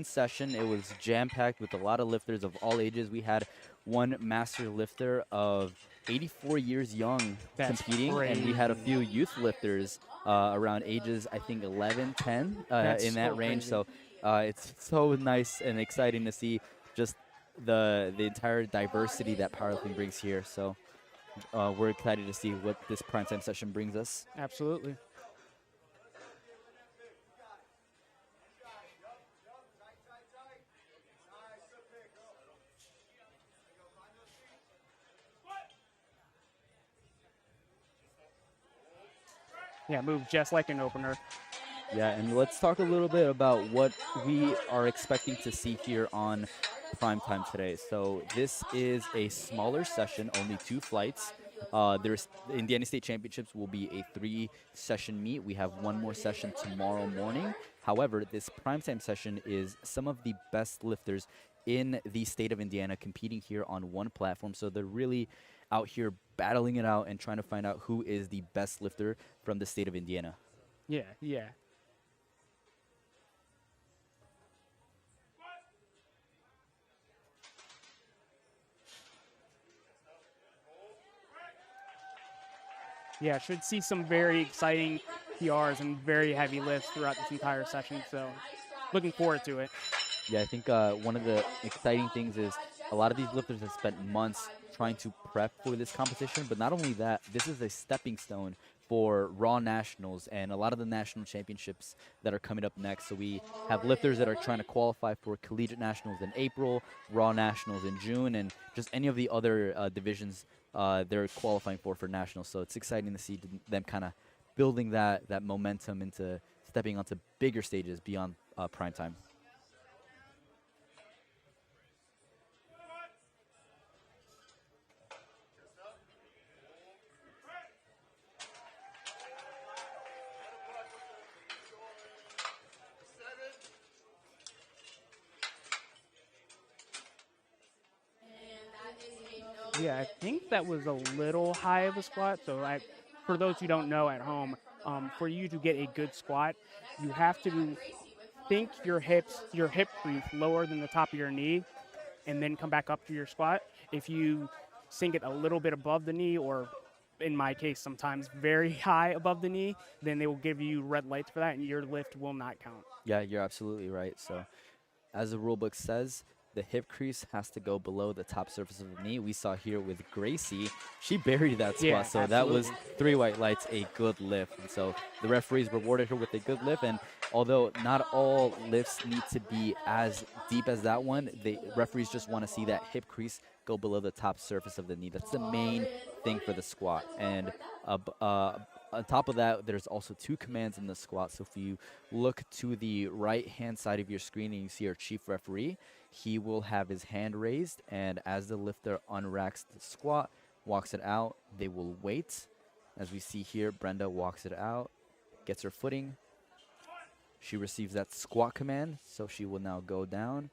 session. It was jam-packed with a lot of lifters of all ages. We had one master lifter of 84 years young That's competing, and we had a crazy. few youth lifters around ages, I think, 11, 10 That's in that so range. crazy. So it's so nice and exciting to see just the entire diversity that powerlifting brings here. So we're excited to see what this primetime session brings us. Absolutely. Yeah, move just like an opener. Yeah, and let's talk a little bit about what we are expecting to see here on Primetime today. So this is a smaller session, only 2 flights. There's the Indiana State Championships will be a 3-session meet. We have one more session tomorrow morning. However, this primetime session is some of the best lifters in the state of Indiana competing here on one platform. So they're really out here battling it out and trying to find out who is the best lifter from the state of Indiana. Yeah, yeah. Yeah, should see some very exciting PRs and very heavy lifts throughout this entire session. So looking forward to it. Yeah, I think one of the exciting things is a lot of these lifters have spent months trying to prep for this competition, but not only that, this is a stepping stone for Raw Nationals and a lot of the national championships that are coming up next. So we have lifters that are trying to qualify for Collegiate Nationals in April, Raw Nationals in June, and just any of the other divisions they're qualifying for Nationals. So it's exciting to see them kind of building that momentum into stepping onto bigger stages beyond prime time. Yeah, I think that was a little high of a squat. So for those who don't know at home, for you to get a good squat, you have to think your hip crease lower than the top of your knee, and then come back up to your squat. If you sink it a little bit above the knee, or in my case, sometimes very high above the knee, then they will give you red lights for that, and your lift will not count. Yeah, you're absolutely right. So, as the rulebook says, the hip crease has to go below the top surface of the knee. We saw here with Gracie, she buried that squat. Yeah, So that was absolutely. 3 white lights, a good lift. And so the referees rewarded her with a good lift. And although not all lifts need to be as deep as that one, the referees just want to see that hip crease go below the top surface of the knee. That's the main thing for the squat. And on top of that, there's also 2 commands in the squat. So if you look to the right-hand side of your screen and you see our chief referee, he will have his hand raised, and as the lifter unracks the squat, walks it out, they will wait. As we see here, Brenda walks it out, gets her footing. She receives that squat command, so she will now go down,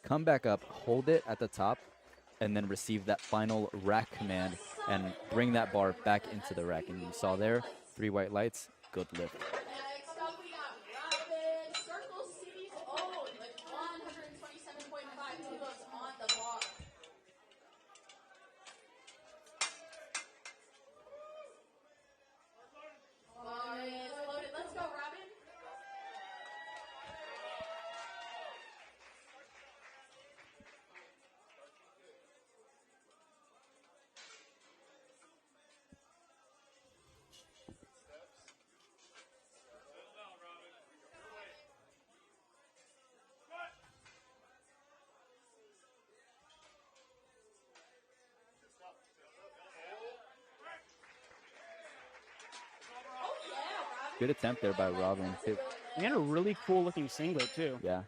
come back up, hold it at the top, and then receive that final rack command and bring that bar back into the rack. And you saw there, 3 white lights, good lift. Next up, we got Rapid Circle City's own with 127.5 kilos on the bar. Bar is loaded. Let's go, Robin. Good attempt there by Robin. And a really cool looking singlet too. Yeah.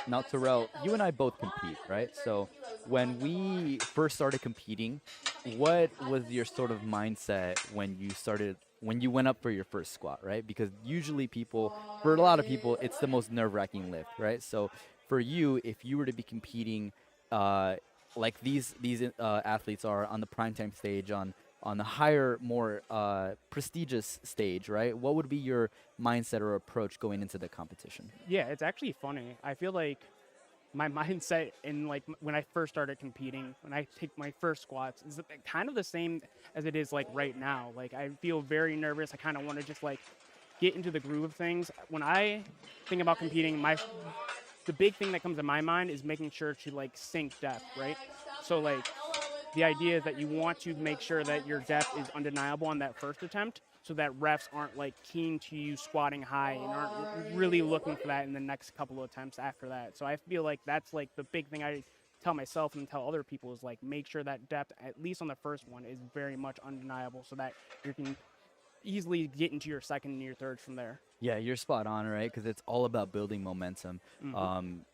Now, Terrell, you and I both compete, right? So when we first started competing, what was your sort of mindset when you went up for your first squat, right? Because usually for a lot of people, it's the most nerve-wracking lift, right? So for you, if you were to be competing like these athletes are on the primetime stage on on the higher, more prestigious stage, right? What would be your mindset or approach going into the competition? Yeah, it's actually funny. I feel like my mindset in like when I first started competing, when I take my first squats, is kind of the same as it is like right now. Like I feel very nervous. I kind of want to just like get into the groove of things. When I think about competing, the big thing that comes to my mind is making sure to like sync depth, right? So like the idea is that you want to make sure that your depth is undeniable on that first attempt so that refs aren't like keen to you squatting high and aren't really looking for that in the next couple of attempts after that. So I feel like that's like the big thing I tell myself and tell other people is like make sure that depth, at least on the first one, is very much undeniable so that you can easily get into your second and your third from there. Yeah, you're spot on, right? Because it's all about building momentum.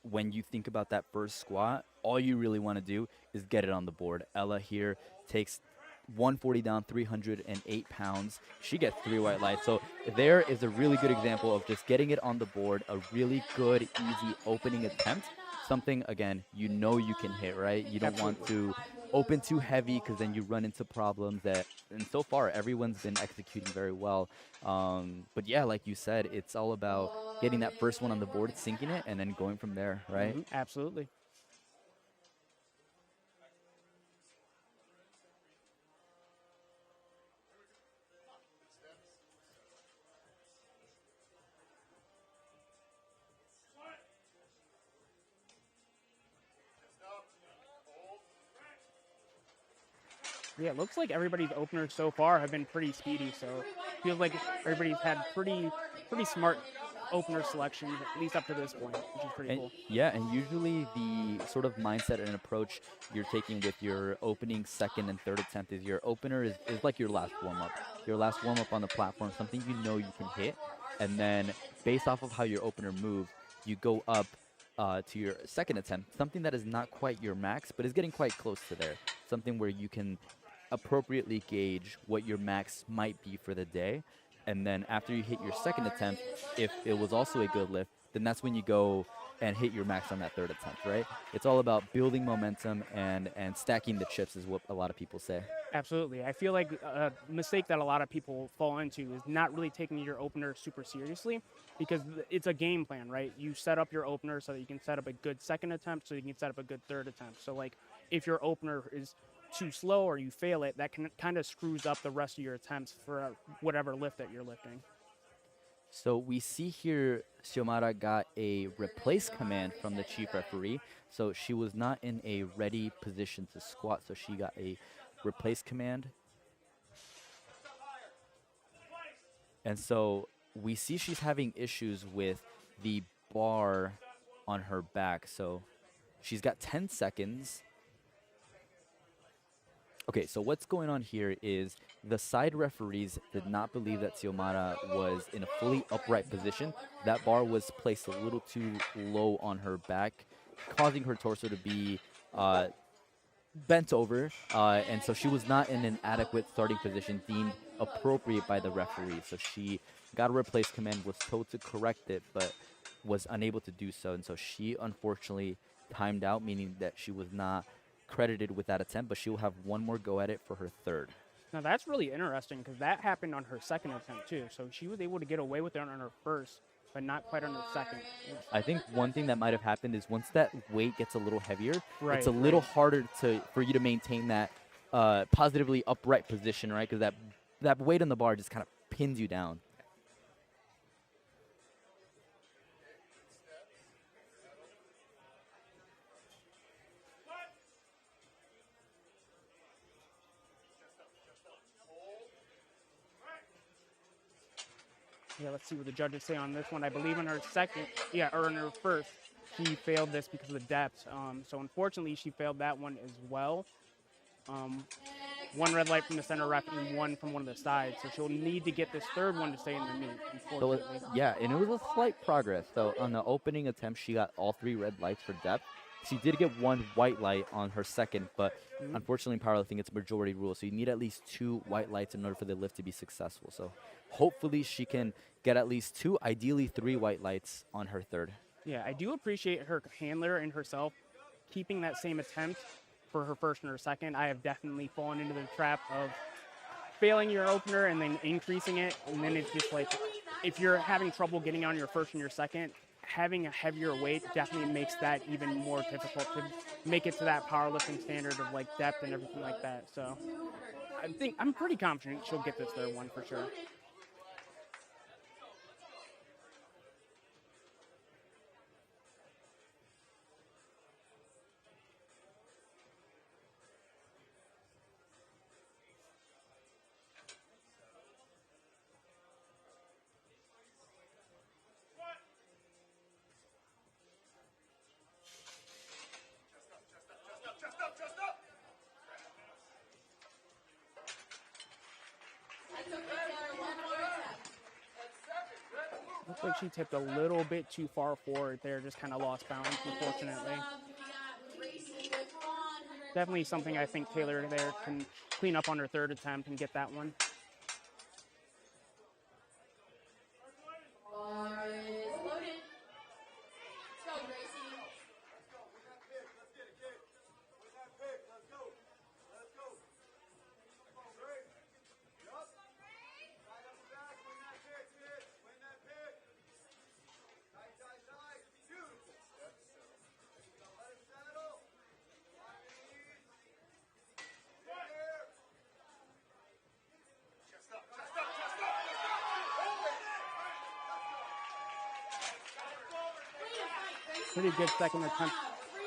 When you think about that first squat, all you really want to do is get it on the board. Ella here takes 140 down, 308 pounds. She gets 3 white lights. So there is a really good example of just getting it on the board, a really good, easy opening attempt. Something, again, you know you can hit, right? You don't want to open too heavy because then you run into problems and so far everyone's been executing very well. But yeah, like you said, it's all about getting that first one on the board, sinking it, and then going from there, right? Absolutely. Yeah, it looks like everybody's openers so far have been pretty speedy. So it feels like everybody's had pretty smart opener selections, at least up to this point, which is pretty cool. Yeah, and usually the sort of mindset and approach you're taking with your opening second and third attempt is your opener is like your last warm-up. Your last warm-up on the platform, something you know you can hit. And then based off of how your opener moves, you go up to your second attempt, something that is not quite your max, but is getting quite close to there. Something where you can appropriately gauge what your max might be for the day. And then after you hit your second attempt, if it was also a good lift, then that's when you go and hit your max on that third attempt, right? It's all about building momentum and stacking the chips is what a lot of people say. Absolutely. I feel like a mistake that a lot of people fall into is not really taking your opener super seriously because it's a game plan, right? You set up your opener so that you can set up a good second attempt so you can set up a good third attempt. So like if your opener is too slow or you fail it, that can kind of screws up the rest of your attempts for whatever lift that you're lifting. So we see here Xiomara got a replace command from the chief referee. So she was not in a ready position to squat, so she got a replace command. And so we see she's having issues with the bar on her back. So she's got 10 seconds. Okay, so what's going on here is the side referees did not believe that Xiomara was in a fully upright position. That bar was placed a little too low on her back, causing her torso to be bent over, and so she was not in an adequate starting position deemed appropriate by the referee. So she got a replace command, was told to correct it, but was unable to do so, and so she unfortunately timed out, meaning that she was not credited with that attempt, but she will have one more go at it for her third. Now that's really interesting because that happened on her second attempt too. So she was able to get away with it on her first, but not quite on her second. I think one thing that might have happened is once that weight gets a little heavier, it's a little harder for you to maintain that positively upright position, right? Because that weight on the bar just kind of pins you down. Yeah, let's see what the judges say on this one. I believe in her second, or in her first, she failed this because of the depth. So unfortunately, she failed that one as well. One red light from the center ref and one from one of the sides. So she'll need to get this third one to stay in the meet, unfortunately. So yeah, and it was a slight progress. So on the opening attempt, she got all 3 red lights for depth. She did get 1 white light on her second, but unfortunately in powerlifting, it's a majority rule. So you need at least 2 white lights in order for the lift to be successful. So hopefully she can get at least 2, ideally 3 white lights on her third. Yeah, I do appreciate her handler and herself keeping that same attempt for her first and her second. I have definitely fallen into the trap of failing your opener and then increasing it, and then it's just like, if you're having trouble getting on your first and your second, having a heavier weight definitely makes that even more difficult to make it to that powerlifting standard of like depth and everything like that. So I'm pretty confident she'll get this third one for sure. Looks like she tipped a little bit too far forward there, just kind of lost balance, unfortunately. Definitely something I think Taylor there can clean up on her third attempt and get that one. Bar is loaded. Let's go, Gracie. Pretty good second attempt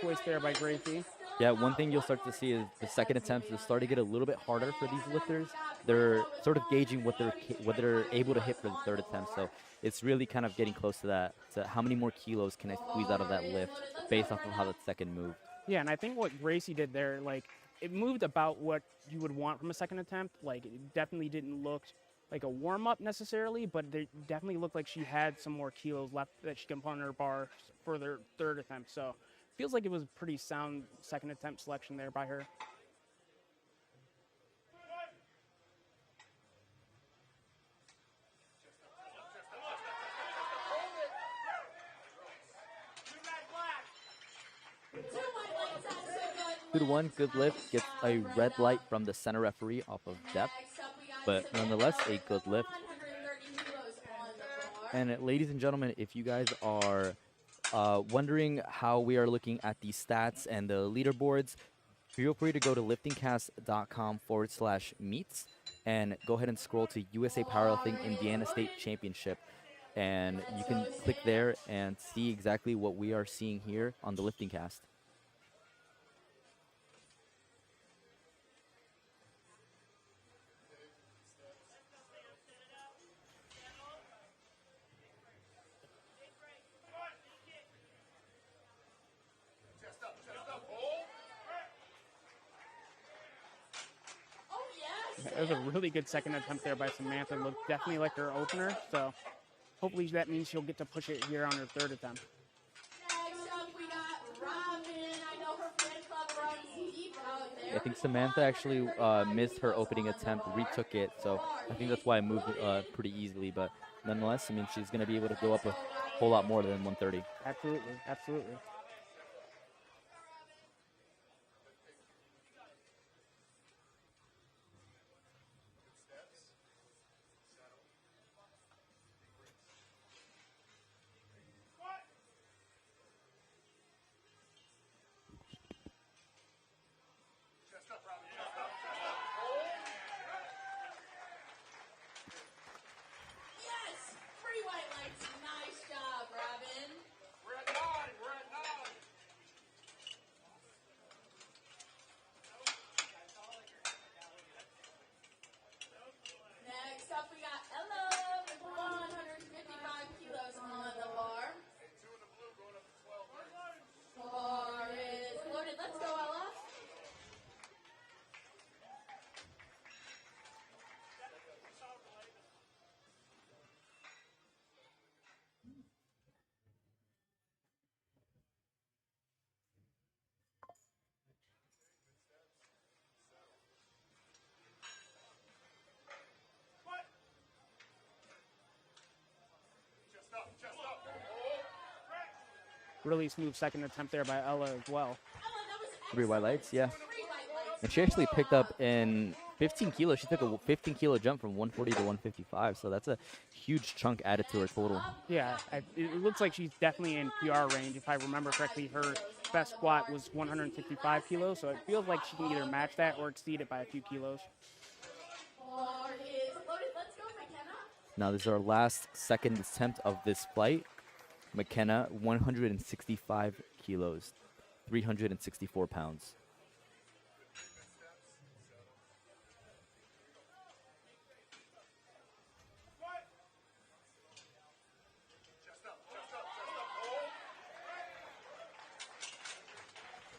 choice there by Gracie. Yeah, one thing you'll start to see is the second attempts will start to get a little bit harder for these lifters. They're sort of gauging what they're able to hit for the third attempt. So it's really kind of getting close to that. To how many more kilos can I squeeze out of that lift based off of how the second moved. Yeah, and I think what Gracie did there, like, it moved about what you would want from a second attempt. Like, it definitely didn't look like a warm-up necessarily, but it definitely looked like she had some more kilos left that she can put on her bar for their third attempt. So feels like it was a pretty sound second attempt selection there by her. Two to one, good lift, gets a red light from the center referee off of depth, but nonetheless a good lift. And ladies and gentlemen, if you guys are wondering how we are looking at the stats and the leaderboards, feel free to go to liftingcast.com/meets and go ahead and scroll to USA Powerlifting Indiana State Championship. And you can click there and see exactly what we are seeing here on the LiftingCast. That was a really good second attempt there by Samantha. Looked definitely like her opener, so hopefully that means she'll get to push it here on her third attempt. Next up, we got Robin. I know her fan club runs deep out there. I think Samantha actually missed her opening attempt, retook it, so I think that's why I moved pretty easily. But nonetheless, I mean, she's going to be able to go up a whole lot more than 130. Absolutely, absolutely. Yes! Pretty white lights. Nice job, Robin. Next up, we got Ella with 155 kilos on the bar. Bar is loaded. Let's go, Ella. Really smooth second attempt there by Ella as well. Ella, that was Three white lights, yeah. three white lights. And she actually picked up in 15 kilos. She took a 15 kilo jump from 140 to 155. So that's a huge chunk added to her total. Yeah, it looks like she's definitely in PR range. If I remember correctly, her best squat was 155 kilos, so it feels like she can either match that or exceed it by a few kilos. Bar is loaded. Let's go, McKenna. Now this is our last second attempt of this flight. McKenna, 165 kilos, 364 pounds.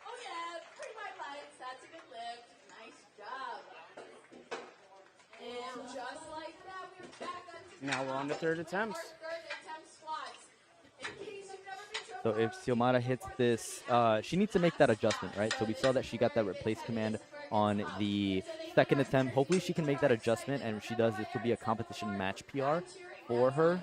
Oh yeah, pretty my legs. That's a good lift. Nice job. And just like that, we're back on to Now we're on the third attempt. our third attempt squats. In case you've never been to a So if Xiomara hits this, she needs to make that adjustment, right? So we saw that she got that replace command on the second attempt. Hopefully she can make that adjustment, and if she does, this will be a competition match PR for her. bar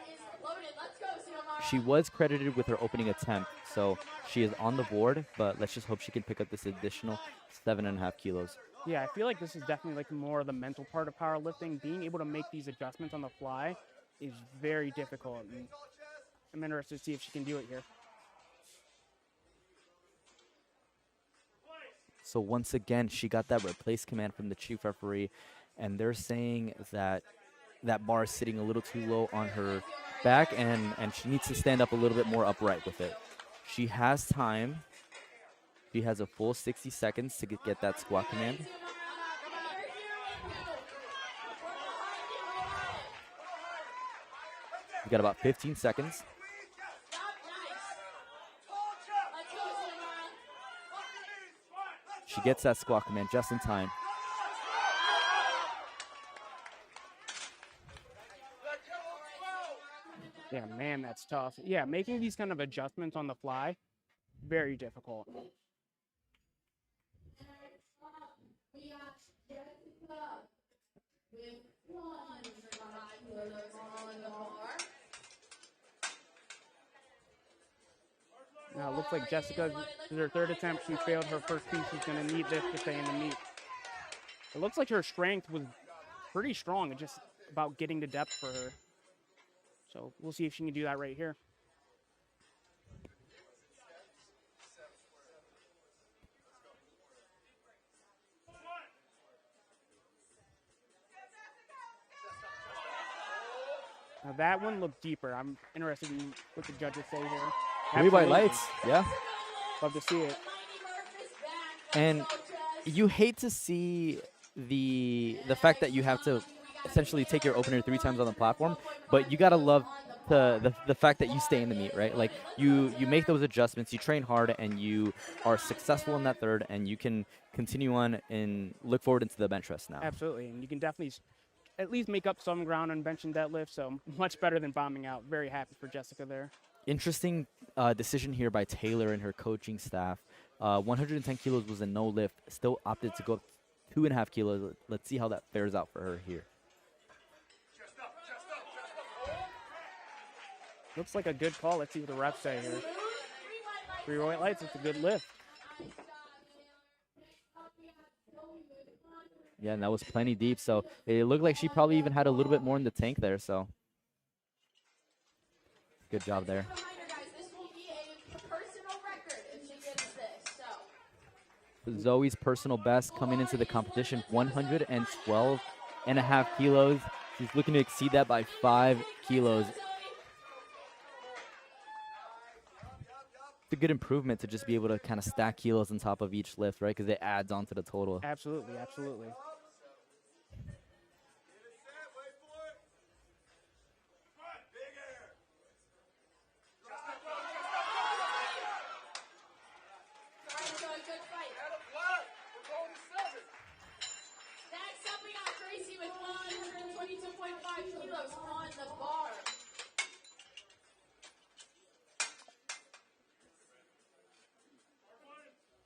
is loaded. Let's go, Xiomara. She was credited with her opening attempt, so she is on the board, but let's just hope she can pick up this additional 7.5 kilos. Yeah, I feel like this is definitely like more of the mental part of powerlifting. Being able to make these adjustments on the fly is very difficult. And I'm interested to see if she can do it here. So once again, she got that replace command from the chief referee, and they're saying that that bar is sitting a little too low on her back, and she needs to stand up a little bit more upright with it. She has time. She has a full 60 seconds to get that squat command. We got about 15 seconds. She gets that squat command just in time. Yeah, man, that's tough. Yeah, making these kind of adjustments on the fly, very difficult. We got Jessica with 105 kilos on the bar. Now it looks like Jessica, this is her third attempt. She failed her first piece. She's going to need this to stay in the meet. It looks like her strength was pretty strong. It's just about getting the depth for her. So we'll see if she can do that right here. Now that one looked deeper. I'm interested in what the judges say here. Three white Absolutely. lights, yeah. Love to see it. And you hate to see the fact that you have to essentially take your opener 3 times on the platform, but you gotta love the fact that you stay in the meet, right? Like you make those adjustments, you train hard, and you are successful in that third, and you can continue on and look forward into the bench rest now. Absolutely, and you can definitely at least make up some ground on bench and deadlift, so much better than bombing out. Very happy for Jessica there. Interesting decision here by Taylor and her coaching staff. 110 kilos was a no lift, still opted to go up 2.5 kilos. Let's see how that fares out for her here. Looks like a good call. Let's see what the refs say here. 3 white lights, it's a good lift. Yeah, and that was plenty deep, so it looked like she probably even had a little bit more in the tank there, so good job there. Reminder, guys, this will be a personal record if she gets this. So Zoe's personal best coming into the competition, 112.5 kilos. She's looking to exceed that by 5 kilos. It's a good improvement to just be able to kind of stack kilos on top of each lift, right? Because it adds on to the total. Absolutely, absolutely. next up, we got Gracie with 122.5 kilos on the bar.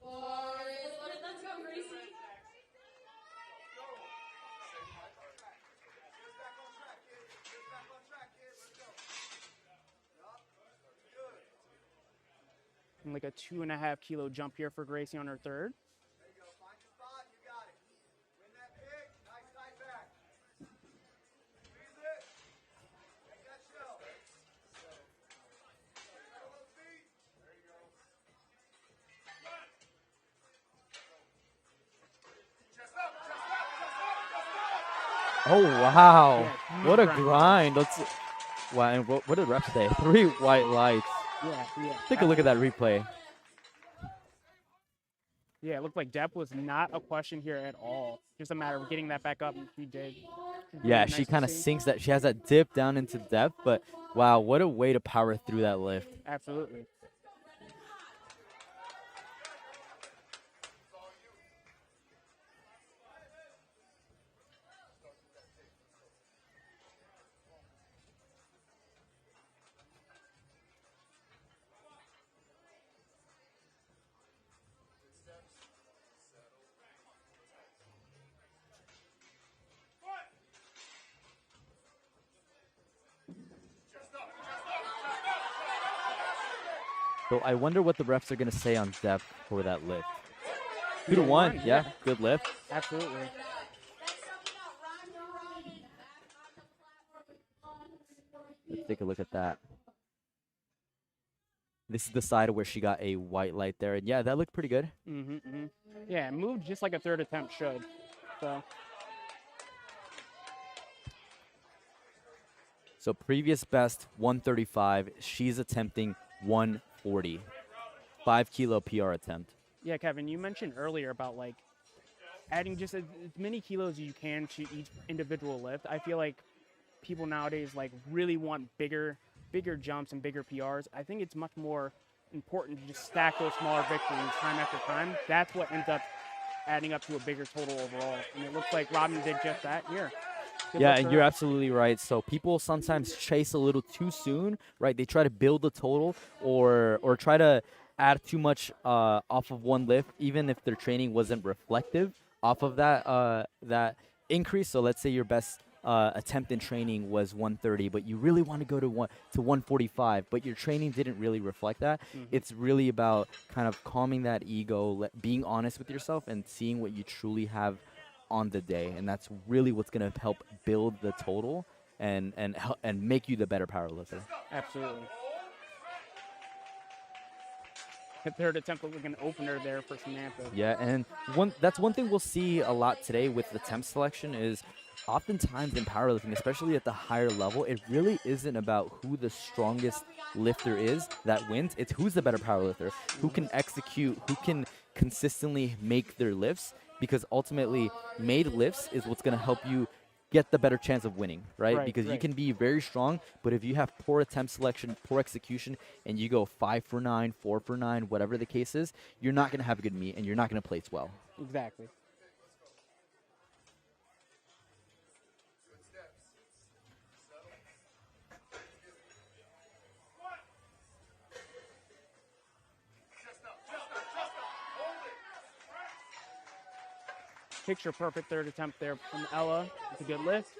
Bar is loaded. Let's go, Gracie. And like a 2.5 kilo jump here for Gracie on her third. Oh, wow. Yeah, What a huge grind. Wow, and what did the ref say? 3 white lights. Yeah. Take a look at that replay. Yeah, it looked like depth was not a question here at all. Just a matter of getting that back up, and she did. Yeah, Nice she to kind of see. sinks that. She has that dip down into depth, but wow, what a way to power through that lift. Absolutely. So I wonder what the refs are going to say on depth for that lift. 2 to 1. 1, Yeah, yeah. good lift. Absolutely. Next up, we got Rhonda Ryan back on the platform on Let's take a look at that. This is the side where she got a white light there. And yeah, that looked pretty good. Yeah, it moved just like a third attempt should. So previous best 135. She's attempting 140. 5 kilo PR attempt. Yeah, Kevin, you mentioned earlier about like adding just as many kilos as you can to each individual lift. I feel like people nowadays like really want bigger jumps and bigger PRs. I think it's much more important to just stack those smaller victories time after time. That's what ends up adding up to a bigger total overall. And it looks like Robin did just that here. Good Yeah, luck and to you're her. absolutely right. So people sometimes chase a little too soon, right? They try to build a total or try to add too much off of one lift, even if their training wasn't reflective off of that increase. So let's say your best attempt in training was 130, but you really want to go to 145, but your training didn't really reflect that. It's really about kind of calming that ego, being honest with yourself, and seeing what you truly have on the day, and that's really what's going to help build the total and make you the better powerlifter. Absolutely. The third attempt was like an opener there for Samantha. Yeah, and that's one thing we'll see a lot today with the temp selection is oftentimes in powerlifting, especially at the higher level, it really isn't about who the strongest lifter is that wins. It's who's the better powerlifter, who can execute, who can consistently make their lifts, because ultimately made lifts is what's going to help you get the better chance of winning, right? Because you can be very strong, but if you have poor attempt selection, poor execution, and you go 5 for 9, 4 for 9, whatever the case is, you're not going to have a good meet and you're not going to place well. Exactly. Picture perfect third attempt there from Ella. It's a good lift.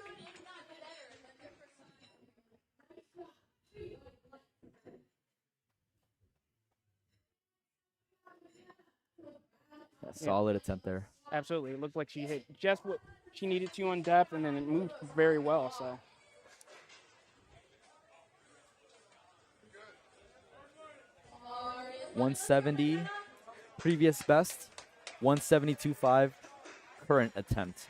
Solid attempt there. Absolutely. It looked like she hit just what she needed to on depth, and then it moved very well. So 170 previous best, 172.5 current attempt.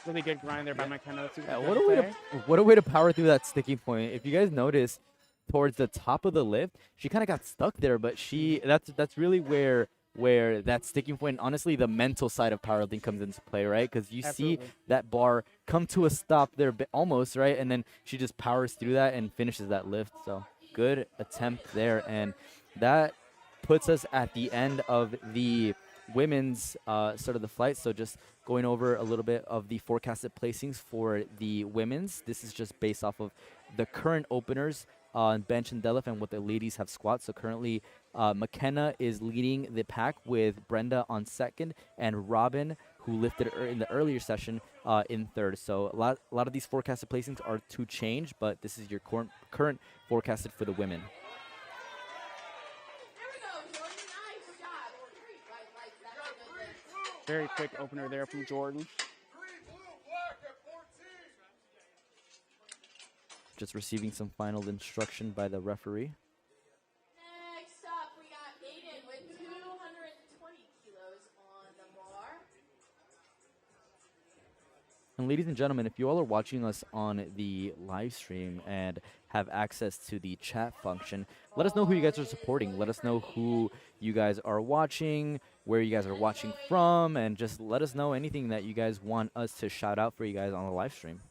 really good grind there by McKenna. Yeah, what a way to power through that sticking point. If you guys notice, towards the top of the lift, she kind of got stuck there, but that's really where that sticking point, honestly, the mental side of powerlifting comes into play, right? Because you see that bar come to a stop there, almost, right? And then she just powers through that and finishes that lift. So good attempt there, and that puts us at the end of the women's sort of the flight. So just going over a little bit of the forecasted placings for the women's. This is just based off of the current openers on bench and deadlift and what the ladies have squat. So currently McKenna is leading the pack with Brenda on second and Robin, who lifted in the earlier session, in third. So a lot of these forecasted placings are to change, but this is your current forecasted for the women. Very quick opener there from Jordan. Just receiving some final instruction by the referee. Next up, we got Aiden with 220 kilos on the bar. And ladies and gentlemen, if you all are watching us on the live stream and have access to the chat function, let us know who you guys are supporting. Let us know who you guys are watching, where you guys are watching from, and just let us know anything that you guys want us to shout out for you guys on the live stream.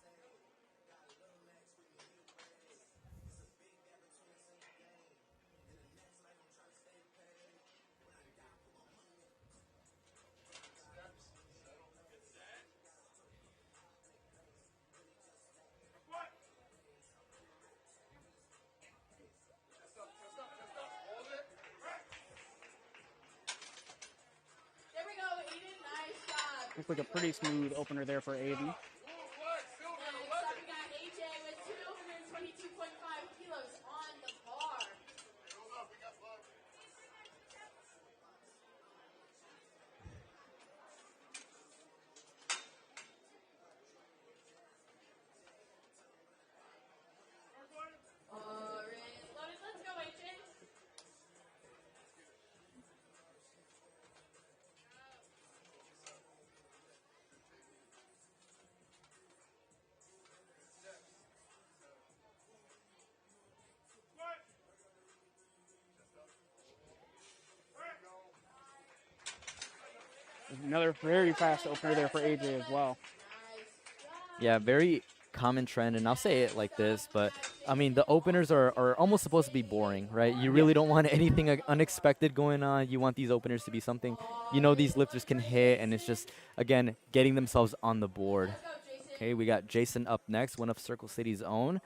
There we go, Aiden. Nice job. Looks like a pretty smooth opener there for Aiden. Next up, we got AJ with 222.5 kilos on the bar. Loaded. Let's go, AJ. Another very fast opener there for AJ as well. Yeah, very common trend, and I'll say it like this, but I mean, the openers are almost supposed to be boring, right? You really don't want anything unexpected going on. You want these openers to be something, you know, these lifters can hit, and it's just, again, getting themselves on the board. Okay, we got Jason up next, one of Circle City's own,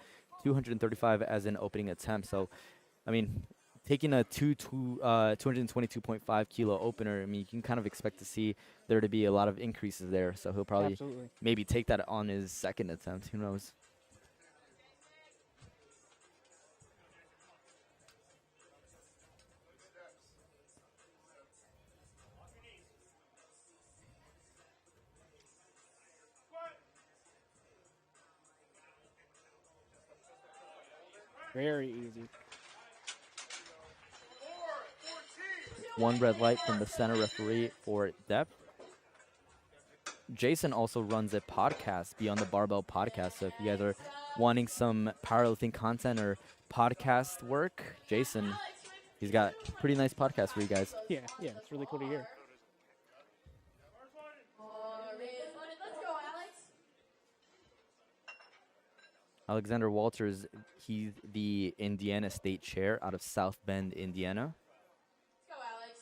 235 as an opening attempt. So, I mean, taking a 222.5 kilo opener, I mean, you can kind of expect to see there to be a lot of increases there. So he'll probably Absolutely. maybe take that on his second attempt. Who knows? Very easy. One red light from the center referee for depth. Jason also runs a podcast, Beyond the Barbell podcast. So if you guys are wanting some powerlifting content or podcast work, Jason, he's got pretty nice podcast for you guys. Yeah, it's really cool to hear. Loaded. Let's go, Alex. Alexander Walters, he's the Indiana State Chair out of South Bend, Indiana. Let's go, Alex.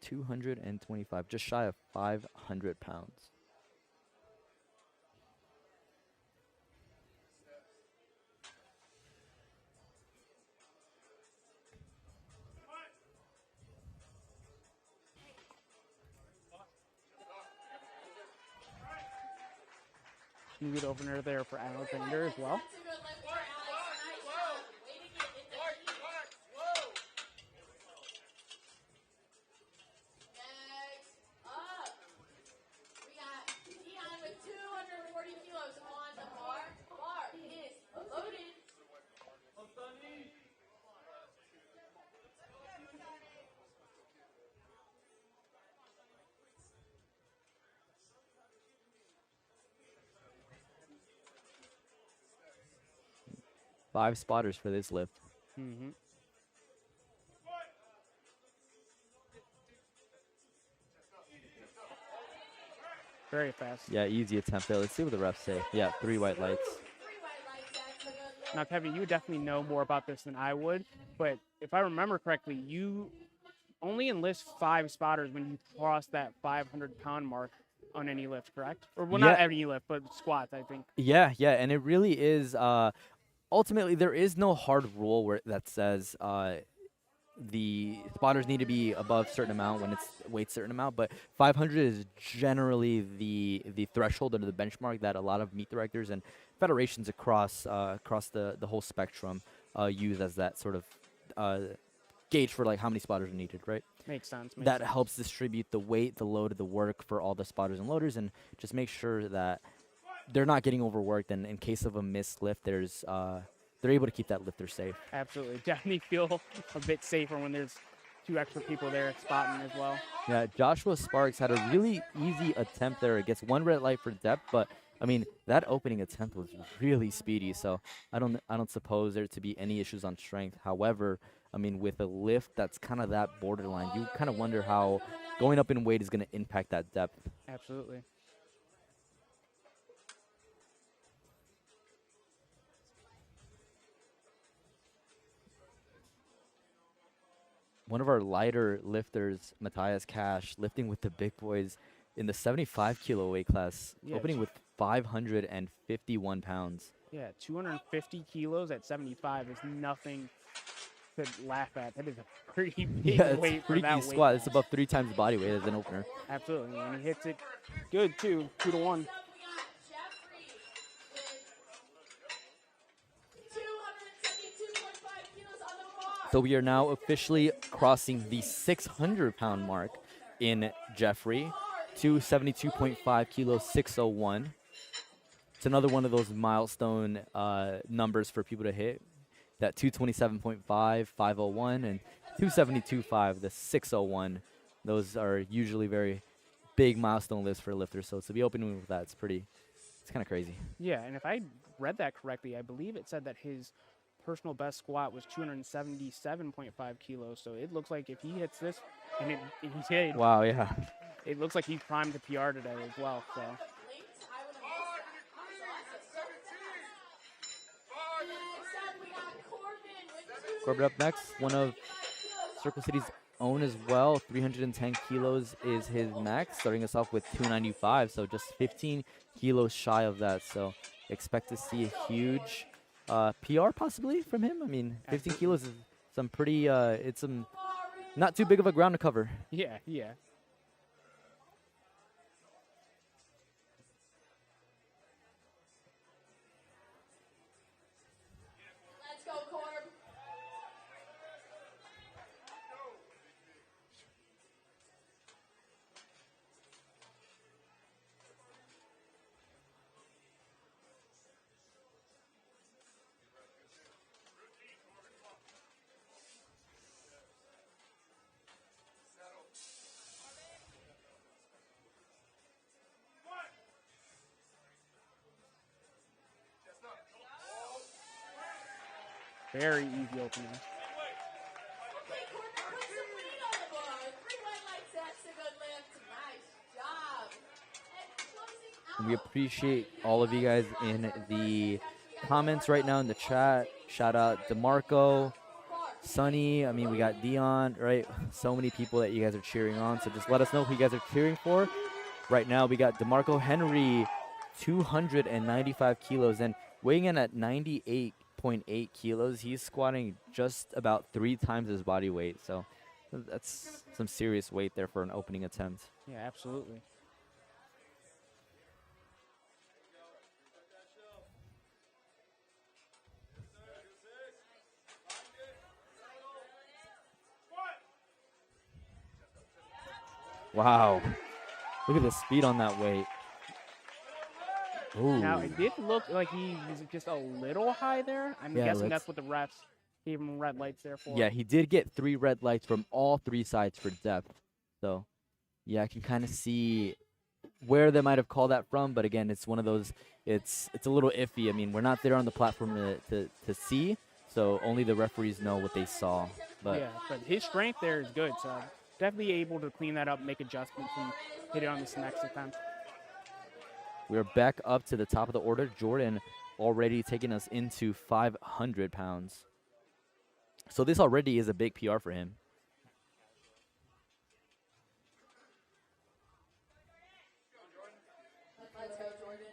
225, just shy of 500 pounds. Smooth opener there for Alexander as well. That's a good lift for Alex. Nice job. Way to get in the heat. Next up, we got Dion with 240 kilos on the bar. Bar is loaded. 5 spotters for this lift. Mm-hmm. Very fast. Yeah, easy attempt there. Let's see what the refs say. Yeah, 3 white lights. 3 white lights. That's a good lift. Now, Kevin, you definitely know more about this than I would, but if I remember correctly, you only enlist 5 spotters when you cross that 500-pound mark on any lift, correct? Or well, not Yeah. any lift, but squats, I think. Yeah, and it really is. Ultimately, there is no hard rule that says the spotters need to be above certain amount when it's weight certain amount, but 500 is generally the threshold or the benchmark that a lot of meet directors and federations across the whole spectrum use as that sort of gauge for like how many spotters are needed, right? Makes sense. That helps distribute the weight, the load, the work for all the spotters and loaders, and just make sure that they're not getting overworked. And in case of a missed lift, they're able to keep that lifter safe. Absolutely. Definitely feel a bit safer when there's 2 extra people there spotting as well. Yeah, Joshua Sparks had a really easy attempt there. It gets 1 red light for depth, but I mean that opening attempt was really speedy. So I don't suppose there to be any issues on strength. However, I mean with a lift that's kind of that borderline, you kind of wonder how going up in weight is going to impact that depth. Absolutely. One of our lighter lifters, Matthias Cash, lifting with the big boys in the 75 kilo weight class, Yeah, opening with 551 pounds. Yeah, 250 kilos at 75 is nothing to laugh at. That is a pretty big Yeah, weight it's for pretty that easy weight squat. class. It's about 3 times the body weight as an opener. Absolutely, and he hits it good too, 2 to 1. We got Jeffrey with 272.5 kilos on the bar. So we are now officially crossing the 600-pound mark in Jeffrey, 272.5 kilos, 601. It's another one of those milestone numbers for people to hit. That 227.5, 501, and 272.5, the 601. Those are usually very big milestone lifts for lifters. So to be opening with that, it's kind of crazy. Yeah, and if I read that correctly, I believe it said that his personal best squat was 277.5 kilos. So it looks like if he hits this, and he did, Wow, yeah. it looks like he's primed to PR today as well. So Linked, I would have missed that. Next up, we got Corbin with Corbin up next, one of Circle City's own as well. 310 kilos is his max, starting us off with 295, so just 15 kilos shy of that. So expect to see a huge PR possibly from him. I mean, 15 kilos is some pretty, it's some not too big of a ground to cover. yeah. Let's go, Corb. Very easy opening. Okay, Corbin, put some weight on the bar. 3 red lights, that's a good lift. Nice job. And closing out. We appreciate all of you guys in the comments right now in the chat. Shout out DeMarco, Sonny. I mean, we got Dion, right? So many people that you guys are cheering on. So just let us know who you guys are cheering for. Right now, we got DeMarco Henry, 295 kilos, and weighing in at 98.8 kilos. He's squatting just about 3 times his body weight. So that's some serious weight there for an opening attempt. Yeah, absolutely. Wow. Look at the speed on that weight. Ooh. Now, it did look like he was just a little high there. I'm Yeah, guessing let's- that's what the refs gave him red lights there for. Yeah, he did get 3 red lights from all 3 sides for depth. So, yeah, I can kind of see where they might have called that from. But again, it's one of those, it's a little iffy. I mean, we're not there on the platform to see. So only the referees know what they saw. But Yeah, but his strength there is good. So definitely able to clean that up, make adjustments, and hit it on this next attempt. we're back up to the top of the order. Jordan already taking us into 500 pounds. So this already is a big PR for him. Let's go, Jordan.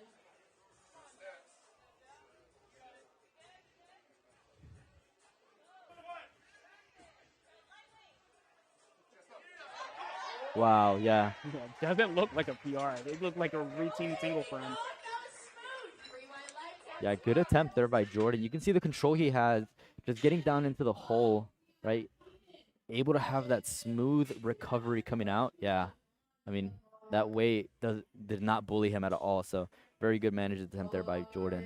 Wow, yeah. Yeah, it doesn't look like a PR. It looked like a routine single for him. Yeah, good attempt there by Jordan. You can see the control he has, just getting down into the hole, right? Able to have that smooth recovery coming out. Yeah, I mean, that weight did not bully him at all. So very good managed attempt there by Jordan.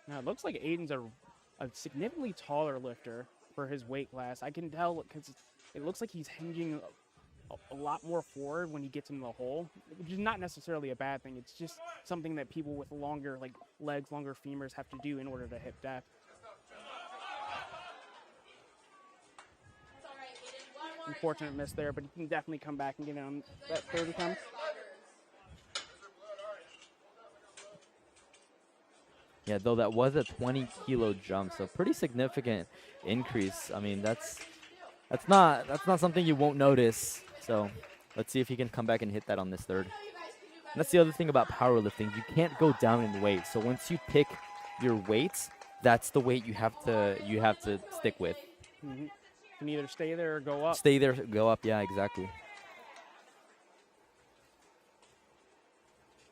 Now, it looks like Aiden's a significantly taller lifter for his weight class. I can tell because it looks like he's hinging a lot more forward when he gets into the hole, which is not necessarily a bad thing. It's just something that people with longer like legs, longer femurs have to do in order to hip depth. Unfortunate miss there, but he can definitely come back and get on that third attempt. Yeah, though that was a 20-kilo jump, so pretty significant increase. I mean, that's not something you won't notice. So let's see if he can come back and hit that on this third. And that's the other thing about powerlifting. You can't go down in weight. So once you pick your weights, that's the weight you have to stick with. Mm-hmm. You can either stay there or go up. Stay there, go up. Yeah, exactly.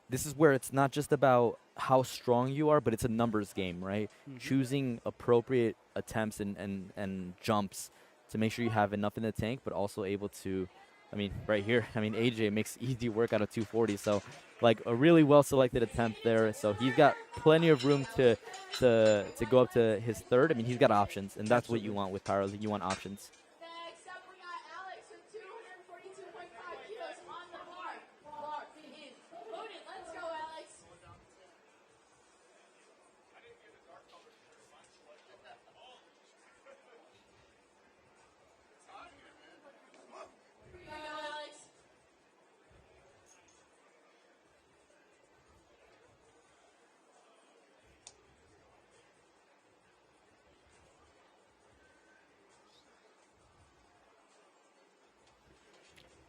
This is where it's not just about how strong you are, but it's a numbers game, right? Mm-hmm. Choosing appropriate attempts and jumps to make sure you have enough in the tank, but also able to, I mean, right here, I mean, AJ makes easy work out of 240. So, like, a really well-selected attempt there. So he's got plenty of room to go up to his third. I mean, he's got options, and that's what you want with powerlifting. You want options. Next up, we got Alex with 242.5 kilos on the bar. Bar is loaded. Let's go, Alex. Here you go, Alex.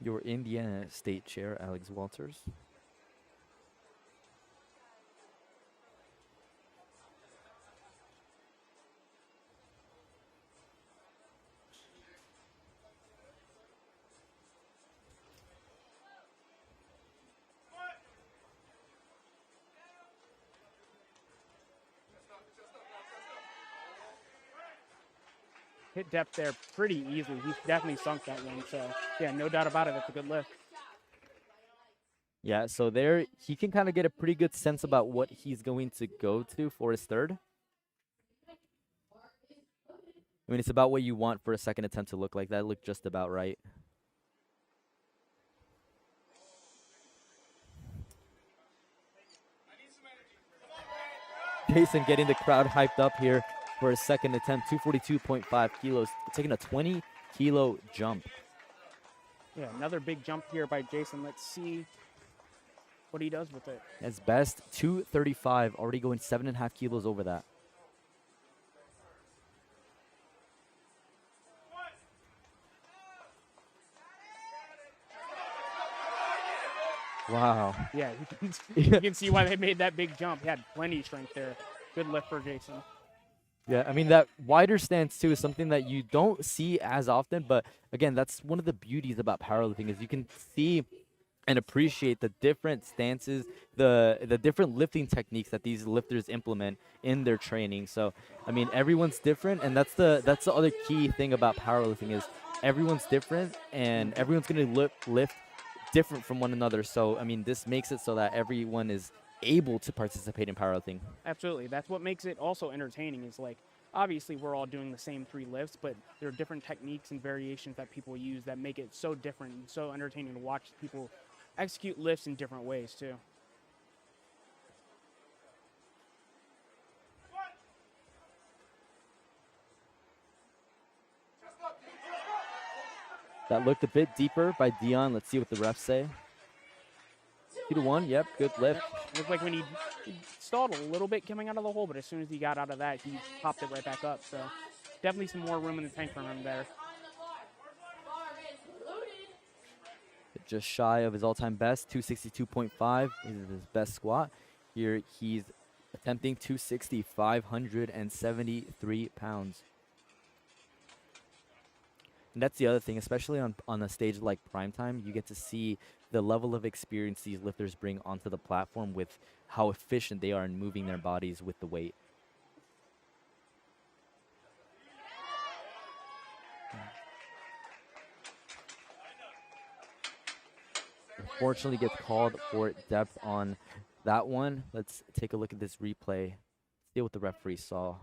Your Indiana State Chair, Alex Walters. Hit depth there pretty easily. He's definitely sunk that one. So, yeah, no doubt about it. That's a good lift. Yeah, so there he can kind of get a pretty good sense about what he's going to go to for his third. I mean, it's about what you want for a second attempt to look like. That looked just about right. Jason getting the crowd hyped up here for his second attempt, 242.5 kilos, taking a 20-kilo jump. Yeah, another big jump here by Jason. Let's see what he does with it. His best, 235, already going 7.5 kilos over that. Wow. Yeah, you can see why they made that big jump. He had plenty of strength there. Good lift for Jason. Yeah, I mean, that wider stance, too, is something that you don't see as often. But, again, that's one of the beauties about powerlifting is you can see and appreciate the different stances, the different lifting techniques that these lifters implement in their training. So, I mean, everyone's different, and that's the other key thing about powerlifting is everyone's different, and everyone's going to lift different from one another. So, I mean, this makes it so that everyone is able to participate in powerlifting. Absolutely. That's what makes it also entertaining is like, obviously we're all doing the same 3 lifts, but there are different techniques and variations that people use that make it so different and so entertaining to watch people execute lifts in different ways too. That looked a bit deeper by Dion. Let's see what the refs say. 2-1. Yep, good lift. Looked like when he stalled a little bit coming out of the hole, but as soon as he got out of that, he popped it right back up. So definitely some more room in the tank for him there. Just shy of his all-time best, 262.5 is his best squat. Here he's attempting 260, 573 pounds. And that's the other thing, especially on a stage like Primetime, you get to see the level of experience these lifters bring onto the platform with how efficient they are in moving their bodies with the weight. Unfortunately gets called for depth on that one. Let's take a look at this replay. See what the referee saw.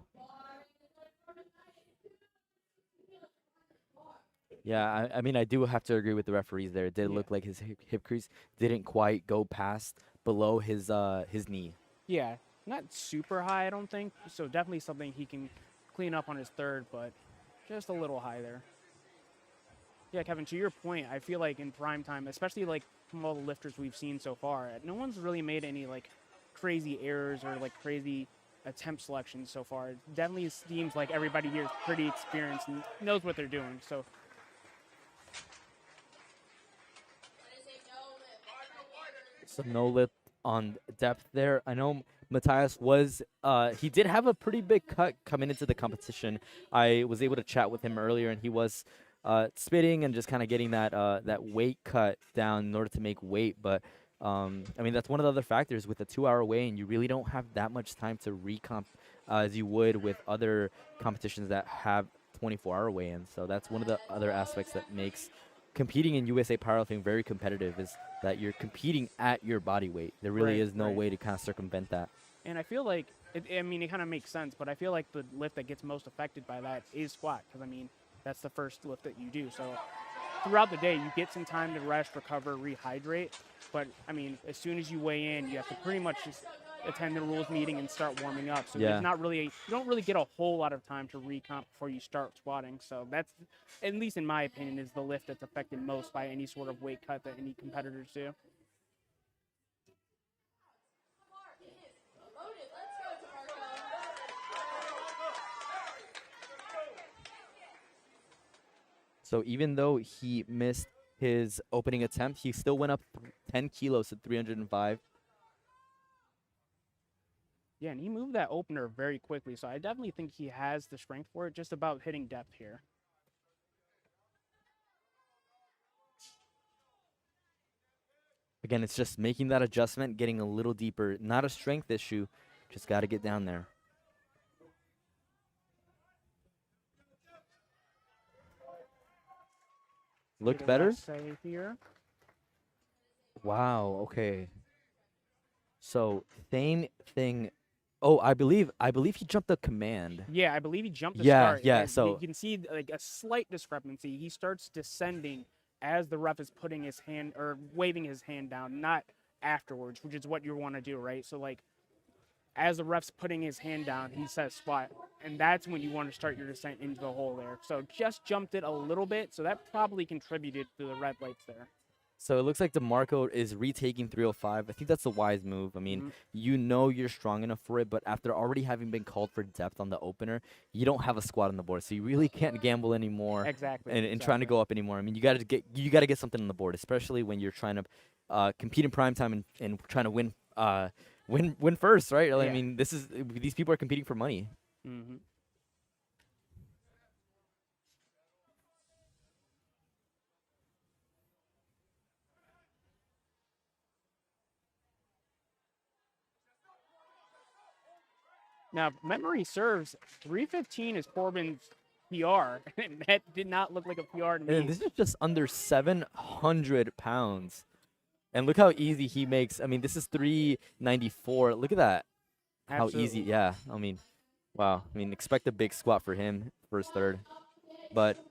Yeah, I mean, I do have to agree with the referees there. It did look like his hip crease didn't quite go past below his knee. Yeah, not super high, I don't think. So definitely something he can clean up on his third, but just a little high there. Yeah, Kevin, to your point, I feel like in prime time, especially like from all the lifters we've seen so far, no one's really made any like crazy errors or like crazy attempt selections so far. It definitely seems like everybody here is pretty experienced and knows what they're doing. So So no lip on depth there. I know Matthias was, he did have a pretty big cut coming into the competition. I was able to chat with him earlier, and he was spitting and just kind of getting that that weight cut down in order to make weight. But I mean, that's one of the other factors with a 2-hour weigh-in. You really don't have that much time to recomp as you would with other competitions that have 24-hour weigh-ins. So that's one of the other aspects that makes competing in USA powerlifting very competitive, is that you're competing at your body weight. There really is no way to kind of circumvent that. And I feel like, I mean, it kind of makes sense, but I feel like the lift that gets most affected by that is squat, because, I mean, that's the first lift that you do. So throughout the day, you get some time to rest, recover, rehydrate. But, I mean, as soon as you weigh in, you have to pretty much just attend the rules meeting and start warming up. So there's not really, you don't really get a whole lot of time to recomp before you start squatting. So that's, at least in my opinion, is the lift that's affected most by any sort of weight cut that any competitors do. So even though he missed his opening attempt, he still went up 10 kilos to 305. Yeah, and he moved that opener very quickly, so I definitely think he has the strength for it, just about hitting depth here. Again, it's just making that adjustment, getting a little deeper. Not a strength issue, just got to get down there. Looked better? Here. Wow, okay. So, same thing. Oh, I believe he jumped the command. Yeah, I believe he jumped the Yeah, start. yeah, And so you can see like a slight discrepancy. He starts descending as the ref is putting his hand or waving his hand down, not afterwards, which is what you want to do, right? So like as the ref's putting his hand down, he says squat, and that's when you want to start your descent into the hole there. So just jumped it a little bit, so that probably contributed to the red lights there. So it looks like DeMarco is retaking 305. I think that's a wise move. I mean, you know you're strong enough for it, but after already having been called for depth on the opener, you don't have a squat on the board, so you really can't gamble anymore. Exactly. And trying to go up anymore. I mean, you got to get something on the board, especially when you're trying to compete in prime time and trying to win first, right? I mean, these people are competing for money. Mm-hmm. Now, if memory serves, 315 is Corbin's PR, and that did not look like a PR to me. And this is just under 700 pounds. And look how easy he makes. I mean, this is 394. Look at that. Absolutely. How easy. Yeah. I mean, wow. I mean, expect a big squat for him first third. But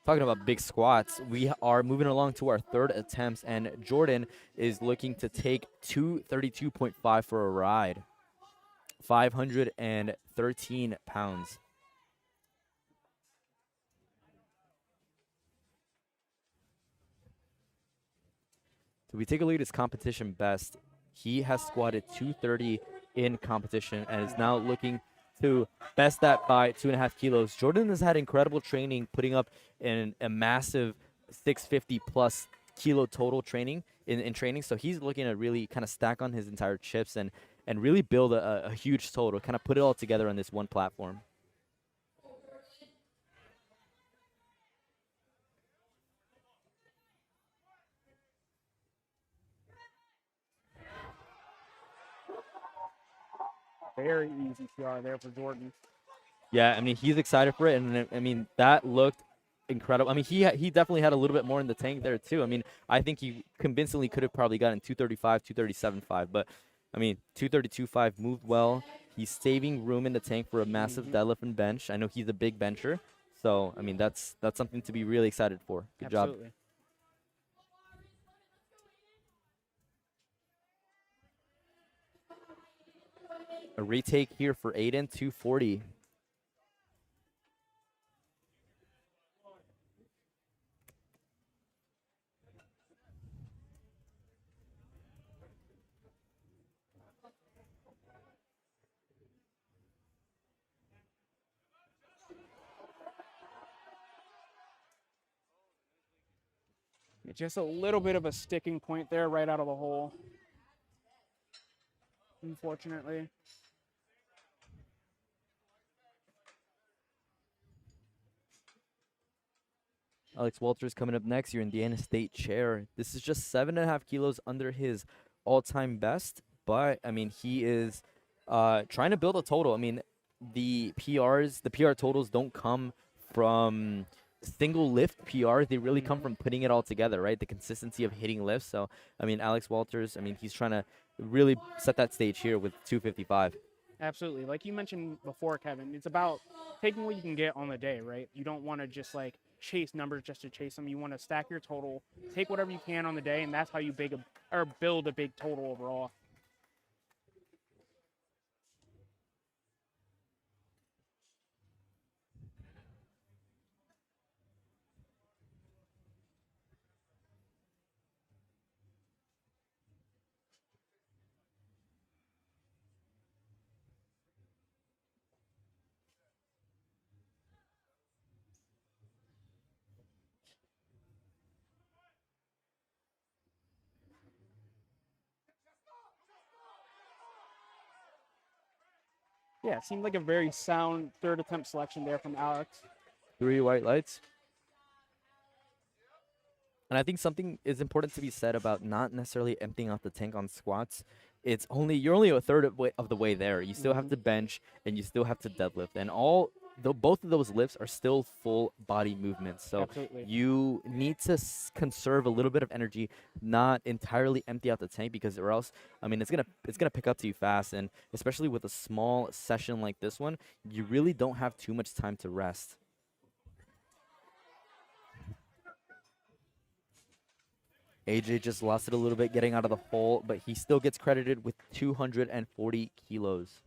talking about big squats, we are moving along to our third attempts, and Jordan is looking to take 232.5 for a ride. 513 pounds. So we take a look at his competition best. He has squatted 230 in competition and is now looking to best that by 2.5 kilos. Jordan has had incredible training, putting up in a massive 650 plus kilo total training in training. So he's looking to really kind of stack on his entire chips and and really build a huge total, kind of put it all together on this one platform. Very easy PR there for Jordan. Yeah, I mean, he's excited for it, and I mean, that looked incredible. I mean, he definitely had a little bit more in the tank there too. I mean, I think he convincingly could have probably gotten 235, 237.5, but I mean, 232.5 moved well. He's saving room in the tank for a massive deadlift and bench. I know he's a big bencher, so I mean, that's something to be really excited for. Good job. Absolutely. A retake here for Aiden, 240. Just a little bit of a sticking point there right out of the hole, unfortunately. Alex Walters coming up next, your Indiana State chair. This is just 7.5 kilos under his all-time best, but I mean, he is trying to build a total. I mean, the PR totals don't come from single lift PRs. They really come from putting it all together, right? The consistency of hitting lifts. So, I mean, Alex Walters, I mean, he's trying to really set that stage here with 255. Absolutely. Like you mentioned before, Kevin, it's about taking what you can get on the day, right? You don't want to just like chase numbers just to chase them. You want to stack your total, take whatever you can on the day, and that's how you build a big total overall. Yeah, it seemed like a very sound third attempt selection there from Alex. 3 white lights. And I think something is important to be said about not necessarily emptying out the tank on squats. You're only a third of the way there. You still have to bench and you still have to deadlift, and both of those lifts are still full body movements. So Absolutely. you need to conserve a little bit of energy, not entirely empty out the tank, because or else, I mean, it's gonna pick up to you fast, and especially with a small session like this one, you really don't have too much time to rest. AJ just lost it a little bit getting out of the hole, but he still gets credited with 240 kilos.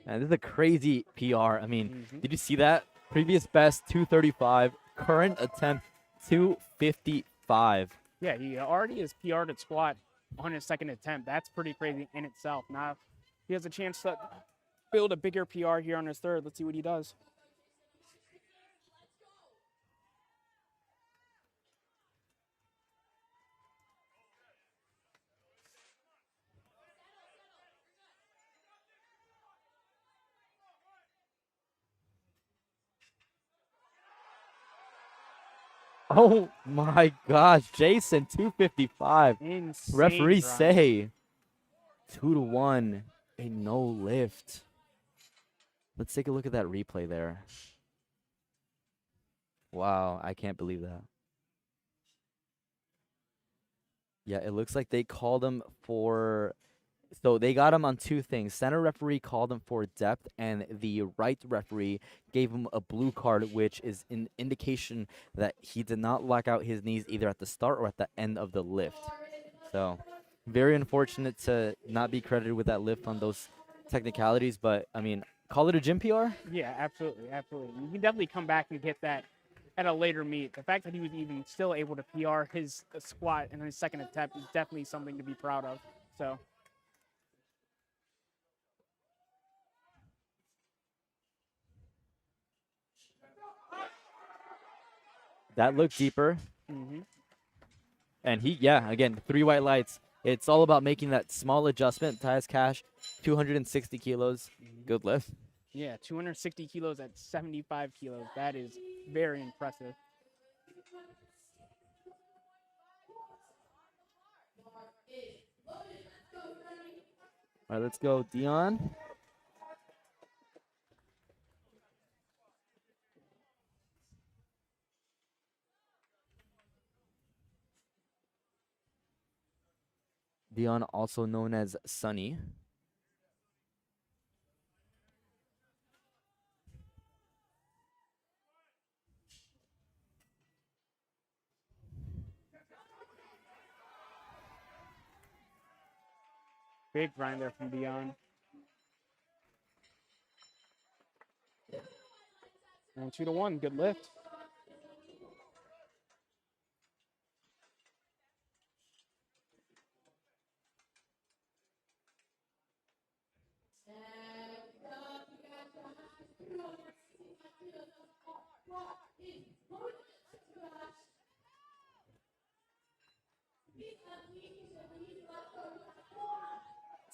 And this is a crazy PR. I mean, did you see that? Previous best 235, current attempt 255. Yeah, he already has PR'd at squat on his second attempt. That's pretty crazy in itself. Now, if he has a chance to build a bigger PR here on his third. Let's see what he does. Oh my gosh, Jason, 255. Insane. Referees grind. say 2-1, a no lift. Let's take a look at that replay there. Wow, I can't believe that. Yeah, it looks like they called him for... So they got him on two things. Center referee called him for depth, and the right referee gave him a blue card, which is an indication that he did not lock out his knees either at the start or at the end of the lift. So very unfortunate to not be credited with that lift on those technicalities, but, I mean, call it a gym PR? Yeah, absolutely, absolutely. You can definitely come back and get that at a later meet. The fact that he was even still able to PR his squat in his second attempt is definitely something to be proud of. So... That looked deeper. Mm-hmm. And he, yeah, again, 3 white lights. It's all about making that small adjustment. Tyus Cash, 260 kilos. Good lift. Yeah, 260 kilos at 75 kilos. That is very impressive. All right, let's go, Dion. Dion, also known as Sunny. Big grind there from Dion. And 2-1, good lift.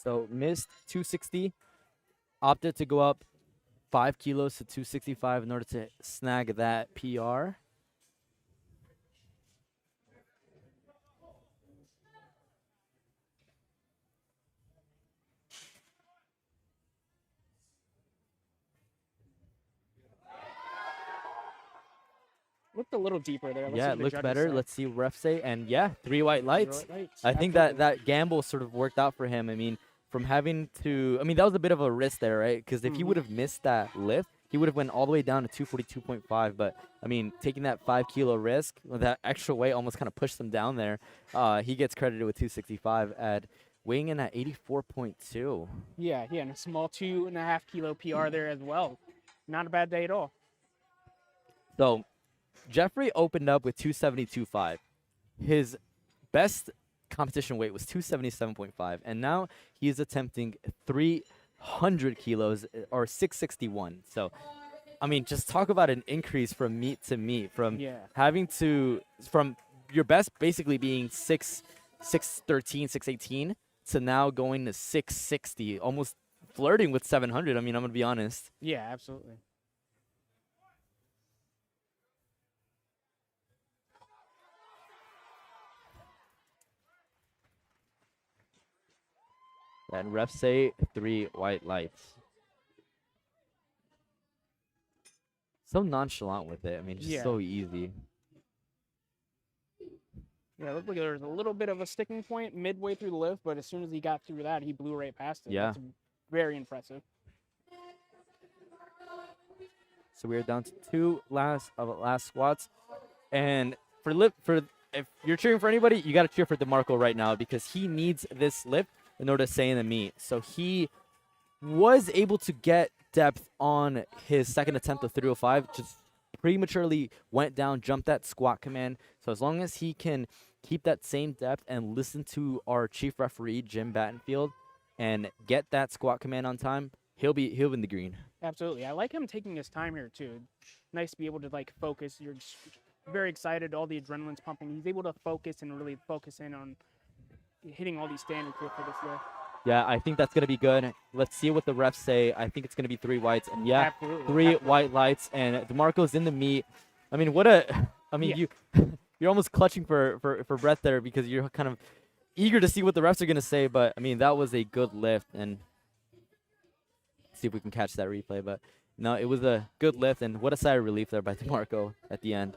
So missed 260, opted to go up 5 kilos to 265 in order to snag that PR. Looked a little deeper there. Let's see Yeah, what it the looked judges better. say. Let's see what refs say. And yeah, 3 white lights. White lights, I think absolutely. that gamble sort of worked out for him. I mean, from having to, I mean, that was a bit of a risk there, right? Because if he would have missed that lift, he would have went all the way down to 242.5. But I mean, taking that 5 kilo risk, with that extra weight almost kind of pushed him down there. He gets credited with 265 at weighing in at 84.2. Yeah, and a small 2.5 kilo PR there as well. Not a bad day at all. So Jeffrey opened up with 272.5. His best competition weight was 277.5, and now he is attempting 300 kilos or 661. So, I mean, just talk about an increase from meet to meet, from having to, from your best basically being 613, 618 to now going to 660, almost flirting with 700. I mean, I'm gonna be honest. Yeah, absolutely. And refs say 3 white lights. So nonchalant with it. I mean, just so easy. Yeah, it looked like there was a little bit of a sticking point midway through the lift, but as soon as he got through that, he blew right past it. Yeah. That's very impressive. So we're down to 2 last squats. And if you're cheering for anybody, you got to cheer for DeMarco right now because he needs this lift in order to stay in the meet. So he was able to get depth on his second attempt of 305, just prematurely went down, jumped that squat command. So as long as he can keep that same depth and listen to our chief referee, Jim Battenfield, and get that squat command on time, he'll be in the green. Absolutely. I like him taking his time here too. Nice to be able to like focus. You're just very excited. All the adrenaline's pumping. He's able to focus and really focus in on hitting all these standards here for this lift. Yeah, I think that's going to be good. Let's see what the refs say. I think it's going to be 3 whites. And yeah, Absolutely. 3 white lights. And DeMarco's in the meet. I mean, you're almost clutching for breath there because you're kind of eager to see what the refs are going to say. But, I mean, that was a good lift. And see if we can catch that replay. But, no, it was a good lift. And what a sigh of relief there by DeMarco at the end.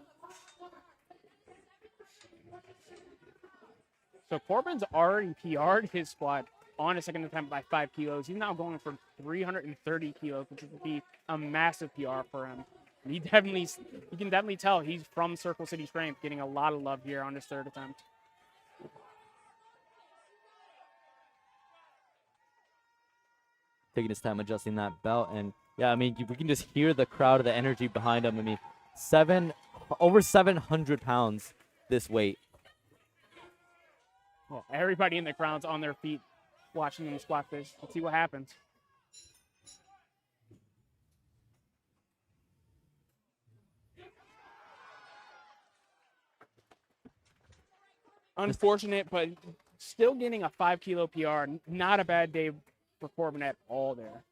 So Corbin's already PR'd his squat on a second attempt by 5 kilos. He's now going for 330 kilos, which would be a massive PR for him. And you can definitely tell he's from Circle City Strength, getting a lot of love here on his third attempt. Taking his time adjusting that belt. And, yeah, I mean, we can just hear the crowd, the energy behind him. I mean, over 700 pounds this weight. Well, everybody in the crowd's on their feet watching them squat this. Let's see what happens. Unfortunate, but still getting a 5 kilo PR. Not a bad day for Corbin at all there.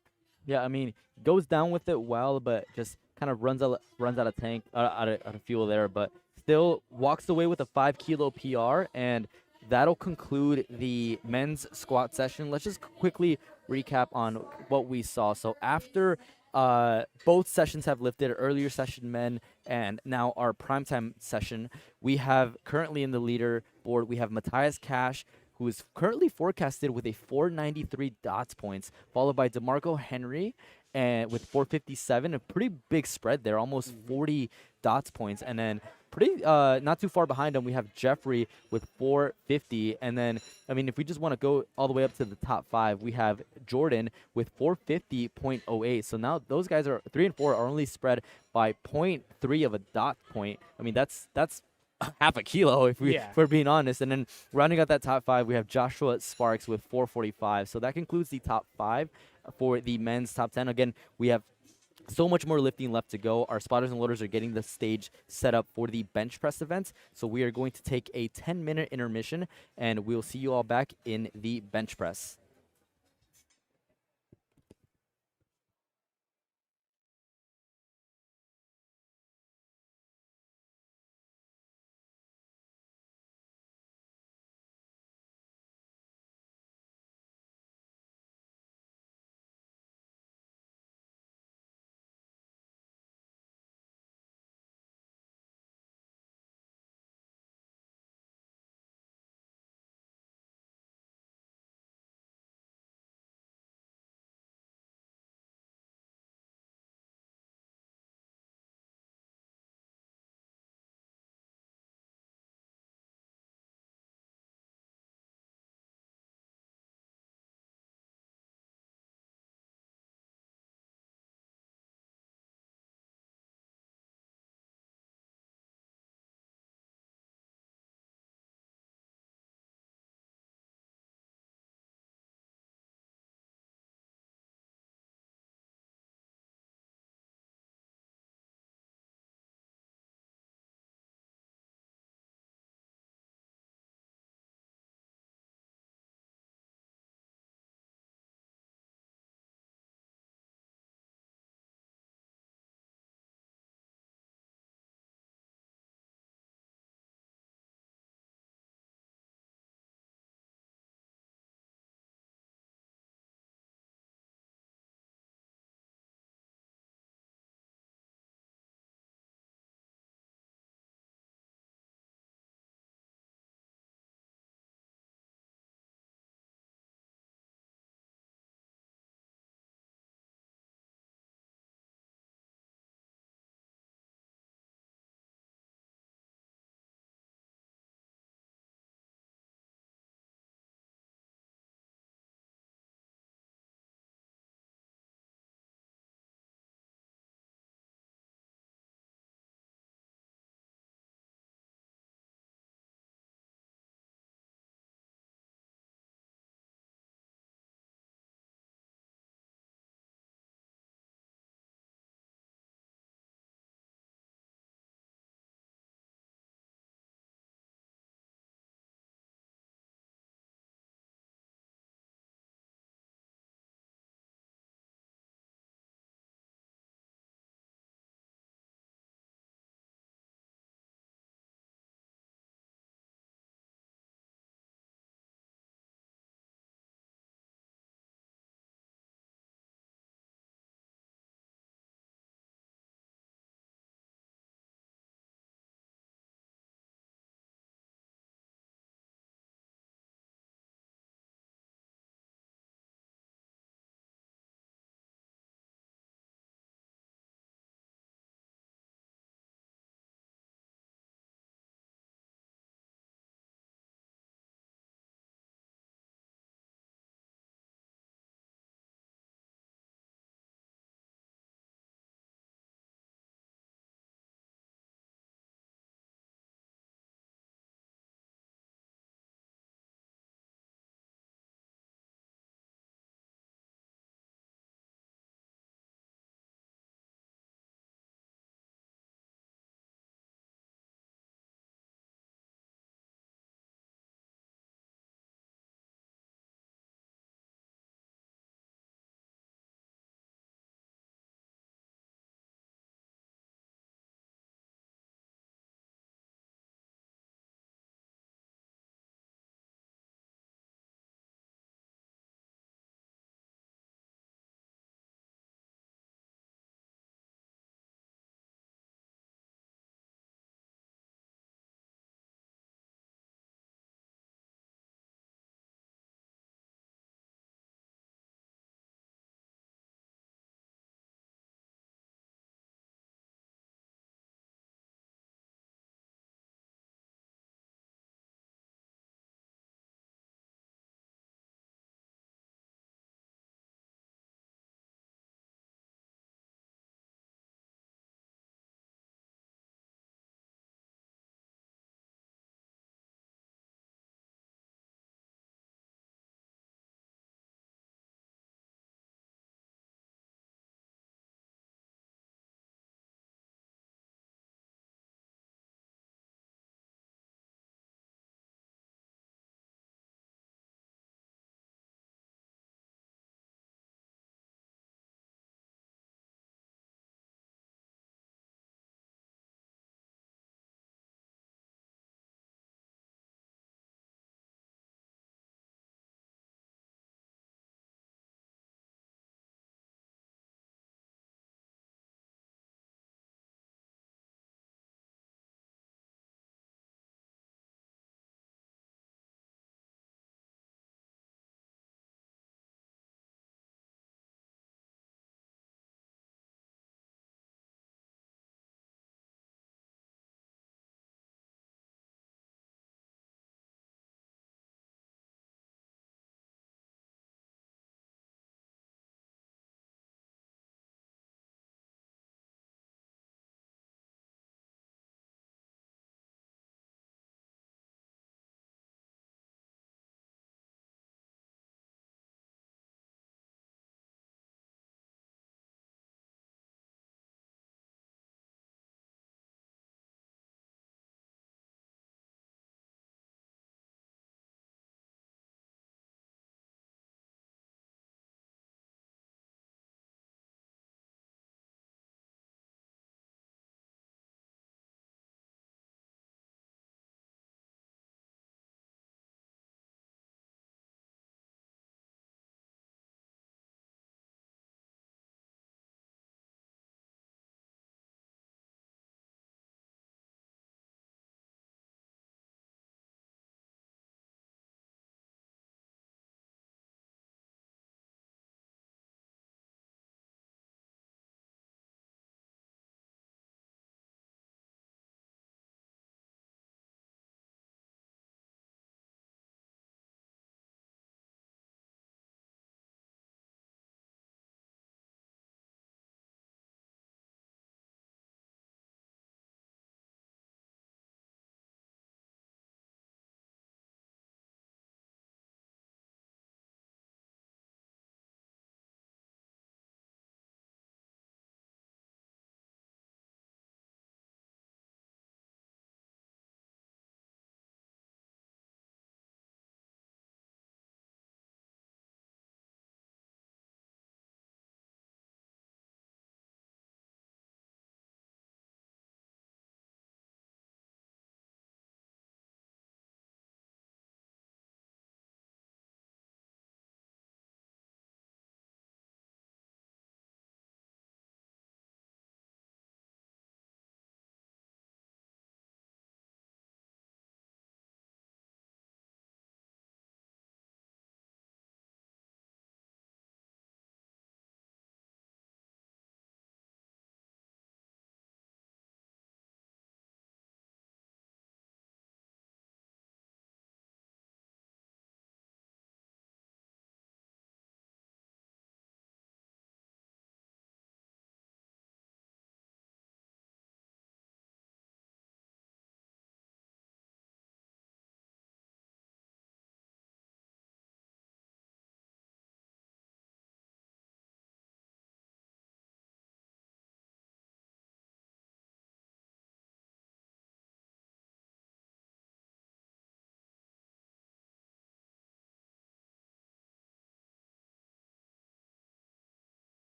Yeah, I mean, goes down with it well, but just kind of runs out of tank, out of fuel there. But still walks away with a 5 kilo PR, and that'll conclude the men's squat session. Let's just quickly recap on what we saw. So after both sessions have lifted, earlier session men and now our primetime session, we have currently in the leaderboard, we have Matthias Cash, who is currently forecasted with a 493 dots points, followed by DeMarco Henry and with 457, a pretty big spread there, almost 40 dots points. And then pretty not too far behind him, we have Jeffrey with 450. And then, I mean, if we just want to go all the way up to the top 5, we have Jordan with 450.08. So now those guys are 3 and 4 are only spread by 0.3 of a dot point. I mean, that's half a kilo if we're being honest. And then rounding out that top 5, we have Joshua Sparks with 445. So that concludes the top 5 for the men's top 10. Again, we have so much more lifting left to go. Our spotters and loaders are getting the stage set up for the bench press events. So we are going to take a 10-minute intermission, and we'll see you all back in the bench press.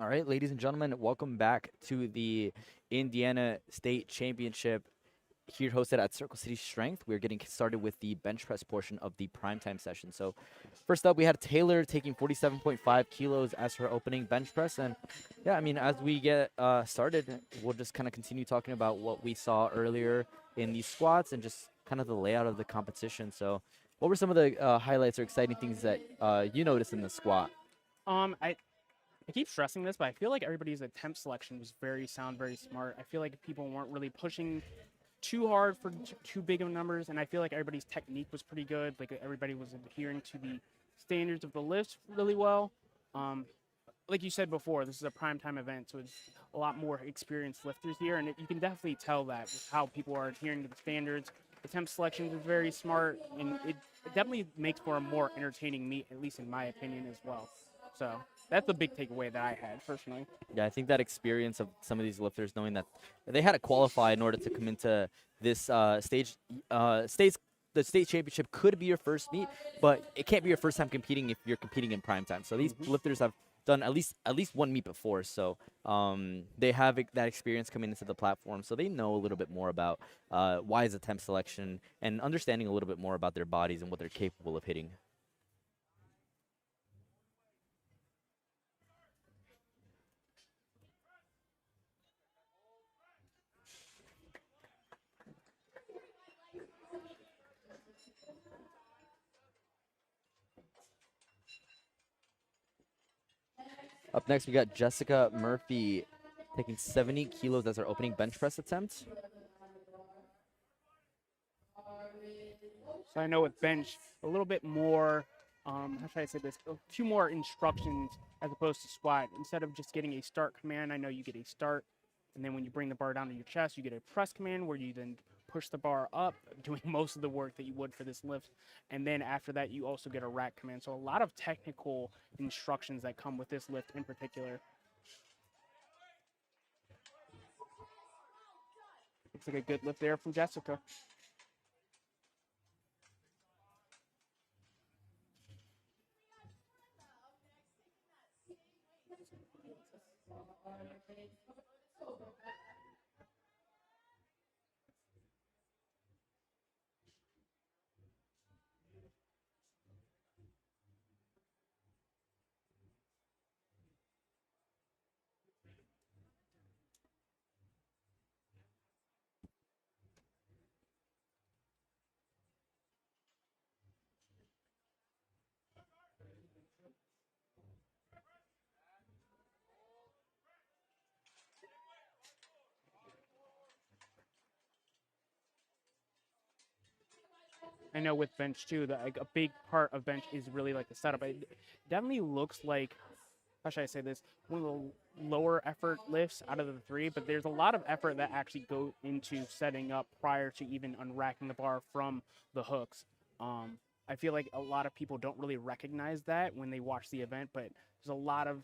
All right, ladies and gentlemen, welcome back to the Indiana State Championship here hosted at Circle City Strength. We're getting started with the bench press portion of the primetime session. So first up, we had Taylor taking 47.5 kilos as her opening bench press. And yeah, I mean, as we get started, we'll just kind of continue talking about what we saw earlier in these squats and just kind of the layout of the competition. So what were some of the highlights or exciting things that you noticed in the squat? I keep stressing this, but I feel like everybody's attempt selection was very sound, very smart. I feel like people weren't really pushing too hard for too big of numbers, and I feel like everybody's technique was pretty good. Like everybody was adhering to the standards of the lifts really well. Like you said before, this is a primetime event, so it's a lot more experienced lifters here, and you can definitely tell that with how people are adhering to the standards. Attempt selection is very smart, and it definitely makes for a more entertaining meet, at least in my opinion as well. So that's the big takeaway that I had personally. Yeah, I think that experience of some of these lifters knowing that they had to qualify in order to come into this stage, the state championship could be your first meet, but it can't be your first time competing if you're competing in prime time. So these lifters have done at least one meet before, so they have that experience coming into the platform, so they know a little bit more about wise attempt selection and understanding a little bit more about their bodies and what they're capable of hitting. Up next, we got Jessica Murphy taking 70 kilos as her opening bench press attempt. So I know with bench, a little bit more, how should I say this, a few more instructions as opposed to squat. Instead of just getting a start command, I know you get a start, and then when you bring the bar down to your chest, you get a press command where you then push the bar up, doing most of the work that you would for this lift. And then after that, you also get a rack command. So a lot of technical instructions that come with this lift in particular. Looks like a good lift there from Jessica. I know with bench too, that like a big part of bench is really like the setup. It definitely looks like, how should I say this, one of the lower effort lifts out of the three, but there's a lot of effort that actually go into setting up prior to even unracking the bar from the hooks. I feel like a lot of people don't really recognize that when they watch the event, but there's a lot of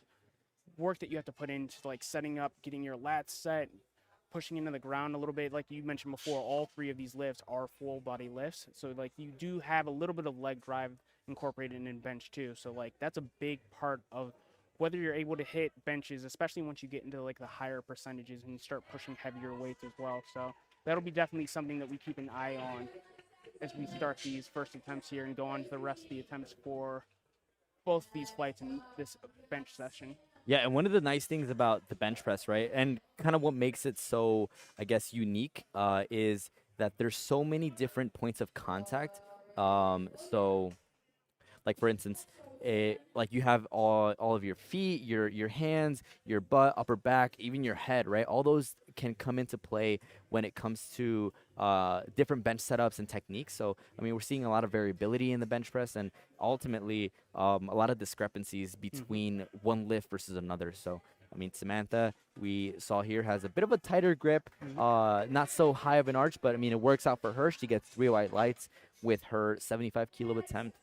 work that you have to put into like setting up, getting your lats set, pushing into the ground a little bit. Like you mentioned before, all three of these lifts are full body lifts. So like you do have a little bit of leg drive incorporated in bench too. So like that's a big part of whether you're able to hit benches, especially once you get into like the higher percentages and start pushing heavier weights as well. So that'll be definitely something that we keep an eye on as we start these first attempts here and go on to the rest of the attempts for both these flights and this bench session. Yeah, and one of the nice things about the bench press, right, and kind of what makes it so, I guess, unique is that there's so many different points of contact. So, like for instance, like you have all of your feet, your hands, your butt, upper back, even your head, right? All those can come into play when it comes to different bench setups and techniques. So, I mean, we're seeing a lot of variability in the bench press and ultimately a lot of discrepancies between one lift versus another. So, I mean, Samantha, we saw here, has a bit of a tighter grip, not so high of an arch, but I mean, it works out for her. She gets 3 white lights with her 75 kilo attempt.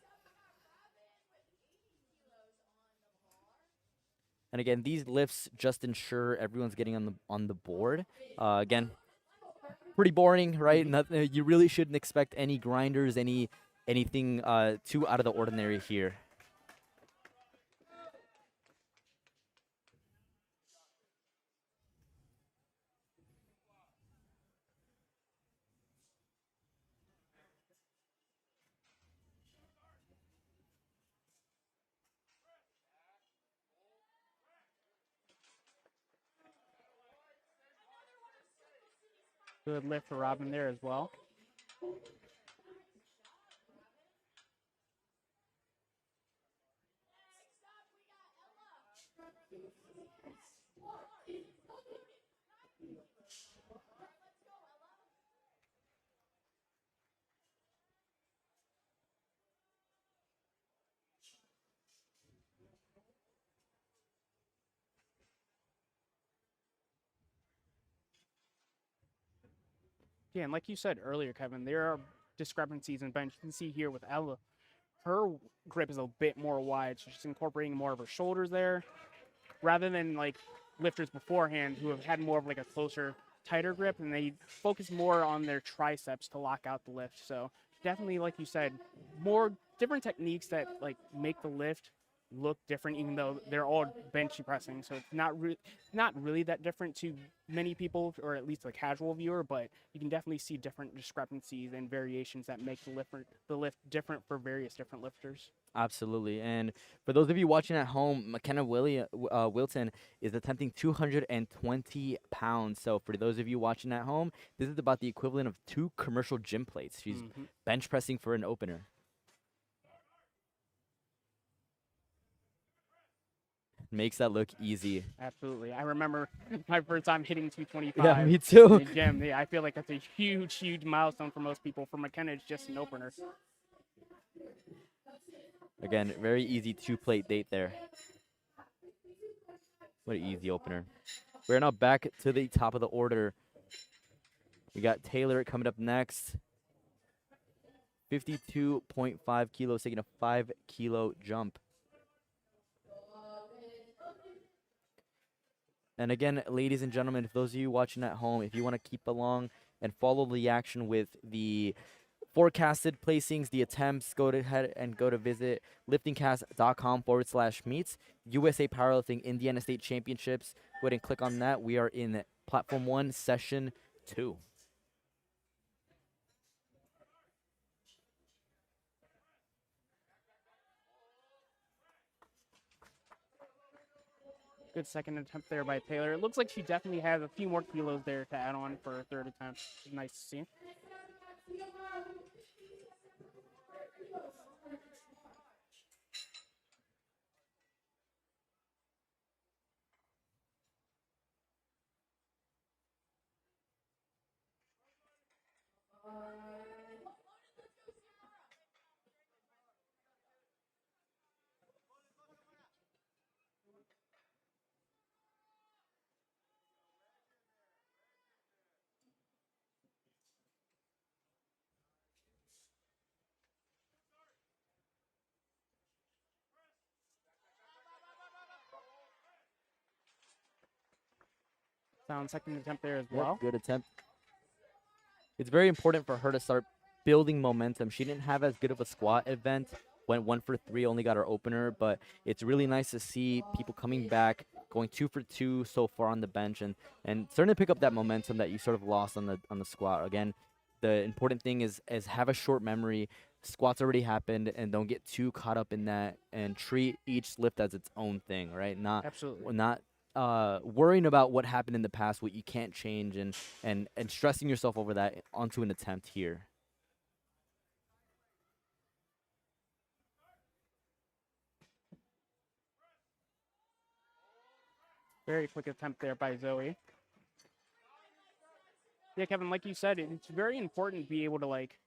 And again, these lifts just ensure everyone's getting on the board. Again, pretty boring, right? Nothing, you really shouldn't expect any grinders, anything too out of the ordinary here. Good lift for Robin there as well. Yeah, and like you said earlier, Kevin, there are discrepancies in bench. You can see here with Ella, her grip is a bit more wide, so she's incorporating more of her shoulders there, rather than like lifters beforehand who have had more of like a closer, tighter grip, and they focus more on their triceps to lock out the lift. So definitely, like you said, more different techniques that like make the lift look different, even though they're all bench pressing. So it's not really that different to many people, or at least a casual viewer, but you can definitely see different discrepancies and variations that make the lift different for various different lifters. Absolutely. And for those of you watching at home, McKenna Wilton is attempting 220 pounds. So for those of you watching at home, this is about the equivalent of 2 commercial gym plates. She's bench pressing for an opener. Makes that look easy. Absolutely. I remember my first time hitting 225 Yeah, me too. in the gym. Yeah, I feel like that's a huge, huge milestone for most people. For McKenna, it's just an opener. Again, very easy 2-plate date there. What an easy opener. We're now back to the top of the order. We got Taylor coming up next. 52.5 kilos, taking a 5-kilo jump. And again, ladies and gentlemen, if those of you watching at home, if you want to keep along and follow the action with the forecasted placings, the attempts, go ahead and go to visit liftingcast.com/meets. USA Powerlifting Indiana State Championships. Go ahead and click on that. We are in Platform 1, Session 2. Good second attempt there by Taylor. It looks like she definitely has a few more kilos there to add on for her third attempt. Nice to see. Sound second attempt there as well. Good attempt. It's very important for her to start building momentum. She didn't have as good of a squat event. Went 1 for 3, only got her opener, but it's really nice to see people coming back, going 2 for 2 so far on the bench, and starting to pick up that momentum that you sort of lost on the squat. Again, the important thing is have a short memory. Squats already happened, and don't get too caught up in that, and treat each lift as its own thing, right? Absolutely. Not worrying about what happened in the past, what you can't change, and stressing yourself over that onto an attempt here. Very quick attempt there by Zoe. Yeah, Kevin, like you said, it's very important to be able to like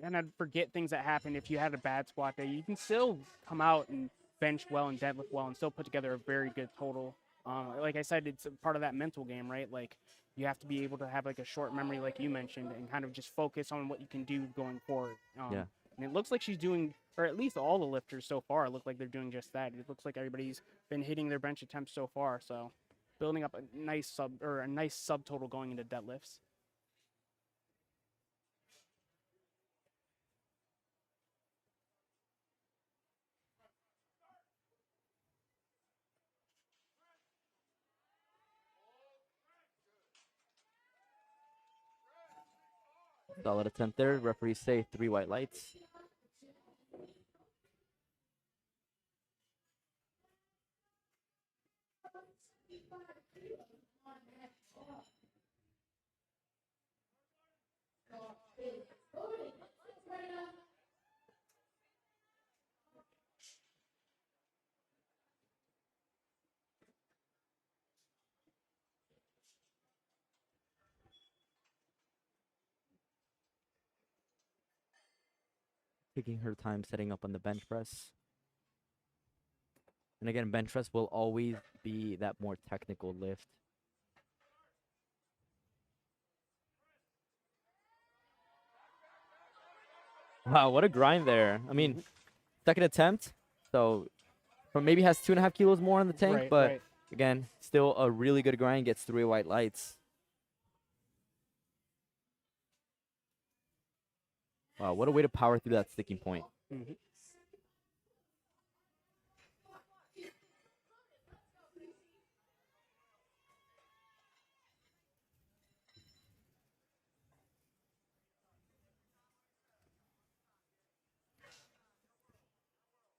kind of forget things that happened. If you had a bad squat day, you can still come out and bench well and deadlift well and still put together a very good total. Like I said, it's a part of that mental game, right? Like you have to be able to have like a short memory, like you mentioned, and kind of just focus on what you can do going forward. Yeah. And it looks like she's doing, or at least all the lifters so far look like they're doing just that. It looks like everybody's been hitting their bench attempts so far. So building up a nice subtotal going into deadlifts. Solid attempt there. Referees say 3 white lights. Taking her time setting up on the bench press. And again, bench press will always be that more technical lift. Wow, what a grind there. I mean, second attempt, so maybe has 2.5 kilos more in the tank, Right, but right. again, still a really good grind, gets 3 white lights. Wow, what a way to power through that sticking point. Mhm.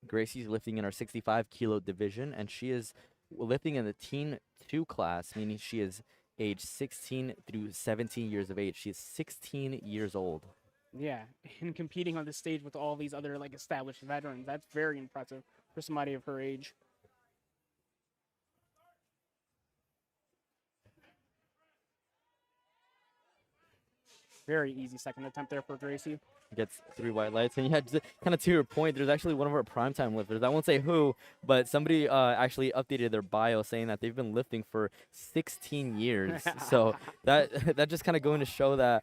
Gracie's lifting in our 65 kilo division, and she is lifting in the teen 2 class, meaning she is age 16 through 17 years of age. She is 16 years old. Yeah, and competing on the stage with all these other like established veterans, that's very impressive for somebody of her age. Very easy second attempt there for Gracie. Gets 3 white lights. And yeah, just kind of to your point, there's actually one of our primetime lifters. I won't say who, but somebody actually updated their bio saying that they've been lifting for 16 years. So that just kind of going to show that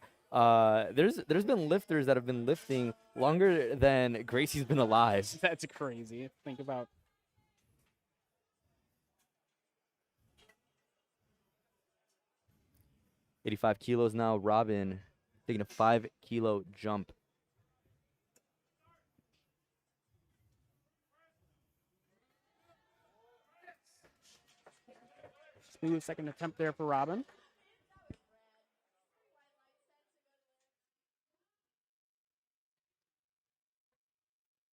there's been lifters that have been lifting longer than Gracie's been alive. That's crazy. Think about 85 kilos now. Robin taking a 5-kilo jump. smooth second attempt there for Robin.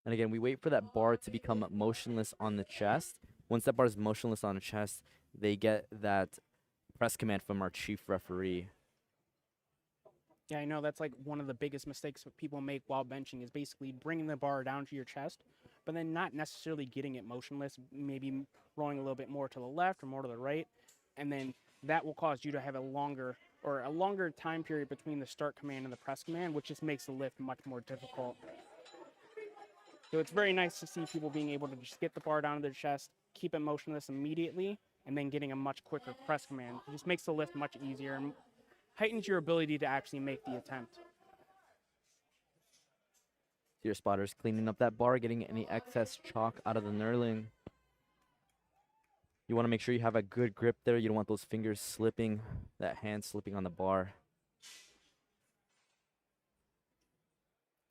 And again, we wait for that bar to become motionless on the chest. Once that bar is motionless on the chest, they get that press command from our chief referee. Yeah, I know that's like one of the biggest mistakes that people make while benching is basically bringing the bar down to your chest, but then not necessarily getting it motionless, maybe rolling a little bit more to the left or more to the right, and then that will cause you to have a longer time period between the start command and the press command, which just makes the lift much more difficult. So it's very nice to see people being able to just get the bar down to their chest, keep it motionless immediately, and then getting a much quicker press command. It just makes the lift much easier and heightens your ability to actually make the attempt. Your spotters cleaning up that bar, getting any excess chalk out of the knurling. You want to make sure you have a good grip there. You don't want those fingers slipping, that hand slipping on the bar.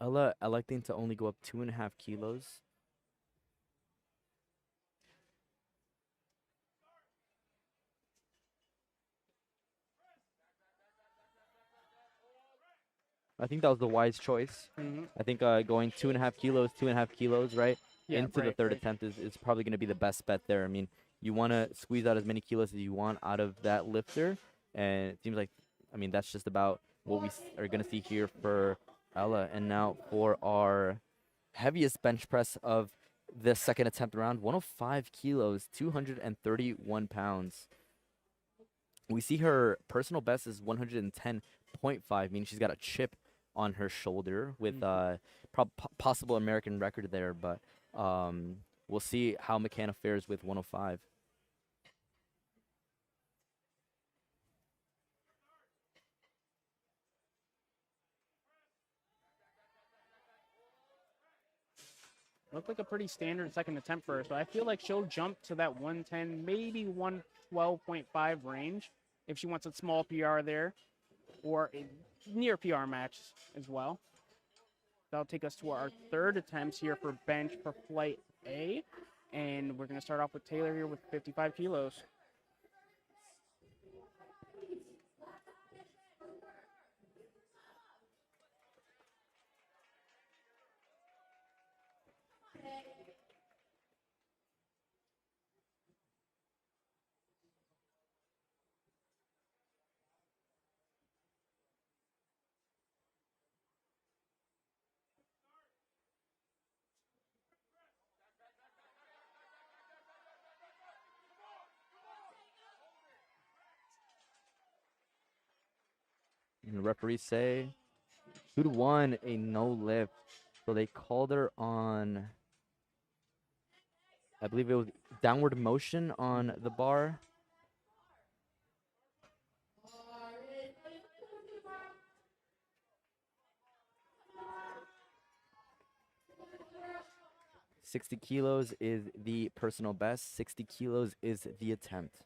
Ella electing to only go up 2.5 kilos. I think that was the wise choice. I think going 2.5 kilos, right, Yeah, into the third attempt is probably going to be the best bet there. I mean, you want to squeeze out as many kilos as you want out of that lifter, and it seems like, I mean, that's just about what we are going to see here for Ella. And now for our heaviest bench press of the second attempt round, 105 kilos, 231 pounds. We see her personal best is 110.5, meaning she's got a chip on her shoulder with possible American record there, but we'll see how McCanna fares with 105. Looked like a pretty standard second attempt for her, so I feel like she'll jump to that 110, maybe 112.5 range if she wants a small PR there or a near PR match as well. That'll take us to our third attempts here for bench for flight A, and we're going to start off with Taylor here with 55 kilos. And the referees say 2-1, a no lift. So they called her on, I believe it was downward motion on the bar. $60 kilos is the personal best. 60 kilos is the attempt.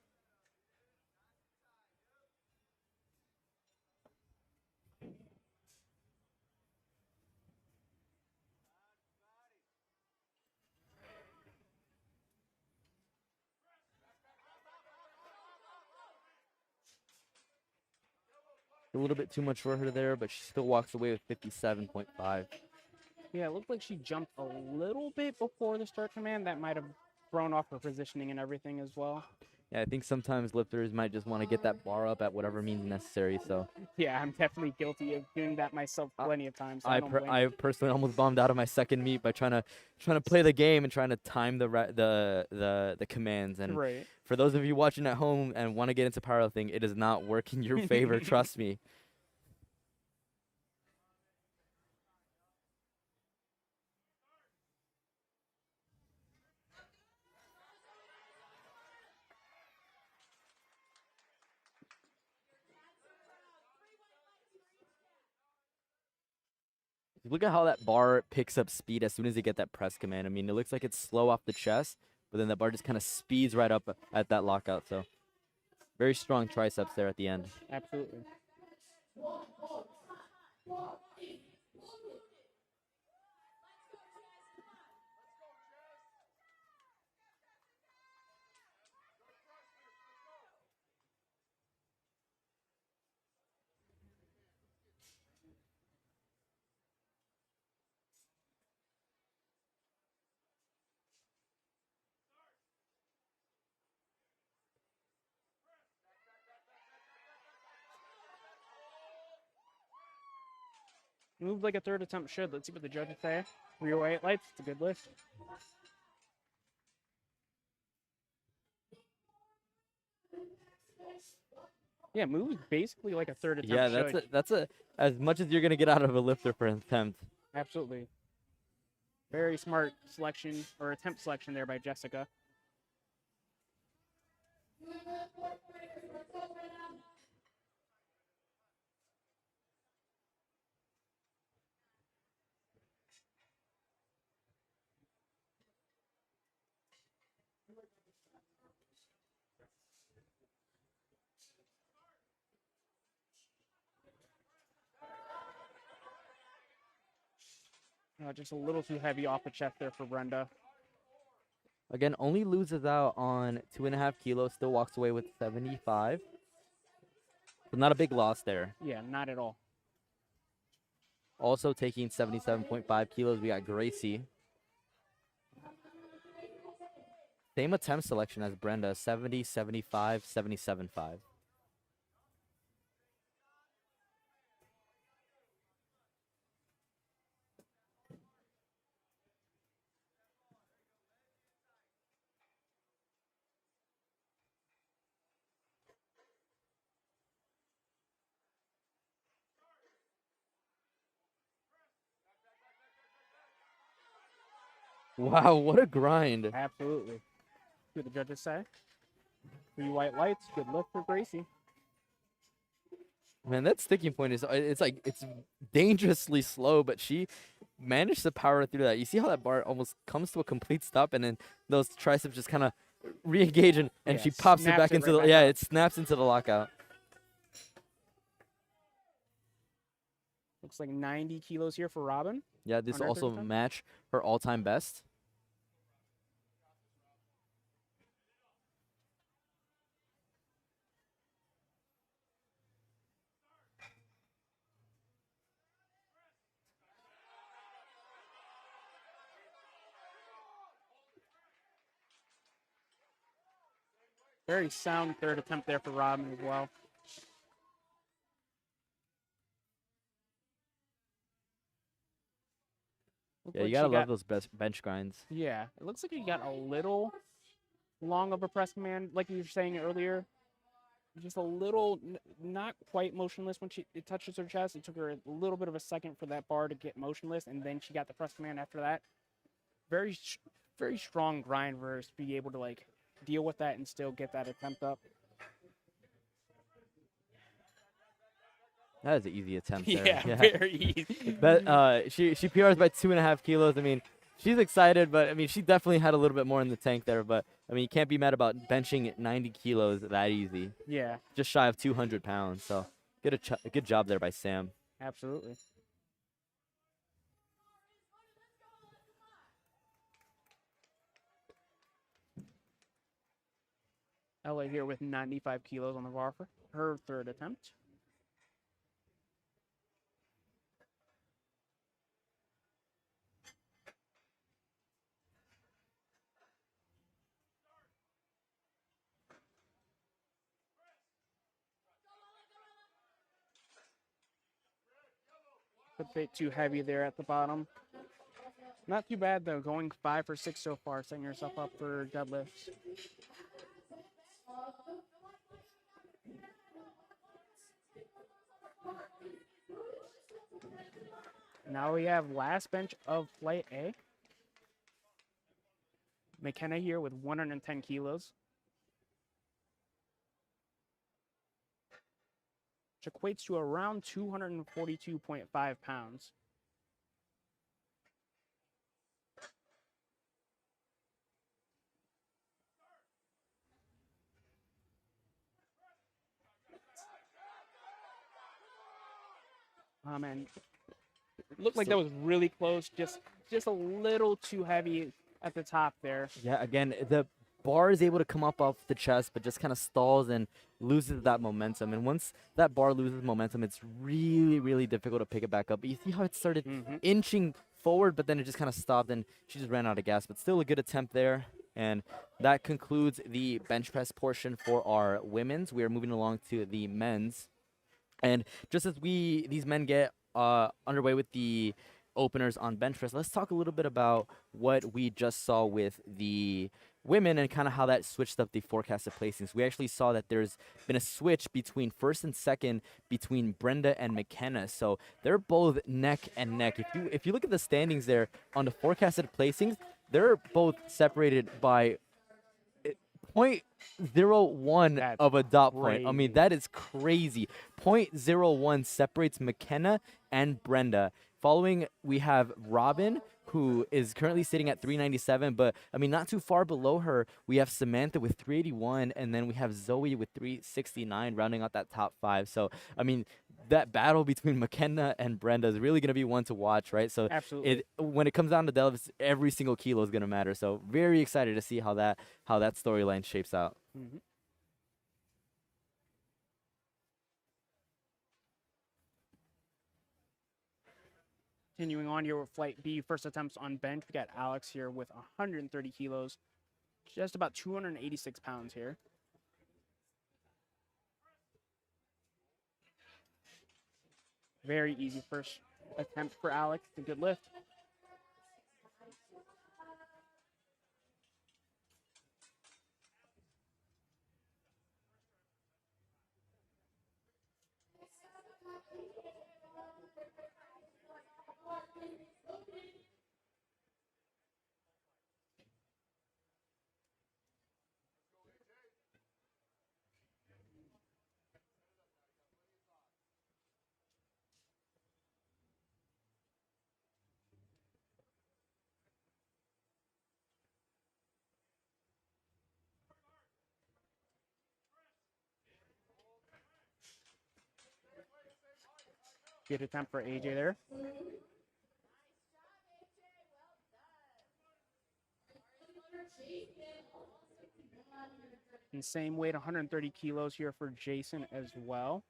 A little bit too much for her there, but she still walks away with 57.5. Yeah, it looked like she jumped a little bit before the start command. That might have thrown off her positioning and everything as well. Yeah, I think sometimes lifters might just want to get that bar up at whatever means necessary. So Yeah, I'm definitely guilty of doing that myself plenty of times. So I don't blame I personally almost bombed out of my second meet by trying to play the game and trying to time the commands. And Right. for those of you watching at home and want to get into powerlifting, it does not work in your favor. Trust me. Look at how that bar picks up speed as soon as you get that press command. I mean, it looks like it's slow off the chest, but then the bar just kind of speeds right up at that lockout. So very strong triceps there at the end. Absolutely. Moved like a third attempt should. Let's see what the judges say. Rear white lights. It's a good lift. Yeah, moves basically like a third attempt Yeah, should. that's as much as you're gonna get out of a lifter for an attempt. Absolutely. Very smart selection or attempt selection there by Jessica. Just a little too heavy off the chest there for Brenda. Again, only loses out on 2.5 kilos, still walks away with 75. But not a big loss there. Yeah, not at all. Also taking 77.5 kilos, we got Gracie. Same attempt selection as Brenda, 70, 75, 77.5. Wow, what a grind. Absolutely. What do the judges say? 3 white lights. Good lift for Gracie. Man, that sticking point is, it's dangerously slow, but she managed to power through that. You see how that bar almost comes to a complete stop, and then those triceps just kind of re-engage, and Yeah, she pops it snaps back it into right the, back yeah, up. it snaps into the lockout. Looks like 90 kilos here for Robin. Yeah, this Under also 30 match her all-time best. Very sound third attempt there for Robin as well. Looks Yeah, like you she gotta love got- those best bench grinds. Yeah, it looks like he got a little long of a press command, like you were saying earlier. just a little, not quite motionless when it touches her chest. It took her a little bit of a second for that bar to get motionless, and then she got the press command after that. Very, very strong grind for her to be able to like deal with that and still get that attempt up. That is an easy attempt there. Yeah, very easy. But she PRs by 2.5 kilos. I mean, she's excited, but I mean, she definitely had a little bit more in the tank there. But I mean, you can't be mad about benching 90 kilos that easy. Yeah, Just shy of 200 pounds. So good job there by Sam. absolutely. Ella here with 95 kilos on the bar for her third attempt. A bit too heavy there at the bottom. Not too bad though, going 5 for 6 so far, setting yourself up for deadlifts. Now we have last bench of flight A. McKenna here with 110 kilos. Which equates to around 242.5 pounds. And it looked like that was really close, just a little too heavy at the top there. Yeah, again, the bar is able to come up off the chest, but just kind of stalls and loses that momentum. And once that bar loses momentum, it's really, really difficult to pick it back up. But you see how it started inching forward, but then it just kind of stopped, and she just ran out of gas. But still a good attempt there. And that concludes the bench press portion for our women's. We are moving along to the men's. And just as these men get underway with the openers on bench press, let's talk a little bit about what we just saw with the women and kind of how that switched up the forecasted placings. We actually saw that there's been a switch between first and second between Brenda and McKenna. So they're both neck and neck. If you look at the standings there on the forecasted placings, they're both separated by 0.01 That's of a dot point. I mean, crazy. that is crazy. 0.01 separates McKenna and Brenda. Following, we have Robin, who is currently sitting at 397, but I mean, not too far below her, we have Samantha with 381, and then we have Zoe with 369, rounding out that top 5. So, I mean, that battle between McKenna and Brenda is really going to be one to watch, right? So, Absolutely. when it comes down to deadlifts, every single kilo is going to matter. So, very excited to see how that storyline shapes out. Continuing on here with flight B, first attempts on bench. We got Alex here with 130 kilos, just about 286 pounds here. Very easy first attempt for Alex. A good lift. Good attempt for AJ there. And same weight, 130 kilos here for Jason as well.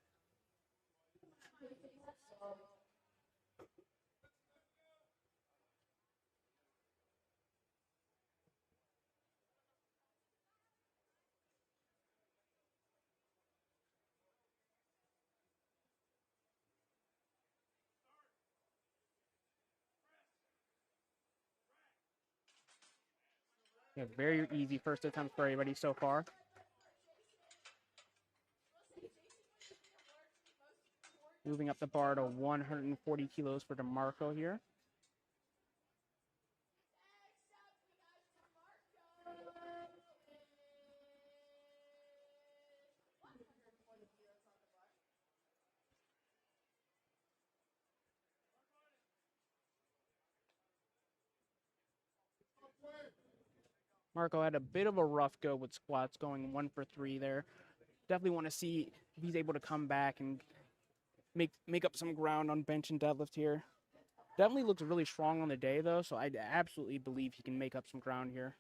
Yeah, very easy first attempt for everybody so far. Moving up the bar to 140 kilos for DeMarco here. Marco had a bit of a rough go with squats, going 1 for 3 there. Definitely want to see if he's able to come back and make up some ground on bench and deadlift here. Definitely looks really strong on the day, though, so I absolutely believe he can make up some ground here.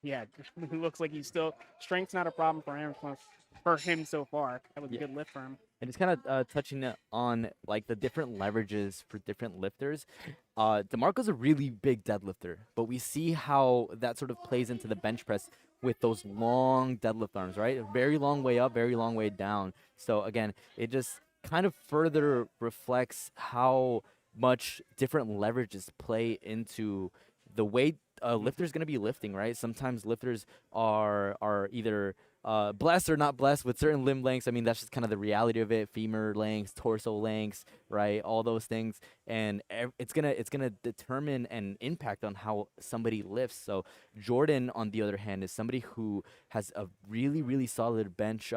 Yeah, it looks like he's still, strength's not a problem for him so far. That was a good lift for him. And it's kind of touching on like the different leverages for different lifters. DeMarco's a really big deadlifter, but we see how that sort of plays into the bench press with those long deadlift arms, right? A very long way up, very long way down. So again, it just kind of further reflects how much different leverages play into the way a lifter's going to be lifting, right? Sometimes lifters are either blessed or not blessed with certain limb lengths. I mean, that's just kind of the reality of it. Femur lengths, torso lengths, right? All those things, and it's gonna determine and impact on how somebody lifts. So Jordan, on the other hand, is somebody who has a really solid bench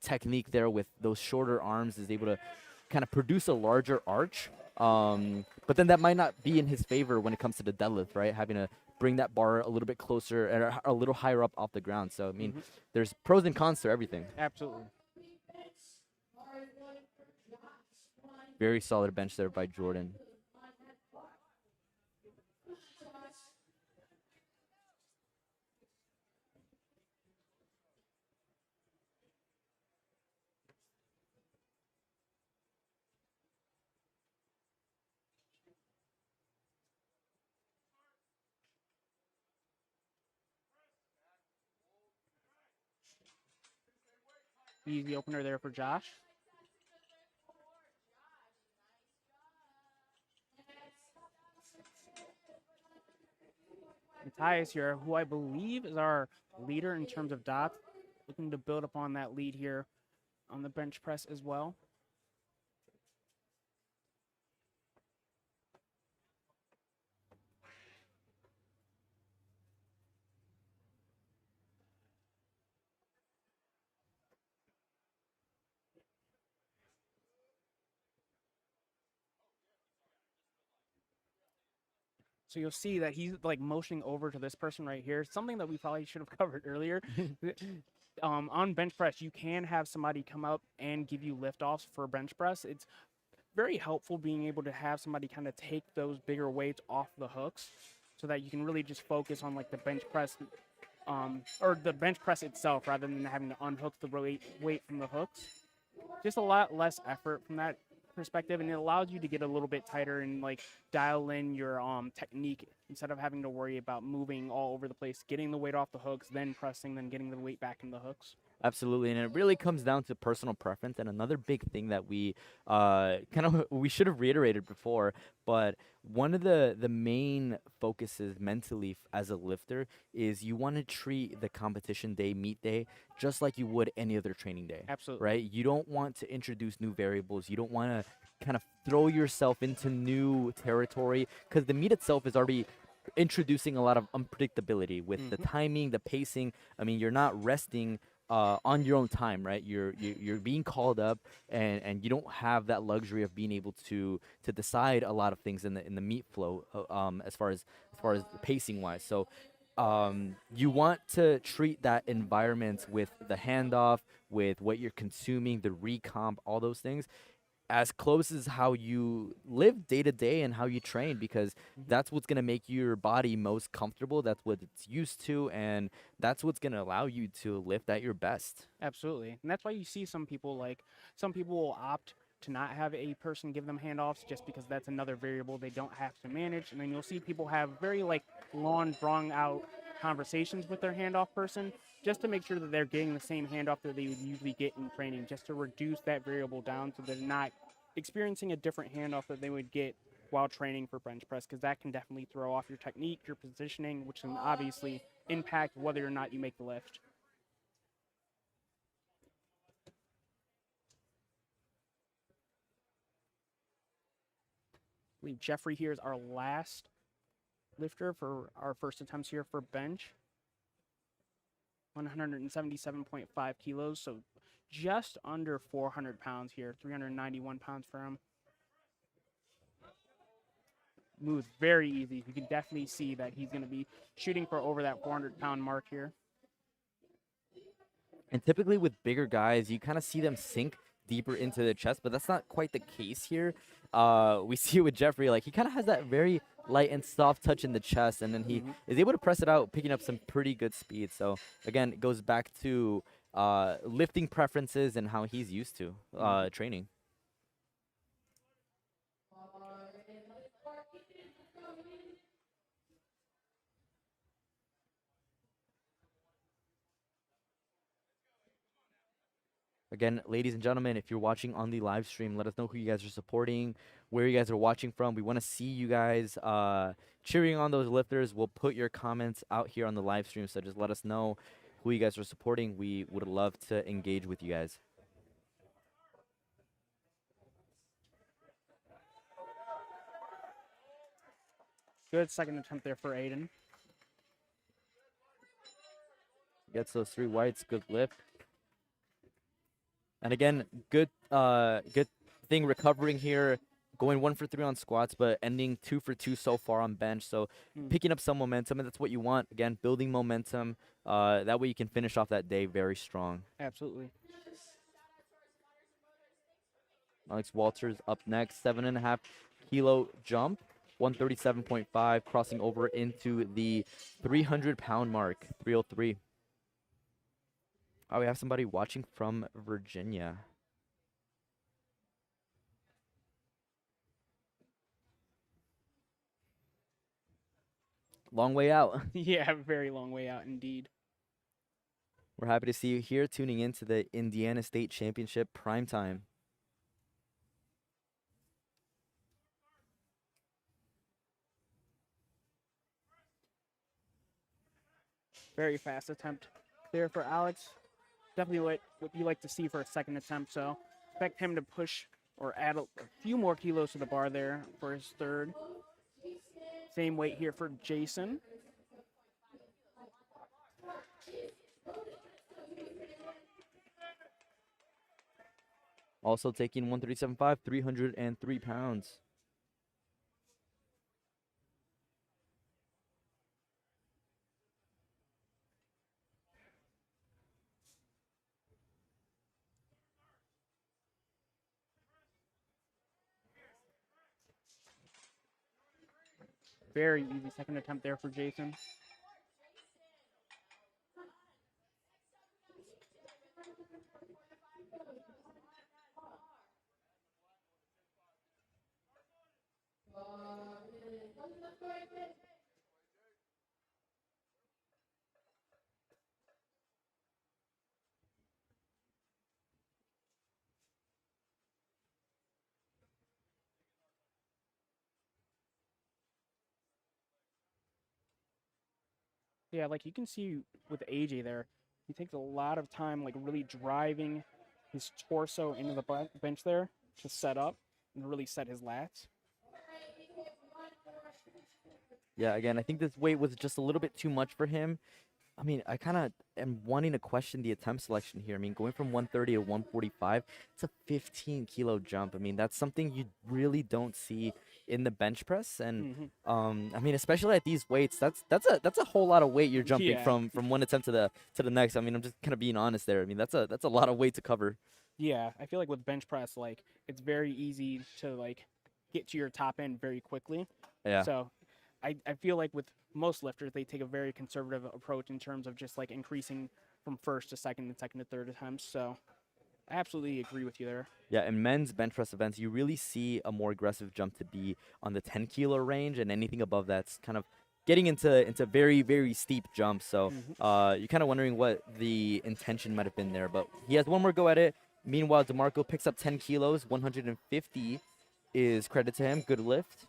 technique there with those shorter arms. Is able to kind of produce a larger arch. But then that might not be in his favor when it comes to the deadlift, right? Having to bring that bar a little bit closer or a little higher up off the ground. So, I mean, there's pros and cons to everything. Absolutely. Very solid bench there by Jordan. Easy opener there for Josh. Matthias here, who I believe is our leader in terms of dots, looking to build upon that lead here on the bench press as well. So you'll see that he's like motioning over to this person right here, something that we probably should have covered earlier. On bench press, you can have somebody come up and give you liftoffs for bench press. It's very helpful being able to have somebody kind of take those bigger weights off the hooks so that you can really just focus on like the bench press or the bench press itself rather than having to unhook the weight from the hooks. Just a lot less effort from that perspective, and it allows you to get a little bit tighter and like dial in your technique instead of having to worry about moving all over the place, getting the weight off the hooks, then pressing, then getting the weight back in the hooks. Absolutely, and it really comes down to personal preference. And another big thing that we we should have reiterated before, but one of the main focuses mentally as a lifter is you want to treat the competition day, meet day, just like you would any other training day. Absolutely. Right? You don't want to introduce new variables. You don't want to kind of throw yourself into new territory because the meet itself is already introducing a lot of unpredictability with the timing, the pacing. I mean, you're not resting on your own time, right? You're being called up, and you don't have that luxury of being able to decide a lot of things in the meat flow, as far as pacing wise. So you want to treat that environment with the handoff, with what you're consuming, the recomp, all those things, as close as how you live day to day and how you train, because that's what's going to make your body most comfortable. That's what it's used to, and that's what's going to allow you to lift at your best. Absolutely. And that's why you see some people will opt to not have a person give them handoffs just because that's another variable they don't have to manage. And then you'll see people have very like long, drawn out conversations with their handoff person just to make sure that they're getting the same handoff that they would usually get in training, just to reduce that variable down so they're not experiencing a different handoff that they would get while training for bench press, because that can definitely throw off your technique, your positioning, which can obviously impact whether or not you make the lift. I believe Jeffrey here is our last lifter for our first attempts here for bench. 177.5 kilos, so just under 400 pounds here, 391 pounds for him. Moves very easy. You can definitely see that he's going to be shooting for over that 400-pound mark here. And typically with bigger guys, you kind of see them sink deeper into the chest, but that's not quite the case here. We see it with Jeffrey, like he kind of has that very light and soft touch in the chest, and then he is able to press it out, picking up some pretty good speed. So again, it goes back to lifting preferences and how he's used to training. Again, ladies and gentlemen, if you're watching on the live stream, let us know who you guys are supporting, where you guys are watching from. We want to see you guys cheering on those lifters. We'll put your comments out here on the live stream, so just let us know who you guys are supporting. We would love to engage with you guys. Good second attempt there for Aiden. Gets those 3 whites, good lift. And again, good thing recovering here, going 1 for 3 on squats, but ending 2 for 2 so far on bench. So picking up some momentum, and that's what you want. Again, building momentum. That way you can finish off that day very strong. Absolutely. Alex Walters up next, 7.5 kilo jump, 137.5, crossing over into the 300-pound mark, 303. Oh, we have somebody watching from Virginia. Long way out. Yeah, very long way out indeed. We're happy to see you here tuning in to the Indiana State Championship Primetime. Very fast attempt there for Alex. Definitely what you like to see for a second attempt. So expect him to push or add a few more kilos to the bar there for his third. Same weight here for Jason. Also taking 137.5, 303 pounds. Very easy second attempt there for Jason. Yeah, like you can see with AJ there, he takes a lot of time like really driving his torso into the bench there to set up and really set his lats. Yeah, again, I think this weight was just a little bit too much for him. I mean, I kind of am wanting to question the attempt selection here. I mean, going from 130 to 145, it's a 15-kilo jump. I mean, that's something you really don't see in the bench press. And I mean, especially at these weights, that's a whole lot of weight you're jumping from one attempt to the next. I mean, I'm just kind of being honest there. I mean, that's a lot of weight to cover. Yeah, I feel like with bench press, like it's very easy to like get to your top end very quickly. Yeah. So I feel like with most lifters, they take a very conservative approach in terms of just like increasing from first to second and second to third attempts. So I absolutely agree with you there. Yeah, in men's bench press events, you really see a more aggressive jump to be on the 10-kilo range, and anything above that's kind of getting into very, very steep jumps. So you're kind of wondering what the intention might have been there. But he has one more go at it. Meanwhile, DeMarco picks up 10 kilos, 150 is credit to him. Good lift.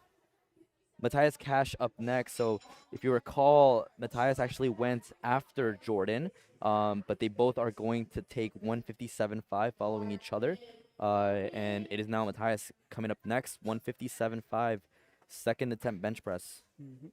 Matthias Cash up next. So if you recall, Matthias actually went after Jordan, but they both are going to take 157.5 following each other. And it is now Matthias coming up next, 157.5, second attempt bench press. Mhm.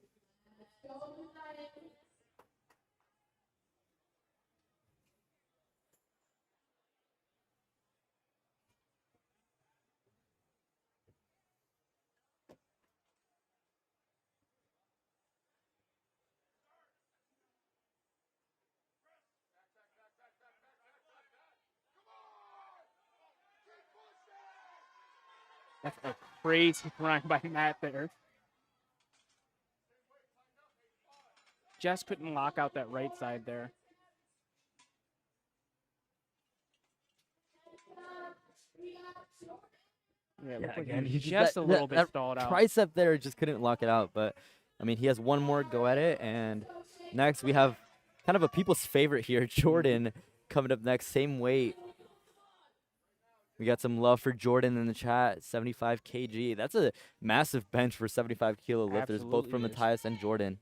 That's a crazy grind by Matt there. Just couldn't lock out that right side there. Yeah, it looked like he was just a little bit stalled out. Tricep there just couldn't lock it out, but I mean, he has one more go at it. And next we have kind of a people's favorite here, Jordan, coming up next, same weight. We got some love for Jordan in the chat, 75 kg. That's a massive bench for 75 kilo lifters, both from Absolutely is. Matthias and Jordan.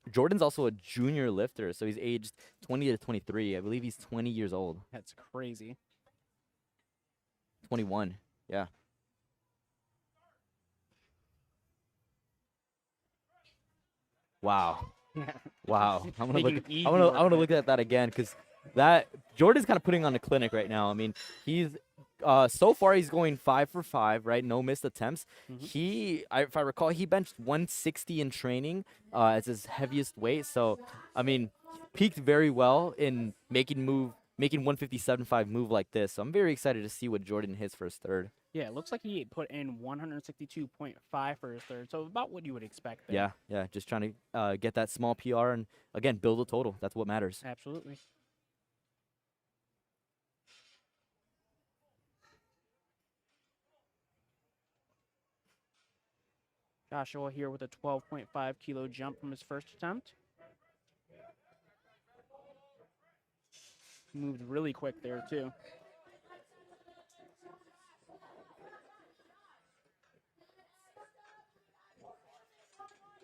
Jordan's also a junior lifter, so he's aged 20 to 23. I believe he's 20 years old. That's crazy. 21, yeah. Wow. Yeah. Wow. I'm gonna Making look. easy I want work to there. look at that again because that Jordan's kind of putting on a clinic right now. I mean, he's so far he's going 5 for 5, right? No missed attempts. Mhm. If I recall, he benched 160 in training as his heaviest weight. So, I mean, peaked very well in making 157.5 move like this. So I'm very excited to see what Jordan hits for his third. Yeah, it looks like he put in 162.5 for his third, so about what you would expect there. Yeah, yeah. Just trying to get that small PR and again build a total. That's what matters. Absolutely. Joshua here with a 12.5 kilo jump from his first attempt. Moved really quick there, too.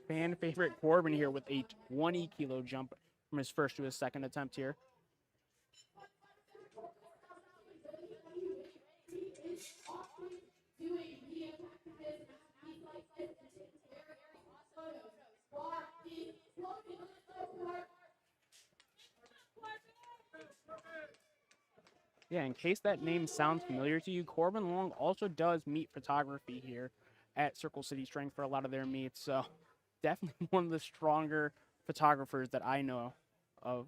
Fan favorite Corbin here with a 20 kilo jump from his first to his second attempt here. Yeah, in case that name sounds familiar to you, Corbin Long also does meet photography here at Circle City Strength for a lot of their meets. So definitely one of the stronger photographers that I know of.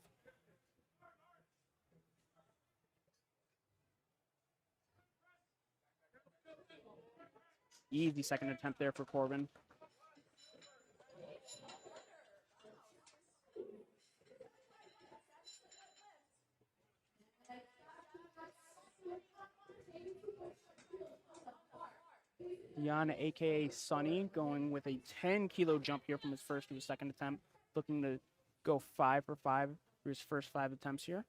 Easy second attempt there for Corbin. Yana, aka Sonny, going with a 10 kilo jump here from his first to his second attempt, looking to go 5 for 5 for his first 5 attempts here.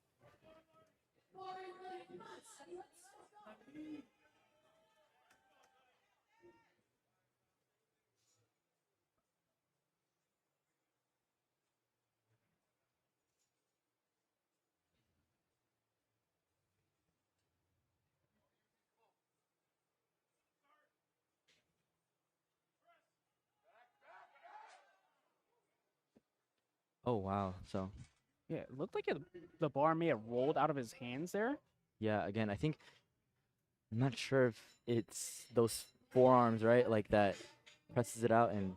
Oh wow. So Yeah, it looked like the bar may have rolled out of his hands there. yeah, again, I'm not sure if it's those forearms, right? Like that presses it out, and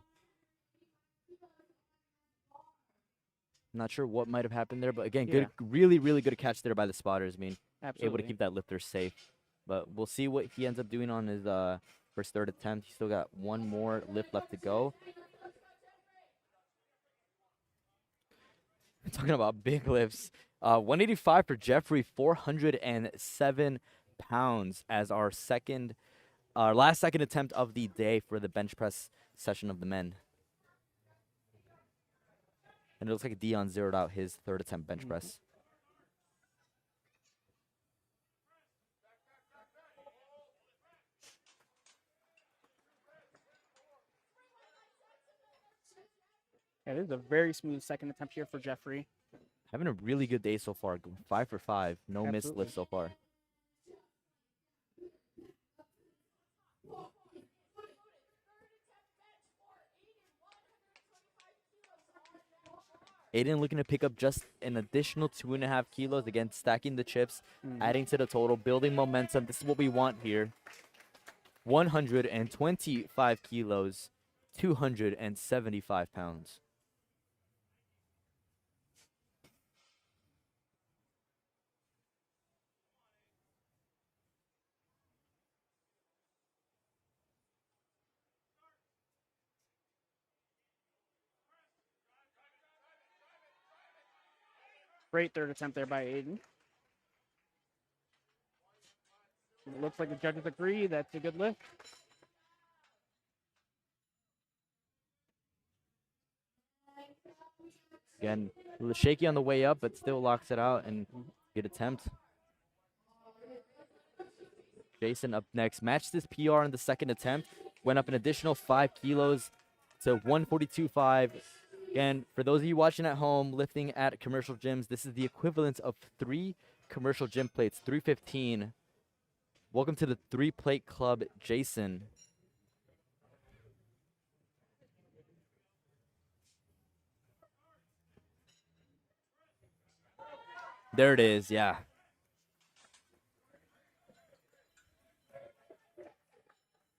I'm not sure what might have happened there, but again, Yeah. good, really, really good catch there by the spotters. I mean, able to Absolutely. keep that lifter safe. But we'll see what he ends up doing on his first third attempt. He's still got one more lift left to go. Talking about big lifts, 185 for Jeffrey, 407 pounds as our last second attempt of the day for the bench press session of the men. And it looks like Dion zeroed out his third attempt bench press. Yeah, this is a very smooth second attempt here for Jeffrey. Having a really good day so far. 5 for 5. No missed Absolutely. lifts so far. Aiden looking to pick up just an additional 2.5 kilos. Again, stacking the chips, adding to the total, building momentum. This is what we want here. 125 kilos, 275 pounds. Great third attempt there by Aiden. It looks like the judges agree that's a good lift. Again, a little shaky on the way up, but still locks it out and good attempt. Jason up next. Matched his PR in the second attempt. Went up an additional 5 kilos to 142.5. Again, for those of you watching at home, lifting at commercial gyms, this is the equivalent of 3 commercial gym plates, 315. Welcome to the 3-plate club, Jason. There it is, yeah.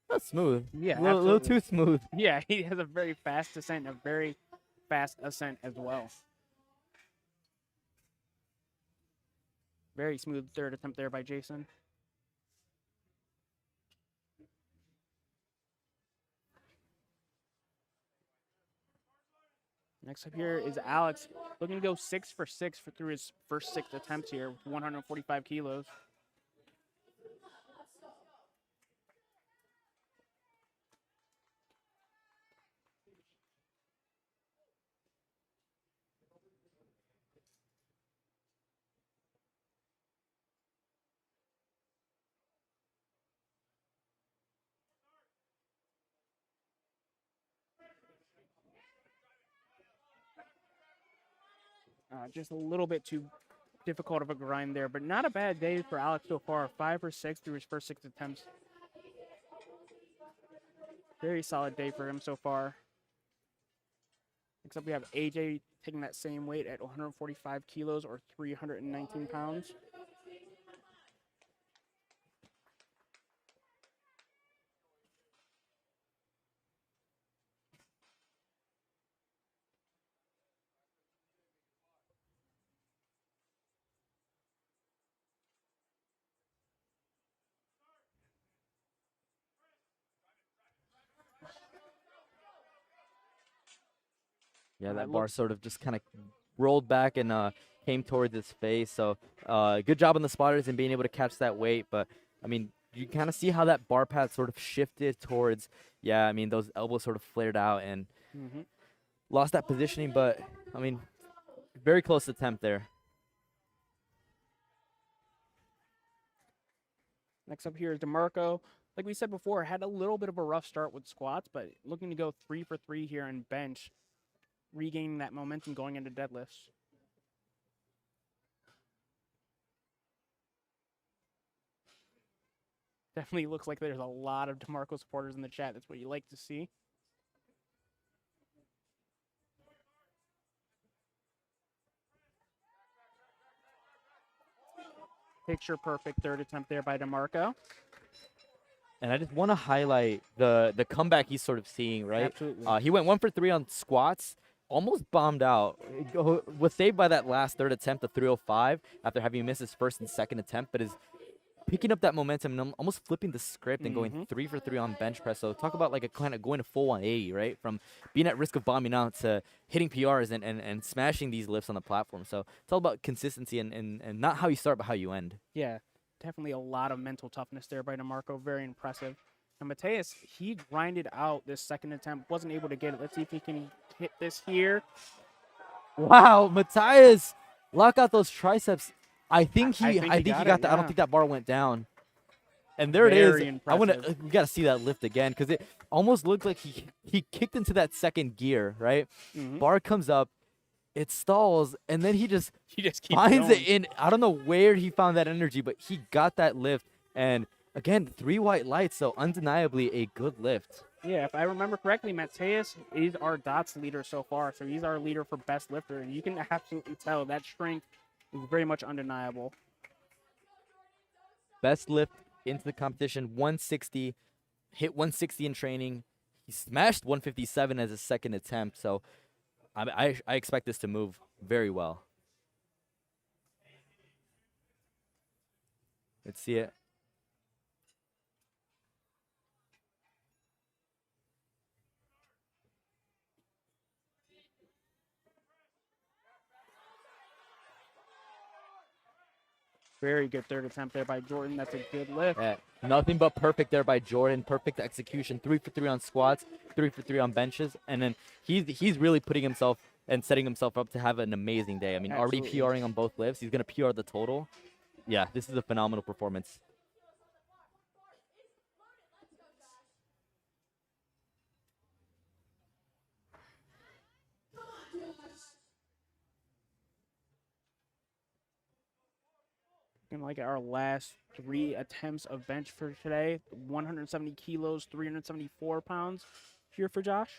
That's smooth. Yeah, a little absolutely. too smooth. Yeah, he has a very fast descent, a very fast ascent as well. Very smooth third attempt there by Jason. Next up here is Alex, looking to go 6 for 6 through his first 6 attempts here with 145 kilos. Just a little bit too difficult of a grind there, but not a bad day for Alex so far. 5 for 6 through his first 6 attempts. Very solid day for him so far. Next up, we have AJ taking that same weight at 145 kilos or 319 pounds. Yeah, that bar sort of just kind of rolled back and came towards his face. So good job on the spotters and being able to catch that weight. But, I mean, you kind of see how that bar path sort of shifted towards, yeah, I mean, those elbows sort of flared out and lost that positioning. But, I mean, very close attempt there. Next up here is DeMarco. Like we said before, had a little bit of a rough start with squats, but looking to go 3 for 3 here on bench, regaining that momentum going into deadlifts. Definitely looks like there's a lot of DeMarco supporters in the chat. That's what you like to see. Picture perfect third attempt there by DeMarco. And I just want to highlight the comeback he's sort of seeing, right? Absolutely. He went 1 for 3 on squats, almost bombed out. Was saved by that last third attempt, the 305, after having missed his first and second attempt, but is picking up that momentum and almost flipping the script and going 3 for 3 on bench press. So talk about like a kind of going to full 180, right? From being at risk of bombing out to hitting PRs and smashing these lifts on the platform. So it's all about consistency and not how you start, but how you end. Yeah, definitely a lot of mental toughness there by DeMarco. Very impressive. And Mateus, he grinded out this second attempt, wasn't able to get it. Let's see if he can hit this here. Wow, Matthias, lock out those triceps. I think he got that. Yeah. I don't think that bar went down. And there it is. Very I want to. impressive. We gotta see that lift again because it almost looked like he kicked into that second gear. Right, Mhm. bar comes up, it stalls, and then he just He just keeps finds going. it in. I don't know where he found that energy, but he got that lift. And again, 3 white lights, so undeniably a good lift. Yeah, if I remember correctly, Mateus is our dots leader so far. So he's our leader for best lifter. And you can absolutely tell that strength is very much undeniable. Best lift into the competition, 160, hit 160 in training. He smashed 157 as his second attempt, so I expect this to move very well. Let's see it. Very good third attempt there by Jordan. That's a good lift. Yeah, nothing but perfect there by Jordan. Perfect execution. 3 for 3 on squats, 3 for 3 on benches, and then he's really putting himself and setting himself up to have an amazing day. I mean, already Absolutely. PRing on both lifts. He's gonna PR the total. Yeah, this is a phenomenal performance. And like our last 3 attempts of bench for today, 170 kilos, 374 pounds here for Josh.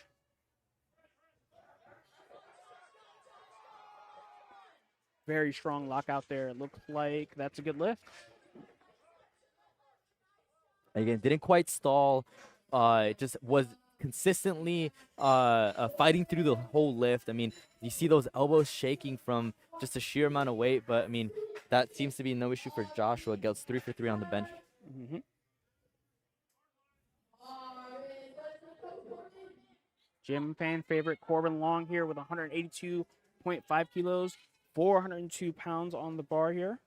Very strong lockout there. It looks like that's a good lift. Again, didn't quite stall. Just was consistently fighting through the whole lift. I mean, you see those elbows shaking from just a sheer amount of weight, but I mean, that seems to be no issue for Joshua. Goes 3 for 3 on the bench. Mm-hmm. Gym fan favorite Corbin Long here with 182.5 kilos, 402 pounds on the bar here.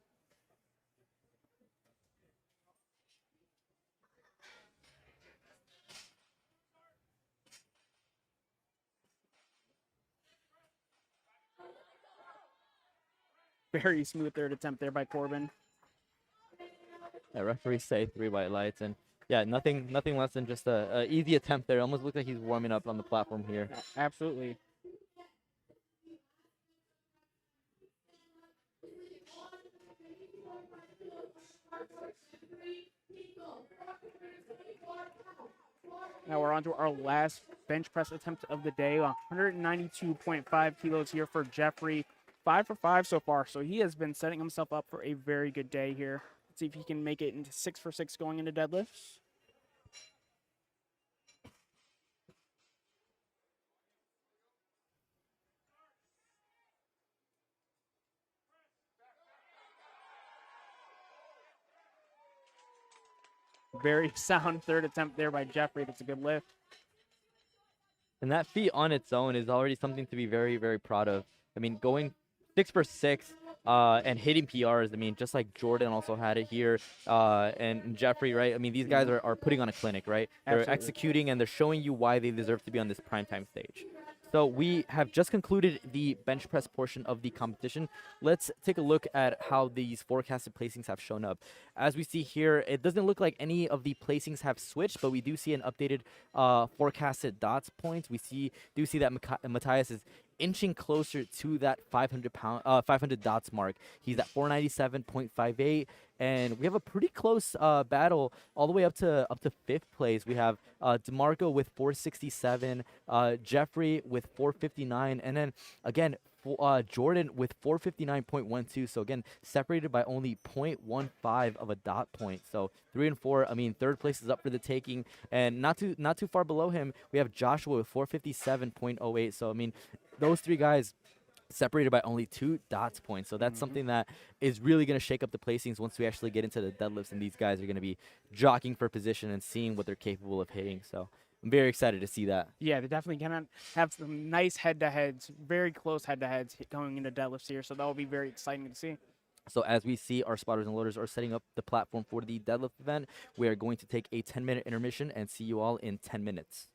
Very smooth third attempt there by Corbin. Yeah, referees say 3 white lights, and yeah, nothing less than just a easy attempt there. Almost looked like he's warming up on the platform here. Absolutely. Now we're on to our last bench press attempt of the day. 192.5 kilos here for Jeffrey. 5 for 5 so far, so he has been setting himself up for a very good day here. Let's see if he can make it into 6 for 6 going into deadlifts. Very sound third attempt there by Jeffrey. That's a good lift. And that feat on its own is already something to be very, very proud of. I mean, going 6 for 6 and hitting PRs, I mean, just like Jordan also had it here and Jeffrey, right? I mean, these guys are putting on a clinic, right? They're Absolutely. executing and they're showing you why they deserve to be on this primetime stage. So we have just concluded the bench press portion of the competition. Let's take a look at how these forecasted placings have shown up. As we see here, it doesn't look like any of the placings have switched, but we do see an updated forecasted dots points. We do see that Matthias is inching closer to that 500 dots mark. He's at 497.58, and we have a pretty close battle all the way up to 5th place. We have DeMarco with 467, Jeffrey with 459, and then again Jordan with 459.12. So again, separated by only 0.15 of a dot point. So 3 and 4. I mean, 3rd place is up for the taking, and not too far below him, we have Joshua with 457.08. So I mean, those 3 guys separated by only 2 dots points. So that's something that is really going to shake up the placings once we actually get into the deadlifts, and these guys are going to be jockeying for position and seeing what they're capable of hitting. So I'm very excited to see that. Yeah, they definitely can have some nice head-to-heads, very close head-to-heads going into deadlifts here, so that will be very exciting to see. So as we see, our spotters and loaders are setting up the platform for the deadlift event. We are going to take a 10-minute intermission and see you all in 10 minutes.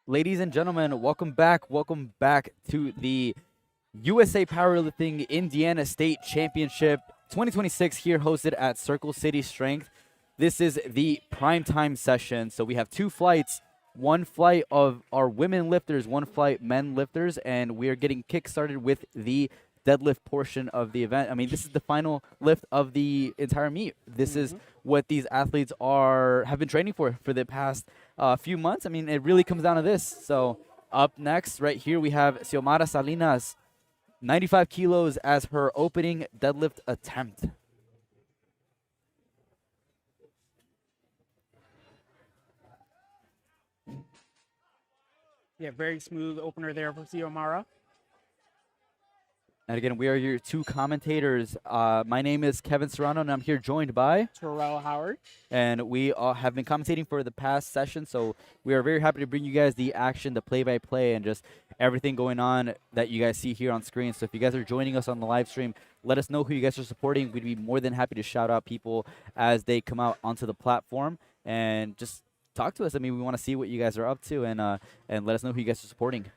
Ladies and gentlemen, welcome back. Welcome back to the USA Powerlifting Indiana State Championship 2026 here hosted at Circle City Strength. This is the primetime session. So we have two flights, one flight of our women lifters, one flight men lifters, and we are getting kick-started with the deadlift portion of the event. I mean, this is the final lift of the entire meet. This is what these athletes have been training for the past few months. I mean, it really comes down to this. So up next, right here, we have Xiomara Salinas, 95 kilos as her opening deadlift attempt. Yeah, very smooth opener there for Xiomara. And again, we are your two commentators. My name is Kevin Serrano, and I'm here joined by Terrell Howard. And we have been commentating for the past session, so we are very happy to bring you guys the action, the play-by-play, and just everything going on that you guys see here on screen. So if you guys are joining us on the live stream, let us know who you guys are supporting. We'd be more than happy to shout out people as they come out onto the platform and just talk to us. I mean, we want to see what you guys are up to, and let us know who you guys are supporting.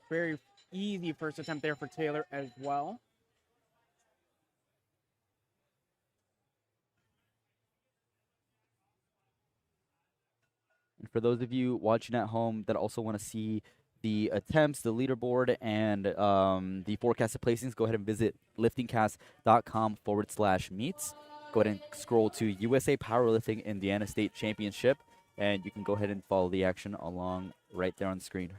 Very easy first attempt there for Taylor as well. And for those of you watching at home that also want to see the attempts, the leaderboard, and the forecasted placings, go ahead and visit liftingcast.com/meets. Go ahead and scroll to USA Powerlifting Indiana State Championship, and you can go ahead and follow the action along right there on the screen.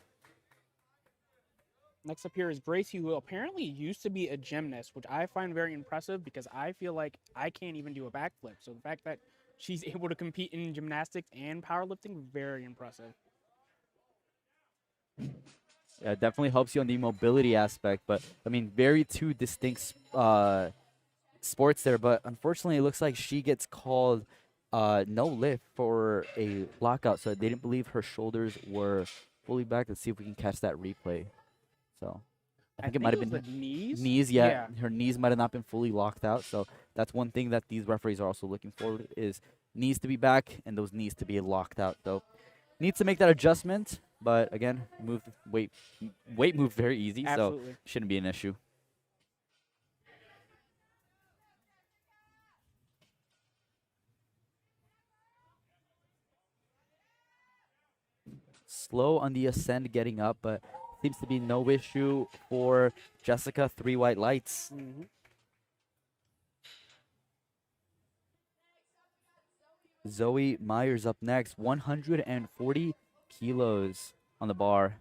Next up here is Gracie, who apparently used to be a gymnast, which I find very impressive because I feel like I can't even do a backflip. So the fact that she's able to compete in gymnastics and powerlifting, very impressive. Yeah, it definitely helps you on the mobility aspect, but I mean, very two distinct sports there. But unfortunately, it looks like she gets called no lift for a lockout, so they didn't believe her shoulders were fully back. Let's see if we can catch that replay. So I think it might have been the knees. Knees, yeah. Her knees might have not been fully locked out. So that's one thing that these referees are also looking for is knees to be back and those knees to be locked out. So needs to make that adjustment. But again, weight moved very easy. Absolutely. So shouldn't be an issue. Slow on the ascend getting up, but seems to be no issue for Jessica. 3 white lights. Zoe Myers up next. 140 kilos on the bar.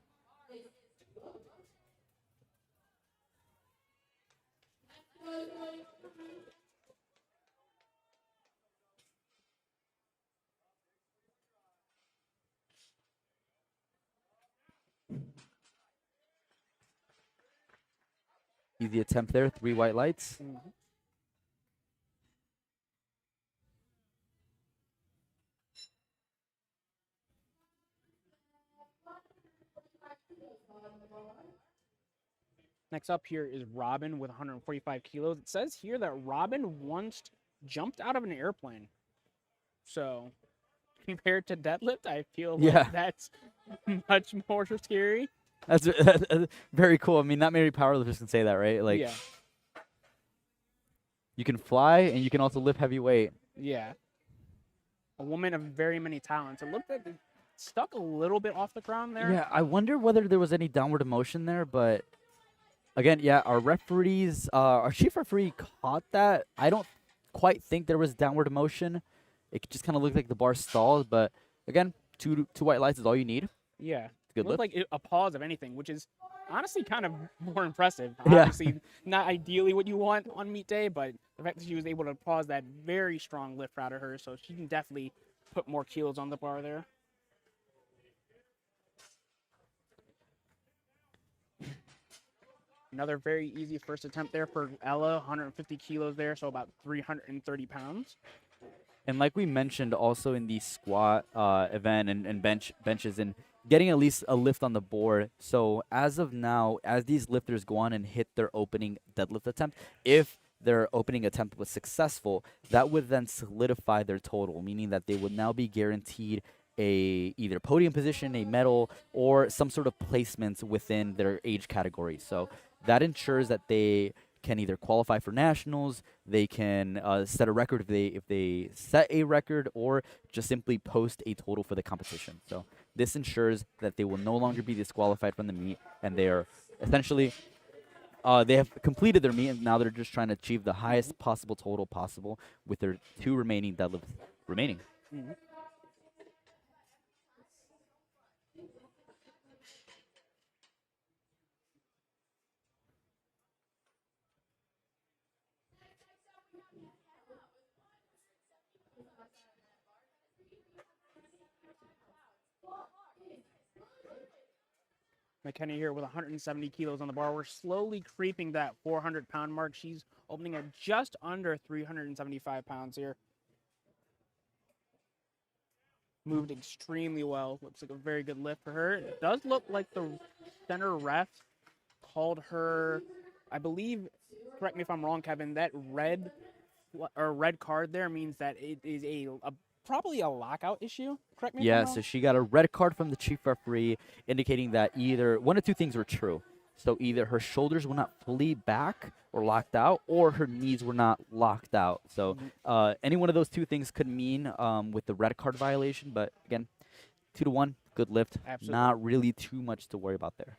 Easy attempt there. 3 white lights. Next up here is Robin with 145 kilos. It says here that Robin once jumped out of an airplane. So compared to deadlift, I feel like that's much more scary. That's very cool. I mean, not many powerlifters can say that, right? Like, yeah. You can fly and you can also lift heavy weight. Yeah. A woman of very many talents. It looked like it stuck a little bit off the ground there. Yeah, I wonder whether there was any downward motion there, but again, yeah, our referees, our chief referee caught that. I don't quite think there was downward motion. It just kind of looked like the bar stalled, but again, two white lights is all you need. Yeah. Good looked lift. like a pause of anything, which is honestly kind of more impressive. Yeah. Obviously, not ideally what you want on meet day, but the fact that she was able to pause that very strong lift out of her, so she can definitely put more kilos on the bar there. Another very easy first attempt there for Ella, 150 kilos there, so about 330 pounds. And like we mentioned also in the squat event and benches and getting at least a lift on the board. So as of now, as these lifters go on and hit their opening deadlift attempt, if their opening attempt was successful, that would then solidify their total, meaning that they would now be guaranteed a either podium position, a medal, or some sort of placements within their age category. So that ensures that they can either qualify for nationals, they can set a record if they set a record, or just simply post a total for the competition. So this ensures that they will no longer be disqualified from the meet, and they are essentially they have completed their meet, and now they're just trying to achieve the highest possible total possible with their 2 remaining deadlifts remaining. Mhm. McKenna here with 170 kilos on the bar. We're slowly creeping that 400-pound mark. She's opening at just under 375 pounds here. Moved extremely well. Looks like a very good lift for her. It does look like the center ref called her, I believe, correct me if I'm wrong, Kevin, that red card there means that it is probably a lockout issue. Correct me if I'm Yeah, wrong? so she got a red card from the chief referee indicating that either one of two things were true. So either her shoulders were not fully back or locked out, or her knees were not locked out. So any one of those two things could mean with the red card violation. But again, 2-1, good lift. Absolutely. Not really too much to worry about there.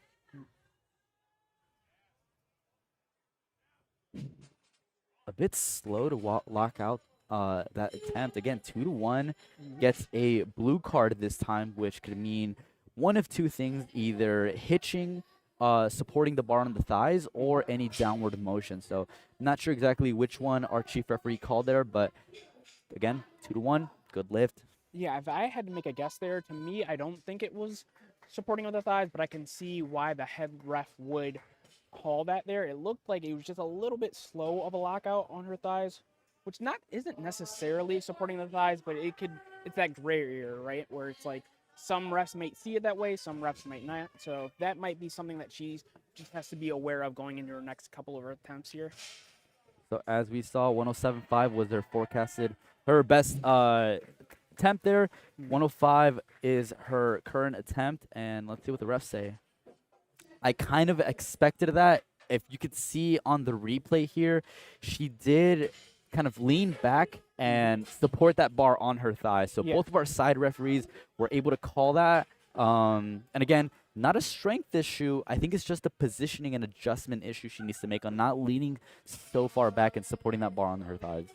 A bit slow to lock out that attempt. Again, 2-1, gets a blue card this time, which could mean one of two things: either hitching, supporting the bar on the thighs, or any downward motion. So not sure exactly which one our chief referee called there, but again, 2-1, good lift. Yeah, if I had to make a guess there, to me, I don't think it was supporting of the thighs, but I can see why the head ref would call that there. It looked like it was just a little bit slow of a lockout on her thighs, which isn't necessarily supporting the thighs, but it's that gray area, right? Where it's like some refs might see it that way, some refs might not. So that might be something that she just has to be aware of going into her next couple of attempts here. So as we saw, 107.5 was her best attempt there. 105 is her current attempt, and let's see what the refs say. I kind of expected that. If you could see on the replay here, she did kind of lean back and support that bar on her thigh. So both of our side referees were able to call that. And again, not a strength issue. I think it's just a positioning and adjustment issue she needs to make on not leaning so far back and supporting that bar on her thighs.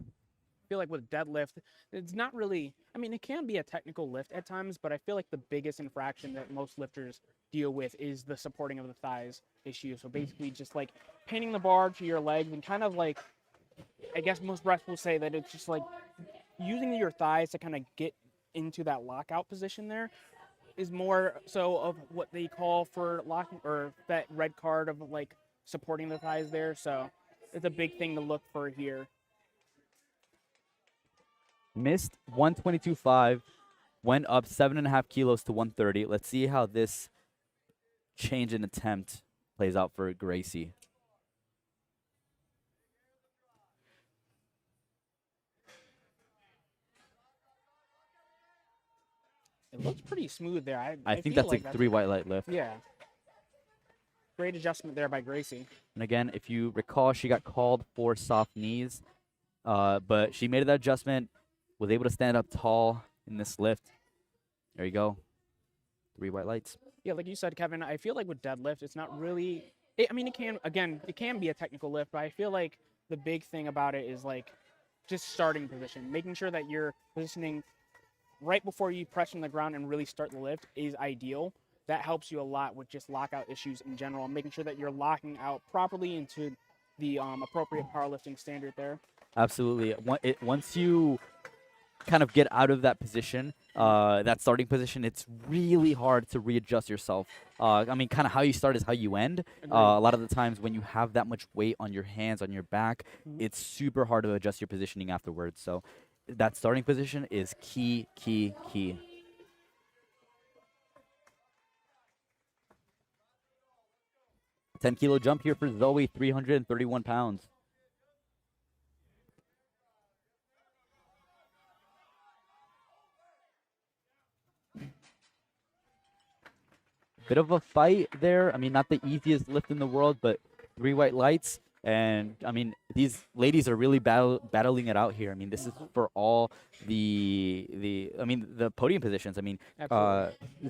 I feel like with deadlift, it's not really, I mean, it can be a technical lift at times, but I feel like the biggest infraction that most lifters deal with is the supporting of the thighs issue. So basically just like pinning the bar to your legs and kind of like, I guess most refs will say that it's just like using your thighs to kind of get into that lockout position there is more so of what they call for locking, or that red card of like supporting the thighs there. So it's a big thing to look for here. Missed 122.5, went up 7.5 kilos to 130. Let's see how this change in attempt plays out for Gracie. It looks pretty smooth there. I think feel that's like a 3 white light lift. Yeah. Great adjustment there by Gracie. And again, if you recall, she got called for soft knees, but she made that adjustment, was able to stand up tall in this lift. There you go. 3 white lights. Yeah, like you said, Kevin, I feel like with deadlift, it's not really, it can be a technical lift, but I feel like the big thing about it is like just starting position. Making sure that you're positioning right before you press on the ground and really start the lift is ideal. That helps you a lot with just lockout issues in general, making sure that you're locking out properly into the appropriate powerlifting standard there. Absolutely. Once you kind of get out of that position, that starting position, it's really hard to readjust yourself. I mean, kind of how you start is how you end. A lot of the times when you have that much weight on your hands, on your back, it's super hard to adjust your positioning afterwards. So that starting position is key. 10-kilo jump here for Zoe, 331 pounds. Bit of a fight there. I mean, not the easiest lift in the world, but 3 white lights. And, I mean, these ladies are really battling it out here. I mean, this is for all the podium positions. I mean,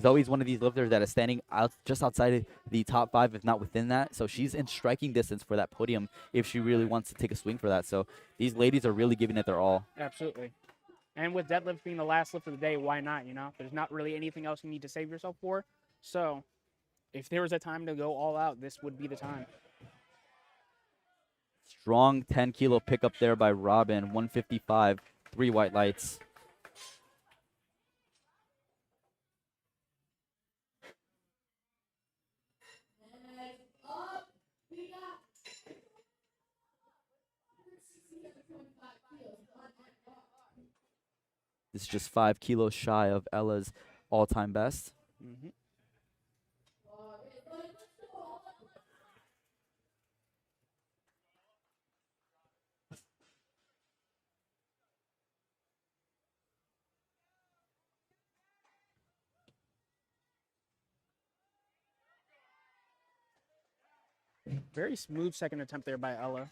Zoe's one of these lifters that is standing out just outside of the top 5, if not within that. So she's in striking distance for that podium if she really wants to take a swing for that. So these ladies are really giving it their all. Absolutely. And with deadlift being the last lift of the day, why not, you know? There's not really anything else you need to save yourself for. So if there was a time to go all out, this would be the time. Strong 10-kilo pickup there by Robin, 155, 3 white lights. This is just 5 kilos shy of Ella's all-time best. Mm-hmm. Very smooth second attempt there by Ella.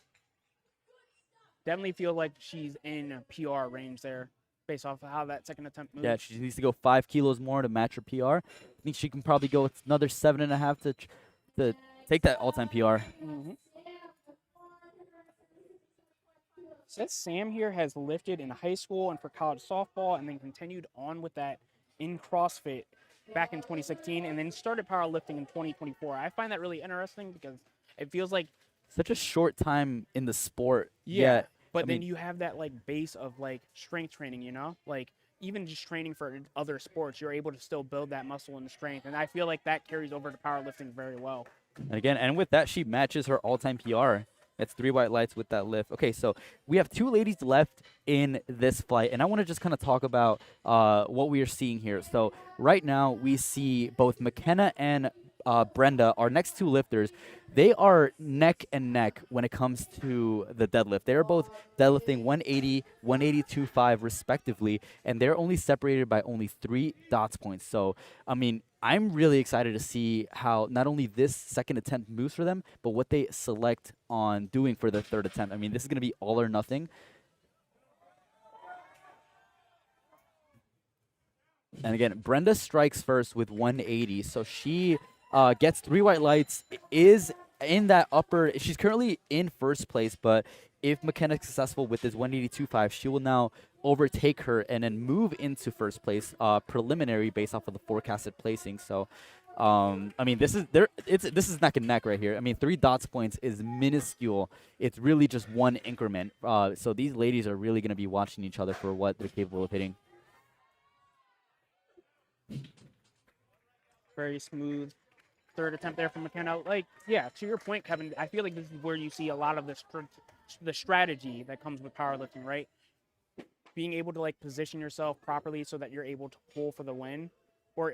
Definitely feel like she's in PR range there based off of how that second attempt moved. Yeah, she needs to go 5 kilos more to match her PR. I think she can probably go with another 7.5 to take that all-time PR. Mm-hmm. Says Sam here has lifted in high school and for college softball and then continued on with that in CrossFit back in 2016 and then started powerlifting in 2024. I find that really interesting because it feels like such a short time in the sport. Yeah. But I then mean, you have that like base of like strength training, you know, like even just training for other sports, you're able to still build that muscle and strength. And I feel like that carries over to powerlifting very well. And again, and with that, she matches her all-time PR. It's 3 white lights with that lift. Okay, so we have 2 ladies left in this flight, and I want to just kind of talk about what we are seeing here. So right now, we see both McKenna and Brenda, our next 2 lifters. They are neck and neck when it comes to the deadlift. They're both deadlifting 180, 182.5 respectively, and they're only separated by only 3 dots points. So, I mean, I'm really excited to see how not only this second attempt moves for them, but what they select on doing for their third attempt. I mean, this is going to be all or nothing. And again, Brenda strikes first with 180, so she gets 3 white lights, is in that upper. She's currently in first place, but if McKenna is successful with this 182.5, she will now overtake her and then move into first place, preliminary based off of the forecasted placing. So, I mean, this is neck and neck right here. I mean, 3 dots points is minuscule. It's really just one increment. So these ladies are really going to be watching each other for what they're capable of hitting. Very smooth third attempt there from McKenna. Like, yeah, to your point, Kevin, I feel like this is where you see a lot of the strategy that comes with powerlifting, right? Being able to like position yourself properly so that you're able to pull for the win, or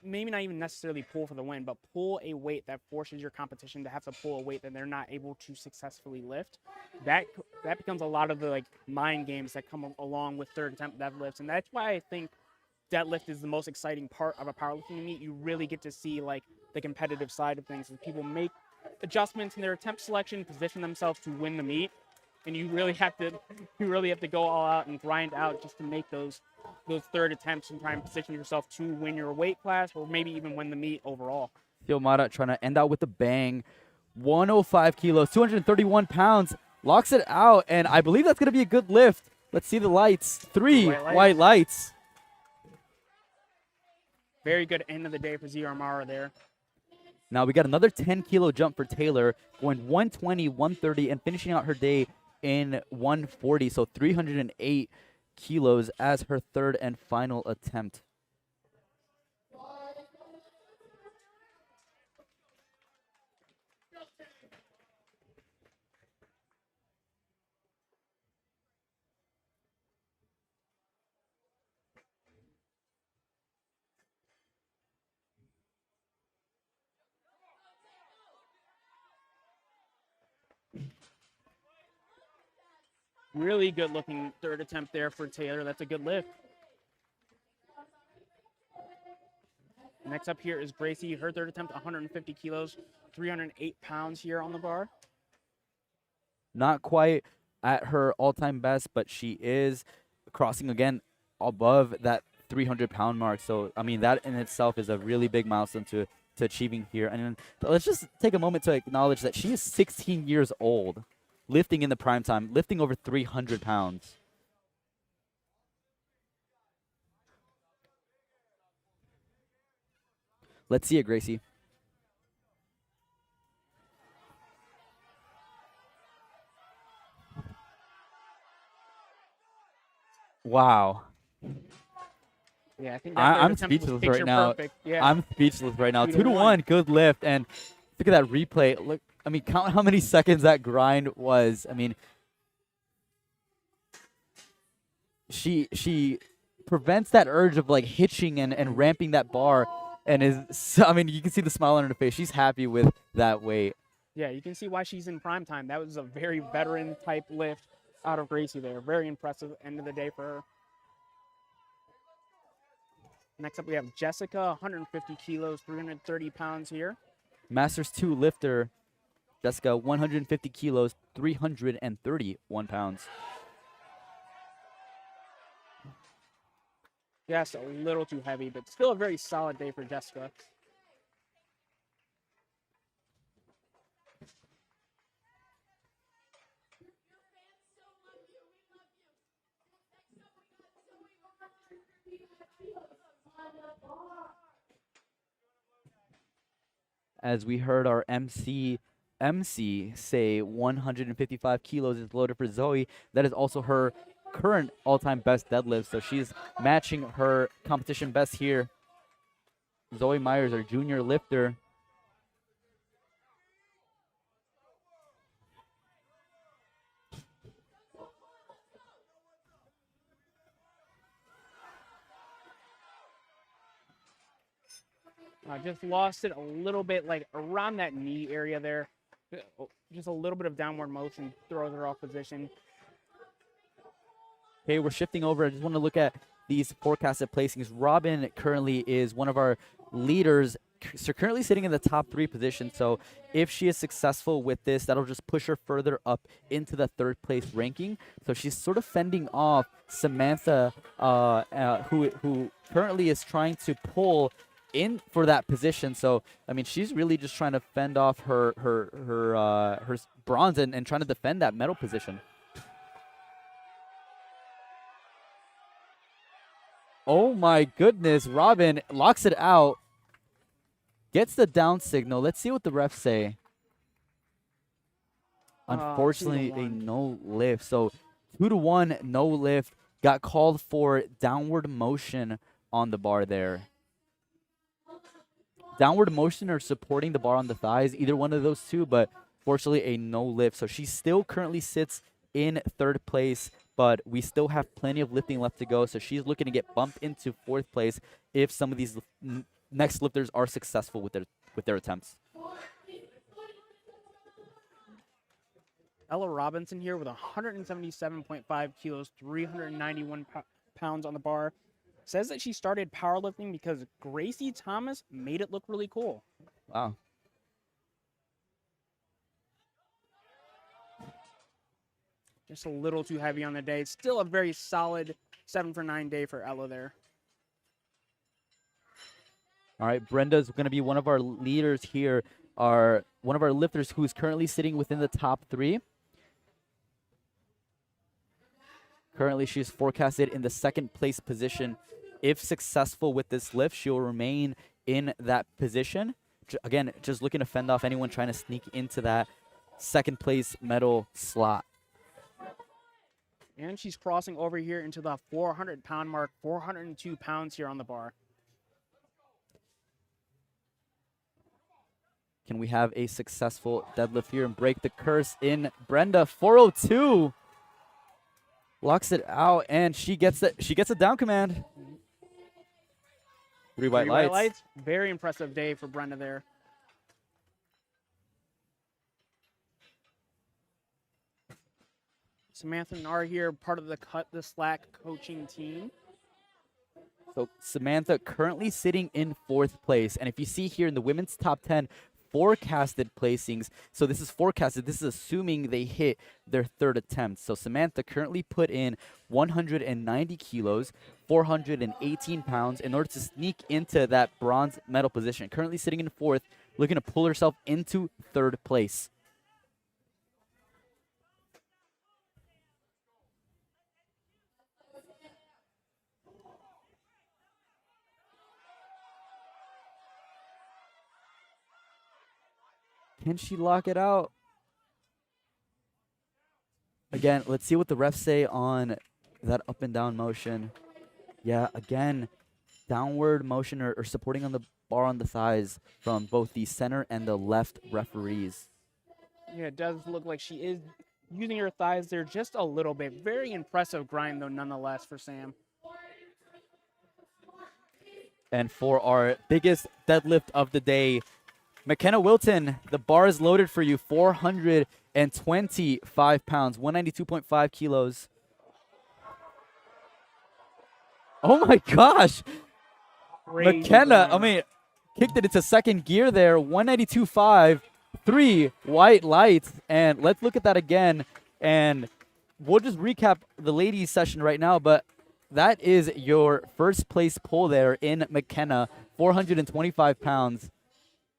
maybe not even necessarily pull for the win, but pull a weight that forces your competition to have to pull a weight that they're not able to successfully lift. That becomes a lot of the like mind games that come along with third attempt deadlifts, and that's why I think deadlift is the most exciting part of a powerlifting meet. You really get to see like the competitive side of things, and people make adjustments in their attempt selection, position themselves to win the meet, and you really have to go all out and grind out just to make those third attempts and try and position yourself to win your weight class or maybe even win the meet overall. Mara trying to end out with a bang. 105 kilos, 231 pounds, locks it out, and I believe that's going to be a good lift. Let's see the lights. 3 white lights. Very good end of the day for ZR Mara there. Now we got another 10-kilo jump for Taylor, going 120, 130, and finishing out her day in 140, so 308 kilos as her third and final attempt. Really good looking third attempt there for Taylor. That's a good lift. Next up here is Gracie. Her third attempt, 150 kilos, 308 pounds here on the bar. Not quite at her all-time best, but she is crossing again above that 300-pound mark. So, I mean, that in itself is a really big milestone to achieving here. And then let's just take a moment to acknowledge that she is 16 years old, lifting in the prime time, lifting over 300 pounds. Let's see it, Gracie. Wow. Yeah, I think that I'm third attempt was speechless picture right now. perfect. Yeah. I'm speechless right now. 2 to 2 to 1. 1, good lift. And look at that replay. Look, I mean, count how many seconds that grind was. I mean, she prevents that urge of like hitching and ramping that bar, and I mean, you can see the smile on her face. She's happy with that weight. Yeah, you can see why she's in prime time. That was a very veteran type lift out of Gracie there. Very impressive end of the day for her. Next up, we have Jessica, 150 kilos, 330 pounds here. Masters 2 lifter, Jessica, 150 kilos, 331 pounds. Yes, a little too heavy, but still a very solid day for Jessica. As we heard our MC say 155 kilos is loaded for Zoe. That is also her current all-time best deadlift, so she's matching her competition best here. Zoe Myers, our junior lifter. Just lost it a little bit, like around that knee area there. Just a little bit of downward motion throws her off position. Okay, we're shifting over. I just want to look at these forecasted placings. Robin currently is one of our leaders, so currently sitting in the top 3 position. So if she is successful with this, that'll just push her further up into the 3rd place ranking. So she's sort of fending off Samantha, who currently is trying to pull in for that position. So I mean, she's really just trying to fend off her bronze and trying to defend that medal position. Oh my goodness, Robin locks it out, gets the down signal. Let's see what the refs say. Unfortunately, a no lift. So 2 to 1, no lift. Got called for downward motion on the bar there. Downward motion or supporting the bar on the thighs, either one of those two, but fortunately a no lift. So she still currently sits in 3rd place, but we still have plenty of lifting left to go. So she's looking to get bumped into 4th place if some of these next lifters are successful with their attempts. Ella Robinson here with 177.5 kilos, 391 pounds on the bar. Says that she started powerlifting because Gracie Thomas made it look really cool. Wow. Just a little too heavy on the day. Still a very solid 7 for 9 day for Ella there. All right, Brenda's going to be one of our leaders here, one of our lifters who's currently sitting within the top 3. Currently, she's forecasted in the 2nd place position. If successful with this lift, she'll remain in that position. Again, just looking to fend off anyone trying to sneak into that 2nd place medal slot. And she's crossing over here into the 400-pound mark, 402 pounds here on the bar. Can we have a successful deadlift here and break the curse in Brenda? 402. Locks it out, and she gets it. She gets a down command. 3 white lights. Very impressive day for Brenda there. Samantha and Nara here, part of the Cut the Slack coaching team. So Samantha currently sitting in 4th place. And if you see here in the women's top 10 forecasted placings, so this is forecasted, this is assuming they hit their 3rd attempt. So Samantha currently put in 190 kilos, 418 pounds in order to sneak into that bronze medal position. Currently sitting in 4th, looking to pull herself into 3rd place. Can she lock it out? Again, let's see what the refs say on that up and down motion. Yeah, again, downward motion or supporting on the bar on the thighs from both the center and the left referees. Yeah, it does look like she is using her thighs there just a little bit. Very impressive grind, though, nonetheless, for Sam. And for our biggest deadlift of the day, McKenna Wilton, the bar is loaded for you, 425 pounds, 192.5 kilos. Oh my gosh. Crazy McKenna, I grind. mean, kicked it into 2nd gear there, 192.5, 3 white lights. And let's look at that again. And we'll just recap the ladies session right now, but that is your 1st place pull there in McKenna, 425 pounds.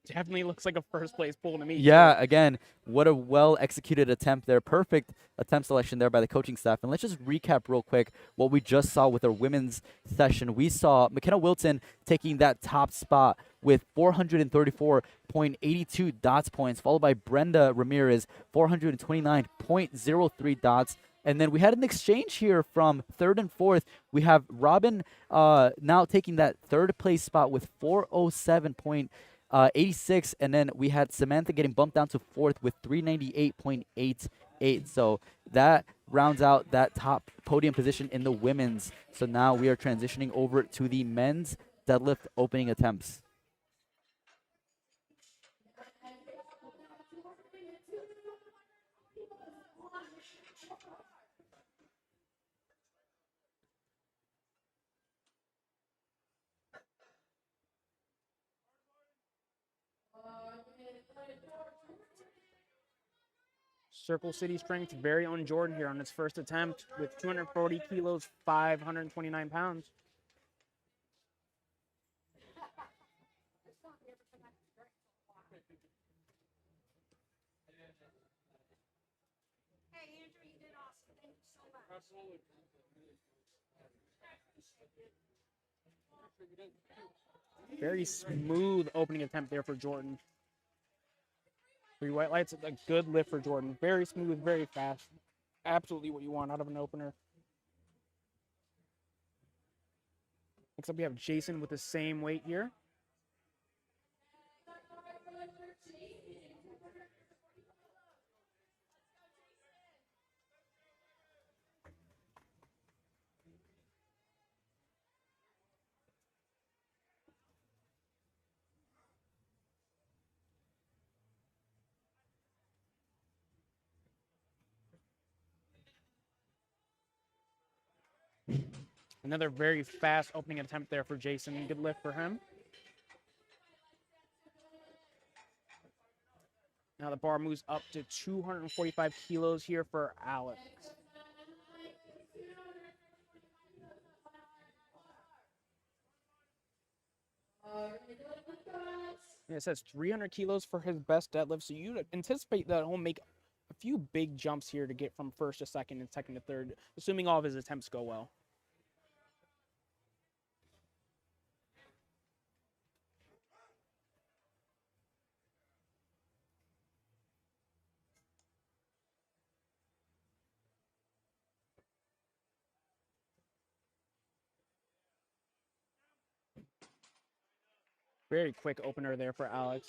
Definitely looks like a first place pull to me. Yeah, again, what a well-executed attempt there. Perfect attempt selection there by the coaching staff. And let's just recap real quick what we just saw with our women's session. We saw McKenna Wilton taking that top spot with 434.82 dots points, followed by Brenda Ramirez, 429.03 dots. And then we had an exchange here from 3rd and 4th. We have Robin now taking that 3rd place spot with 407.86, and then we had Samantha getting bumped down to 4th with 398.88. So that rounds out that top podium position in the women's. So now we are transitioning over to the men's deadlift opening attempts. Circle City strength, very own Jordan here on his first attempt with 240 kilos, 529 pounds. Very smooth opening attempt there for Jordan. 3 white lights, a good lift for Jordan. Very smooth, very fast. Absolutely what you want out of an opener. Next up, we have Jason with the same weight here. Another very fast opening attempt there for Jason. Good lift for him. Now the bar moves up to 245 kilos here for Alex. And it says 300 kilos for his best deadlift. So you anticipate that he'll make a few big jumps here to get from 1st to 2nd and 2nd to 3rd, assuming all of his attempts go well. Very quick opener there for Alex.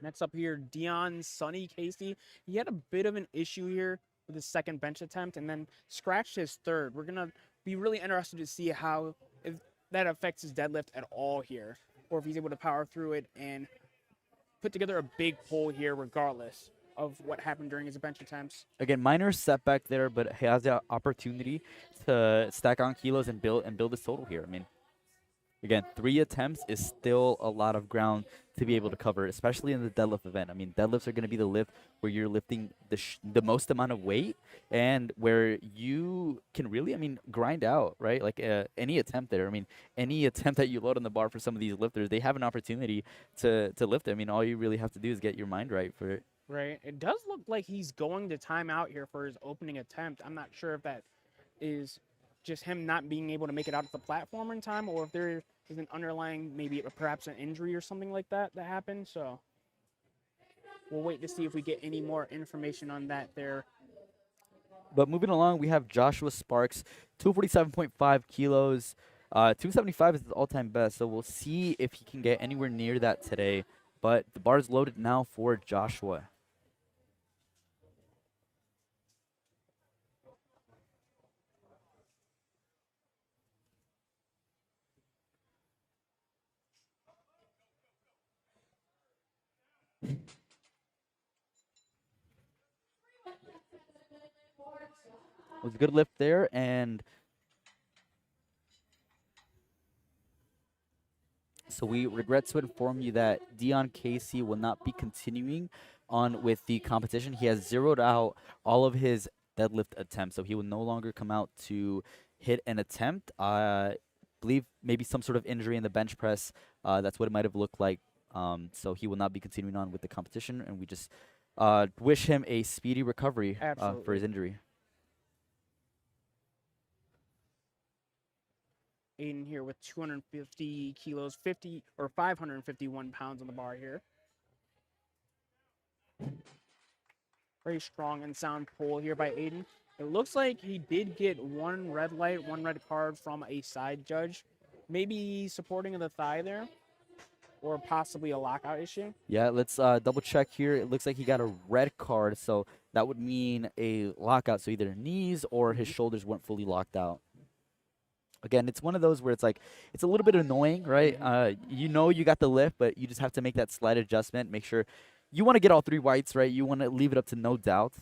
Next up here, Dion Sonny Casey. He had a bit of an issue here with his second bench attempt and then scratched his third. We're going to be really interested to see how if that affects his deadlift at all here, or if he's able to power through it and put together a big pull here regardless of what happened during his bench attempts. Again, minor setback there, but he has the opportunity to stack on kilos and build his total here. I mean, again, 3 attempts is still a lot of ground to be able to cover, especially in the deadlift event. I mean, deadlifts are going to be the lift where you're lifting the most amount of weight and where you can really, I mean, grind out, right? Like any attempt there. I mean, any attempt that you load on the bar for some of these lifters, they have an opportunity to lift it. I mean, all you really have to do is get your mind right for it. Right. It does look like he's going to time out here for his opening attempt. I'm not sure if that is just him not being able to make it out to the platform in time, or if there is an underlying, maybe perhaps an injury or something like that happened. So we'll wait to see if we get any more information on that there. But moving along, we have Joshua Sparks, 247.5 kilos. 275 is his all-time best, so we'll see if he can get anywhere near that today. But the bar's loaded now for Joshua. It was a good lift there, and so we regret to inform you that Dion Casey will not be continuing on with the competition. He has zeroed out all of his deadlift attempts, so he will no longer come out to hit an attempt. I believe maybe some sort of injury in the bench press. That's what it might have looked like. So he will not be continuing on with the competition, and we just wish him a speedy recovery for his injury. Aiden here with 250 kilos, 50 or 551 pounds on the bar here. Very strong and sound pull here by Aiden. It looks like he did get one red light, one red card from a side judge. Maybe supporting of the thigh there, or possibly a lockout issue. Yeah, let's double check here. It looks like he got a red card, so that would mean a lockout. So either knees or his shoulders weren't fully locked out. Again, it's one of those where it's like, it's a little bit annoying, right? You know you got the lift, but you just have to make that slight adjustment. Make sure you want to get all 3 whites, right? You want to leave it up to no doubt.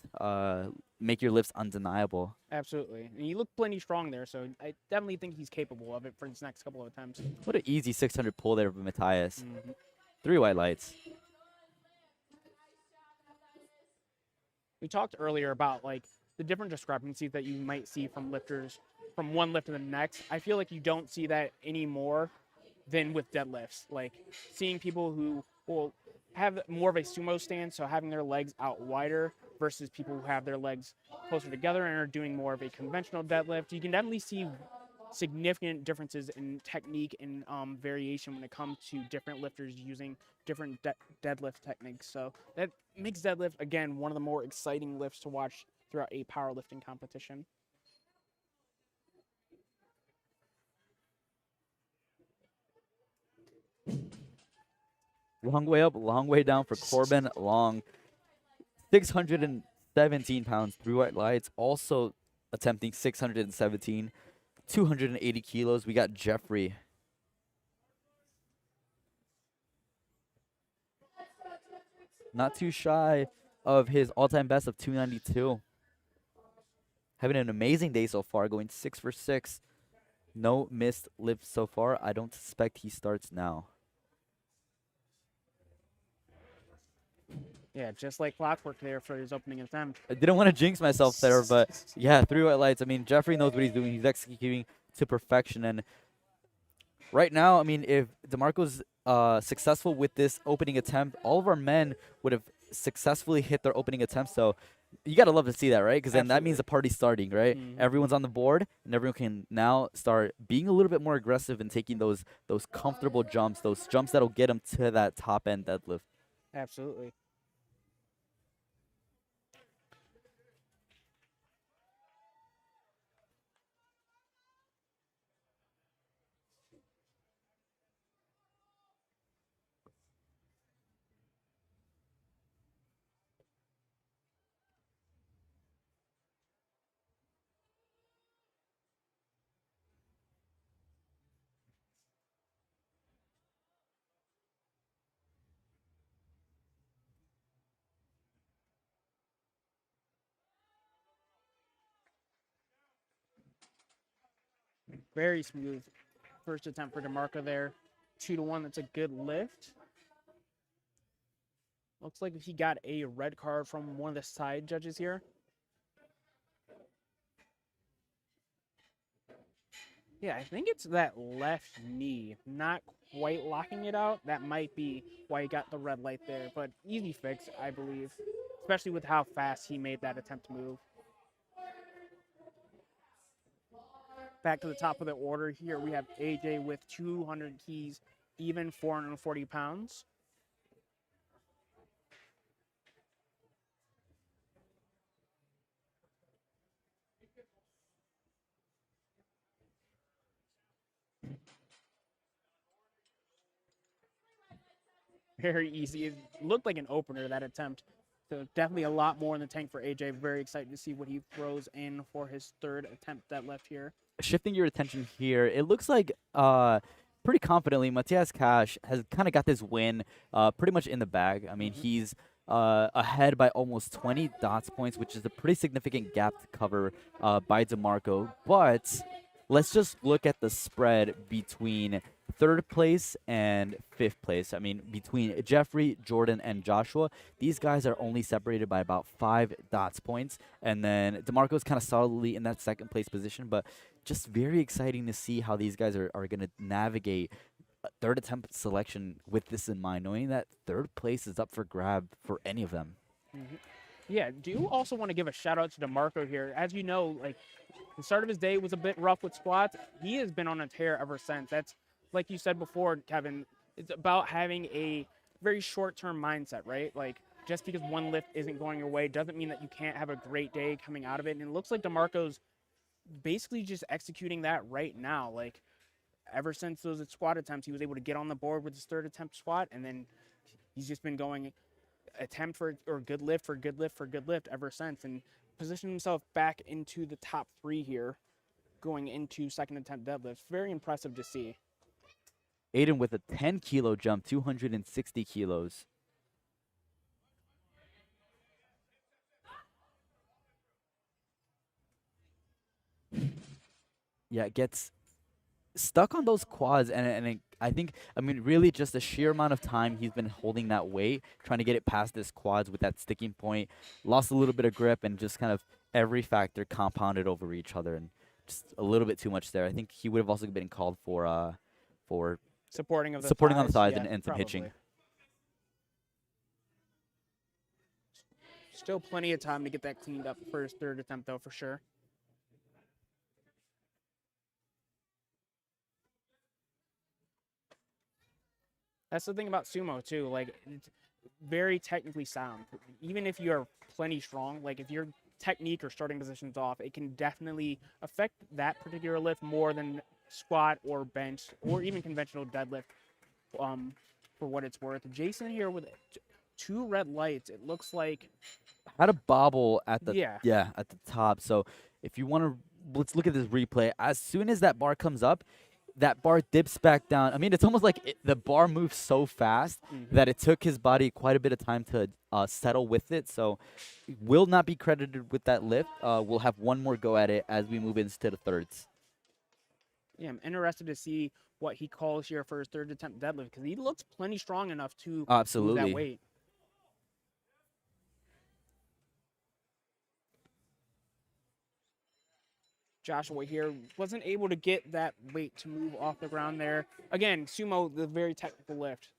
Make your lifts undeniable. Absolutely. And he looked plenty strong there, so I definitely think he's capable of it for his next couple of attempts. What an easy 600 pull there from Matthias. 3 white lights. We talked earlier about like the different discrepancies that you might see from lifters from one lift to the next. I feel like you don't see that anymore than with deadlifts. Like seeing people who will have more of a sumo stance, so having their legs out wider, versus people who have their legs closer together and are doing more of a conventional deadlift. You can definitely see significant differences in technique and variation when it comes to different lifters using different deadlift techniques. So that makes deadlift, again, one of the more exciting lifts to watch throughout a powerlifting competition. Long way up, long way down for Corbin Long. 617 pounds, 3 white lights. Also attempting 617, 280 kilos. We got Jeffrey. Not too shy of his all-time best of 292. Having an amazing day so far, going 6 for 6. No missed lifts so far. I don't suspect he starts now. Yeah, just like clockwork there for his opening attempt. I didn't want to jinx myself there, but yeah, 3 white lights. I mean, Jeffrey knows what he's doing. He's executing to perfection. And right now, I mean, if DeMarco's successful with this opening attempt, all of our men would have successfully hit their opening attempt. So you got to love to see that, right? Because then that means the party's starting, right? Everyone's on the board, and everyone can now start being a little bit more aggressive and taking those comfortable jumps, those jumps that'll get them to that top-end deadlift. Absolutely. Very smooth first attempt for DeMarco there. 2-1. That's a good lift. Looks like he got a red card from one of the side judges here. Yeah, I think it's that left knee. Not quite locking it out. That might be why he got the red light there. But easy fix, I believe. Especially with how fast he made that attempt to move. Back to the top of the order here, we have AJ with 200 keys, even 440 pounds. Very easy. It looked like an opener, that attempt. So definitely a lot more in the tank for AJ. Very excited to see what he throws in for his third attempt that left here. Shifting your attention here, it looks like pretty confidently Matthias Cash has kind of got this win pretty much in the bag. I mean, he's ahead by almost 20 dots points, which is a pretty significant gap to cover by DeMarco. But let's just look at the spread between third place and fifth place. I mean, between Jeffrey, Jordan, and Joshua, these guys are only separated by about 5 dots points. And then DeMarco's kind of solidly in that second place position, but just very exciting to see how these guys are going to navigate a third attempt selection with this in mind, knowing that third place is up for grab for any of them. Yeah, do also want to give a shout out to DeMarco here. As you know, like the start of his day was a bit rough with squats. He has been on a tear ever since. That's like you said before, Kevin, it's about having a very short-term mindset, right? Like just because one lift isn't going your way doesn't mean that you can't have a great day coming out of it. And it looks like DeMarco's basically just executing that right now. Like ever since those squat attempts, he was able to get on the board with his third attempt squat, and then he's just been going attempt for or good lift for good lift for good lift ever since, and positioned himself back into the top 3 here going into second attempt deadlifts. Very impressive to see. Aiden with a 10-kilo jump, 260 kilos. Yeah, it gets stuck on those quads, I think, I mean, really just the sheer amount of time he's been holding that weight, trying to get it past his quads with that sticking point, lost a little bit of grip, and just kind of every factor compounded over each other, and just a little bit too much there. I think he would have also been called for Supporting on the thighs yeah, and some hitching. Still plenty of time to get that cleaned up for his third attempt, though, for sure. That's the thing about sumo, too. Like, it's very technically sound. Even if you're plenty strong, like, if your technique or starting position's off, it can definitely affect that particular lift more than squat or bench or even conventional deadlift, for what it's worth. Jason here with 2 red lights. It looks like Had a bobble at the Yeah. at the top. So if you want to, let's look at this replay. As soon as that bar comes up, that bar dips back down. I mean, it's almost like the bar moves so fast that it took his body quite a bit of time to settle with it. So will not be credited with that lift. We'll have one more go at it as we move into the thirds. Yeah, I'm interested to see what he calls here for his third attempt deadlift, because he looks plenty strong enough to move Absolutely. that weight. Joshua here wasn't able to get that weight to move off the ground there. Again, sumo, the very technical lift.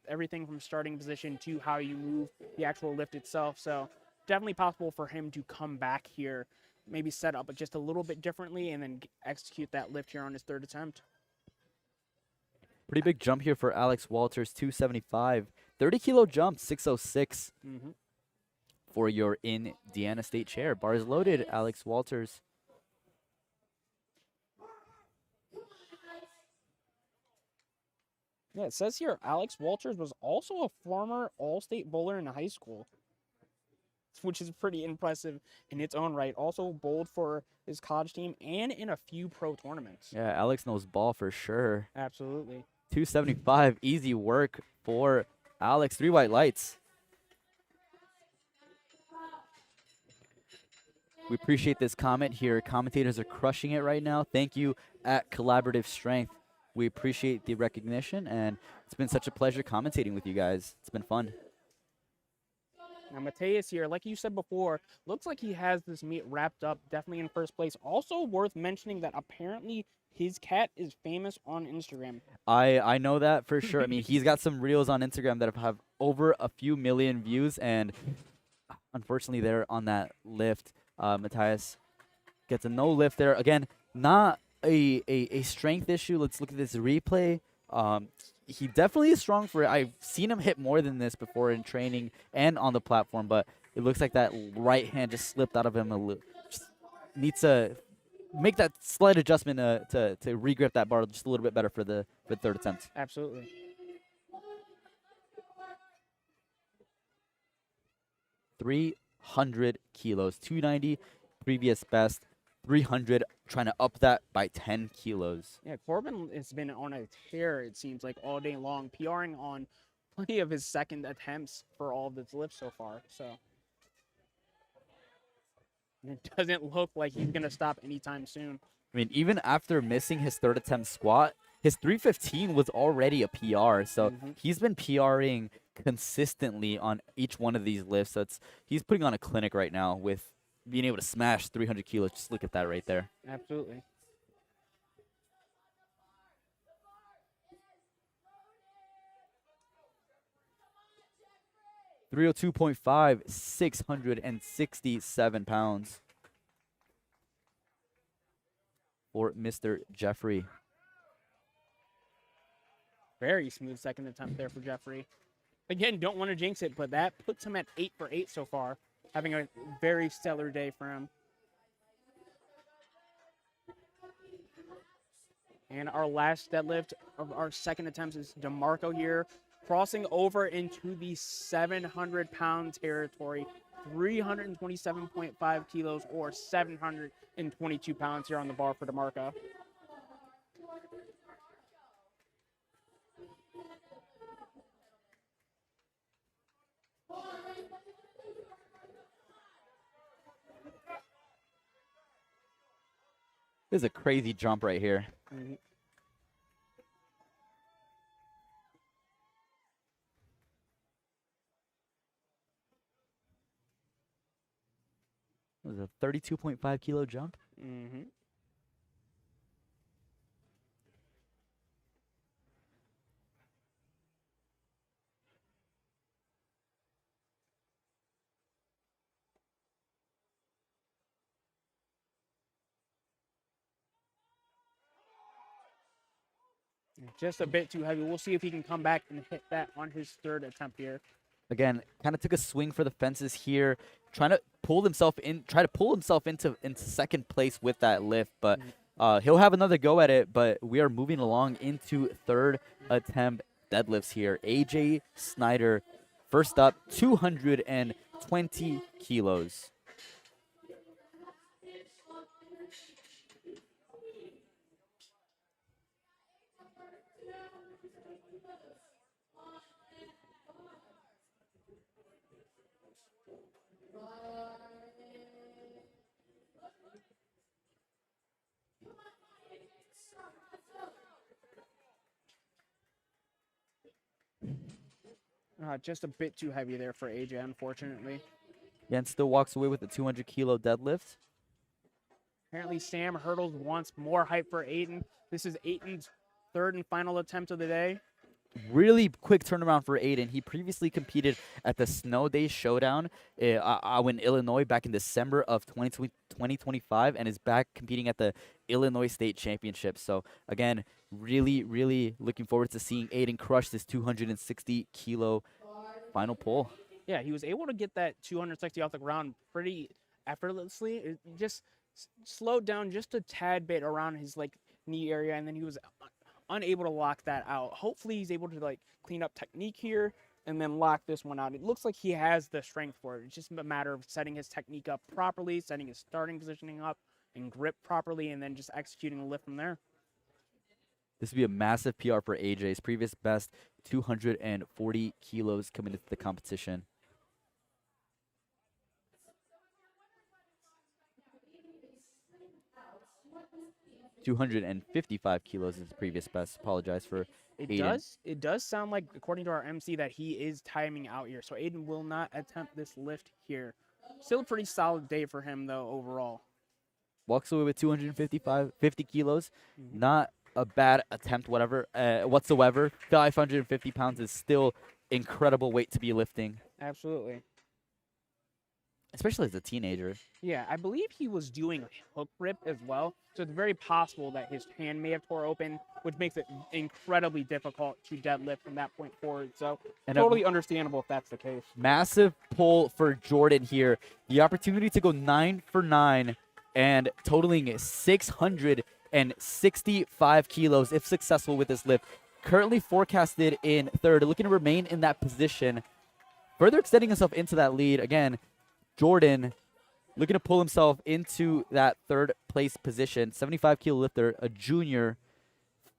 Everything from starting position to how you move the actual lift itself. So definitely possible for him to come back here, maybe set up just a little bit differently, and then execute that lift here on his third attempt. Pretty big jump here for Alex Walters, 275. 30-kilo jump, 606 for your Indiana State chair. Bars loaded, Alex Walters. Yeah, it says here Alex Walters was also a former All-State bowler in high school, which is pretty impressive in its own right. Also bowled for his college team and in a few pro tournaments. Yeah, Alex knows ball for sure. Absolutely. 275, easy work for Alex. 3 white lights. We appreciate this comment here. Commentators are crushing it right now. Thank you at Collaborative Strength. We appreciate the recognition, and it's been such a pleasure commentating with you guys. It's been fun. Now, Mateus here, like you said before, looks like he has this meet wrapped up, definitely in first place. Also worth mentioning that apparently his cat is famous on Instagram. I know that for sure. I mean, he's got some reels on Instagram that have over a few million views, and unfortunately, they're on that lift. Matthias gets a no lift there. Again, not a strength issue. Let's look at this replay. He definitely is strong for it. I've seen him hit more than this before in training and on the platform, but it looks like that right hand just slipped out of him a little. Just needs to make that slight adjustment to regrip that bar just a little bit better for the third attempt. Absolutely. $300 kilos, 290 previous best, 300 trying to up that by 10 kilos. Yeah, Corbin has been on a tear, it seems like, all day long, PRing on plenty of his second attempts for all of his lifts so far. So it doesn't look like he's going to stop anytime soon. I mean, even after missing his third attempt squat, his 315 was already a PR. So he's been PRing consistently on each one of these lifts. So he's putting on a clinic right now with being able to smash 300 kilos. Just look at that right there. Absolutely. .302.5, 667 pounds for Mr. Jeffrey. Very smooth second attempt there for Jeffrey. Again, don't want to jinx it, but that puts him at 8 for 8 so far. Having a very stellar day for him. And our last deadlift of our second attempt is DeMarco here, crossing over into the 700-pound territory, 327.5 kilos or 722 pounds here on the bar for DeMarco. This is a crazy jump right here. It was a 32.5 kilo jump. Just a bit too heavy. We'll see if he can come back and hit that on his third attempt here. Again, kind of took a swing for the fences here, trying to pull himself into second place with that lift, but he'll have another go at it. But we are moving along into third attempt deadlifts here. AJ Snyder, first up, 220 kilos. Just a bit too heavy there for AJ, unfortunately. Yeah, and still walks away with a 200 kilo deadlift. Apparently, Sam Hurdles wants more hype for Aiden. This is Aiden's third and final attempt of the day. Really quick turnaround for Aiden. He previously competed at the Snow Day Showdown in Illinois back in December of 2025 and is back competing at the Illinois State Championship. So, again, really, really looking forward to seeing Aiden crush this 260 kilo final pull. Yeah, he was able to get that 260 off the ground pretty effortlessly. It just slowed down just a tad bit around his knee area, and then he was unable to lock that out. Hopefully he's able to clean up technique here and then lock this one out. It looks like he has the strength for it. It's just a matter of setting his technique up properly, setting his starting positioning up and grip properly, and then just executing the lift from there. This would be a massive PR for AJ's previous best, 240 kilos coming into the competition. 255 kilos is his previous best. Apologize for Aiden. It does sound like, according to our MC, that he is timing out here. So Aiden will not attempt this lift here. Still a pretty solid day for him, though, overall. Walks away with 50 kilos. Not a bad attempt, whatsoever. 550 pounds is still incredible weight to be lifting, Absolutely. especially as a teenager. Yeah, I believe he was doing a hook grip as well. So it's very possible that his hand may have tore open, which makes it incredibly difficult to deadlift from that point forward. So And totally understandable if that's the case. Massive pull for Jordan here. The opportunity to go 9 for 9 and totaling 665 kilos if successful with this lift. Currently forecasted in third, looking to remain in that position. Further extending himself into that lead. Again, Jordan looking to pull himself into that third place position. 75 kilo lifter, a junior,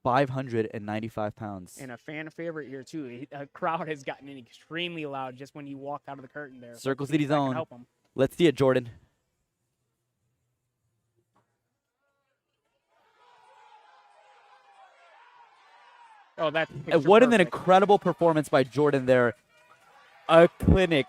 595 pounds. And a fan favorite here, too. A crowd has gotten extremely loud just when you walk out of the curtain there. Circle See City if that can zone. help him. Let's see it, Jordan. Oh, that's And what an incredible performance by Jordan there. A clinic.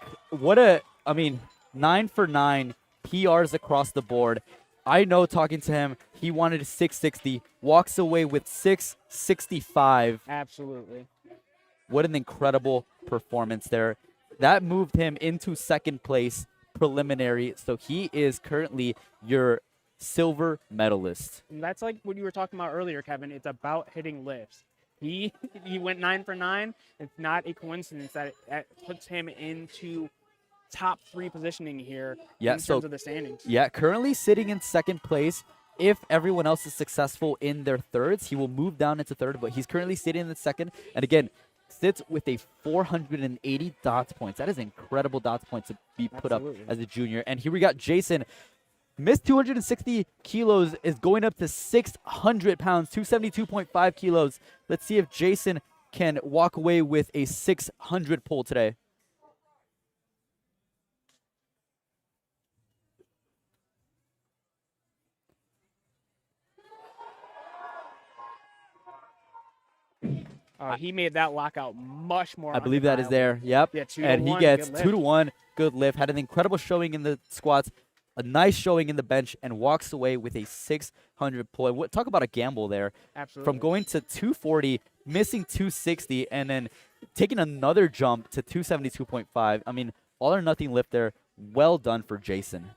9 for 9 PRs across the board. I know talking to him, he wanted 660, walks away with 665. Absolutely. What an incredible performance there. That moved him into second place preliminary, so he is currently your silver medalist. And that's like what you were talking about earlier, Kevin. It's about hitting lifts. He went 9 for 9. It's not a coincidence that it puts him into top 3 positioning here in terms of the standings. Yeah, currently sitting in second place. If everyone else is successful in their thirds, he will move down into third, but he's currently sitting in the second. And again, sits with a 480 dots points. That is incredible dots points to be put up as a junior. And here we got Jason. Missed 260 kilos, is going up to 600 pounds, 272.5 kilos. Let's see if Jason can walk away with a 600 pull today. He made that lockout much more. I believe that is there. Yep. Yeah, 2 to and he 1, gets good 2 to lift. 1. Good lift. Had an incredible showing in the squats, a nice showing in the bench, and walks away with a 600 pull. And talk about a gamble there. Absolutely. From going to 240, missing 260, and then taking another jump to 272.5. I mean, all or nothing lift there. Well done for Jason.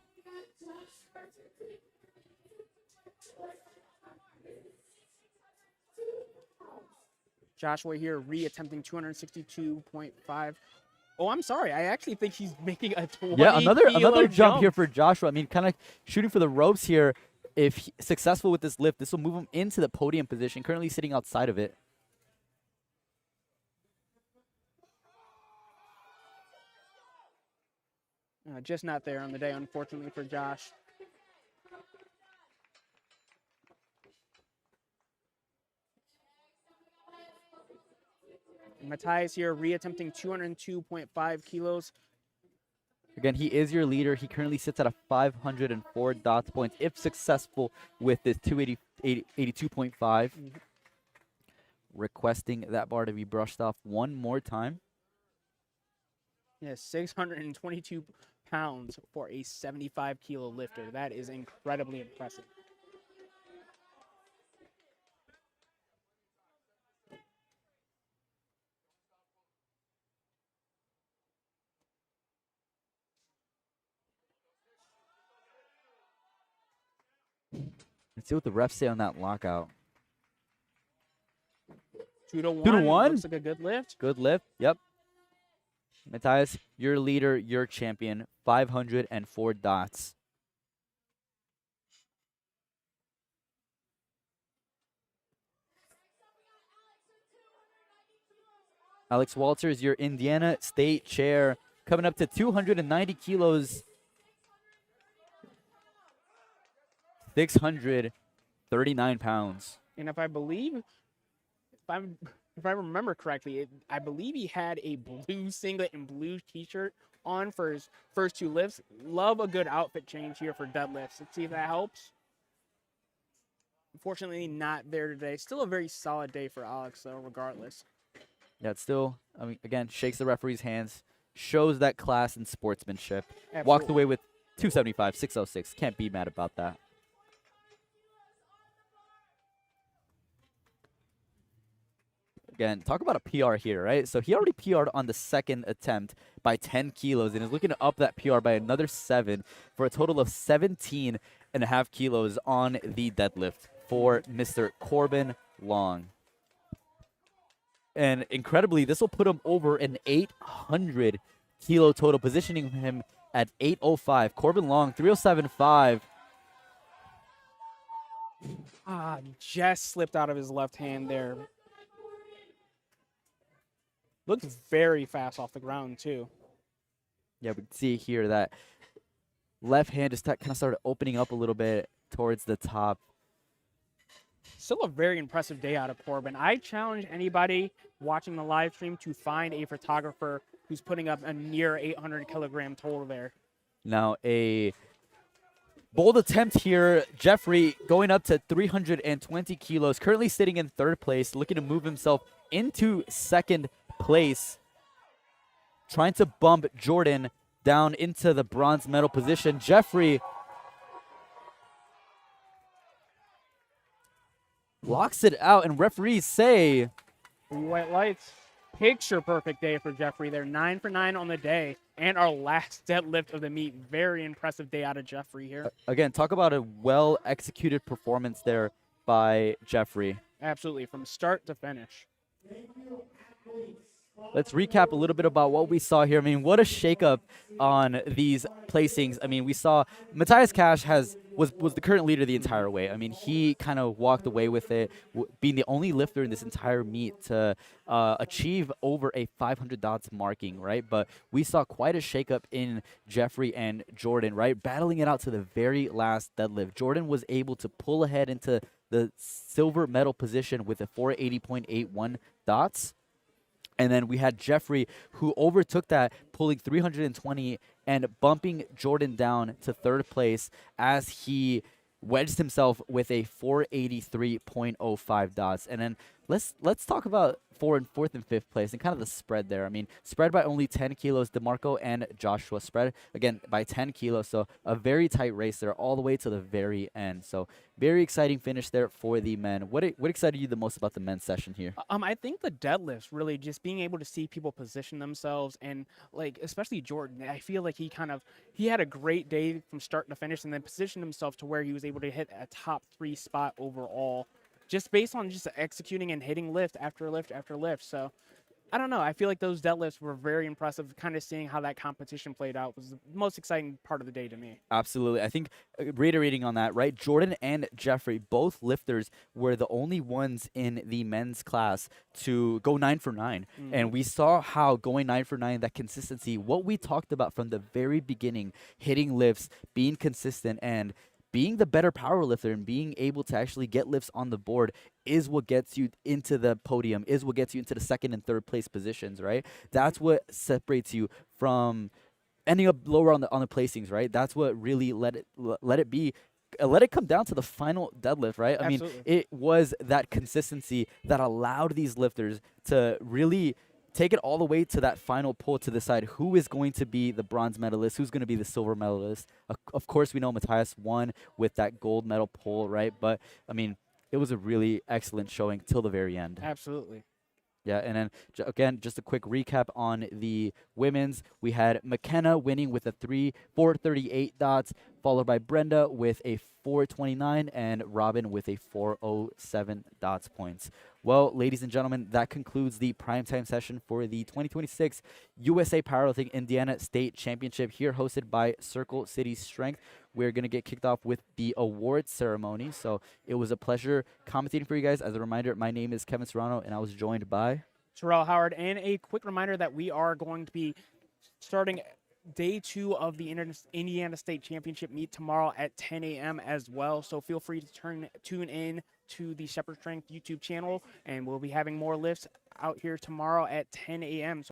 Joshua here re-attempting 262.5. Oh, I'm sorry. I actually think he's making a 20 another jump here for Joshua. I mean, kind of shooting for the ropes here. If successful with this lift, this will move him into the podium position, currently sitting outside of it. Just not there on the day, unfortunately, for Josh. Matthias here re-attempting 202.5 kilos. Again, he is your leader. He currently sits at a 504 dots points if successful with this 282.5. Requesting that bar to be brushed off one more time. Yeah, 622 pounds for a 75 kilo lifter. That is incredibly impressive. Let's see what the refs say on that lockout. 2 to 1. 2 to 1? Looks like a good lift. Good lift. Yep. Matthias, your leader, your champion, 504 dots. Alex Walters, your Indiana State chair, coming up to 290 kilos. 639 pounds. And if I remember correctly, I believe he had a blue singlet and blue t-shirt on for his first 2 lifts. Love a good outfit change here for deadlifts. Let's see if that helps. unfortunately not there today. Still a very solid day for Alex, though, regardless. Yeah, it's still, I mean, again, shakes the referee's hands, shows that class and sportsmanship. Walked Absolutely. away with 275, 606. Can't be mad about that. Again, talk about a PR here, right? So he already PR'd on the second attempt by 10 kilos and is looking to up that PR by another 7 for a total of 17.5 kilos on the deadlift for Mr. Corbin Long. And incredibly, this will put him over an 800 kilo total, positioning him at 805. Corbin Long, 307.5. Just slipped out of his left hand there. Looked very fast off the ground, too. Yeah, we can see here that left hand just kind of started opening up a little bit towards the top. Still a very impressive day out of Corbin. I challenge anybody watching the live stream to find a photographer who's putting up a near 800 kilogram total there. Now, a bold attempt here. Jeffrey going up to 320 kilos, currently sitting in third place, looking to move himself into second place, trying to bump Jordan down into the bronze medal position. Jeffrey locks it out, and referees say, Three white lights. Picture perfect day for Jeffrey there. 9 for 9 on the day. And our last deadlift of the meet. Very impressive day out of Jeffrey here. again, talk about a well-executed performance there by Jeffrey. Absolutely, from start to finish. Let's recap a little bit about what we saw here. I mean, what a shakeup on these placings. I mean, we saw Matthias Cash was the current leader the entire way. I mean, he kind of walked away with it, being the only lifter in this entire meet to achieve over a 500 dots marking, right? But we saw quite a shakeup in Jeffrey and Jordan, right? Battling it out to the very last deadlift. Jordan was able to pull ahead into the silver medal position with a 480.81 dots. And then we had Jeffrey, who overtook that, pulling 320 and bumping Jordan down to third place as he wedged himself with a 483.05 dots. And then let's talk about fourth and fifth place and kind of the spread there. I mean, spread by only 10 kilos. DeMarco and Joshua spread, again, by 10 kilos. So a very tight race there all the way to the very end. So very exciting finish there for the men. What excited you the most about the men's session here? I think the deadlifts, really just being able to see people position themselves, and like especially Jordan, I feel like he had a great day from start to finish, and then positioned himself to where he was able to hit a top 3 spot overall, just based on just executing and hitting lift after lift after lift. So I don't know. I feel like those deadlifts were very impressive. Kind of seeing how that competition played out was the most exciting part of the day to me. Absolutely. I think reiterating on that, right? Jordan and Jeffrey, both lifters, were the only ones in the men's class to go 9 for 9. And we saw how going 9 for 9, that consistency, what we talked about from the very beginning, hitting lifts, being consistent, and being the better power lifter and being able to actually get lifts on the board is what gets you into the podium, is what gets you into the second and third place positions, right? That's what separates you from ending up lower on the placings, right? That's what really let it come down to the final deadlift, right? I Absolutely. mean, it was that consistency that allowed these lifters to really take it all the way to that final pull to decide who is going to be the bronze medalist, who's going to be the silver medalist. Of course, we know Matthias won with that gold medal pull, right? But, I mean, it was a really excellent showing till the very end. Absolutely. Yeah, and then, again, just a quick recap on the women's. We had McKenna winning with a 438 dots, followed by Brenda with a 429, and Robin with a 407 dots points. Well, ladies and gentlemen, that concludes the primetime session for the 2026 USA Powerlifting Indiana State Championship here, hosted by Circle City Strength. We're going to get kicked off with the awards ceremony. So it was a pleasure commentating for you guys. As a reminder, my name is Kevin Serrano, and I was joined by Terrell Howard. And a quick reminder that we are going to be starting day 2 of the Indiana State Championship meet tomorrow at 10 a.m. as well. So feel free to tune in to the Shepherd Strength YouTube channel, and we'll be having more lifts out here tomorrow at 10 a.m.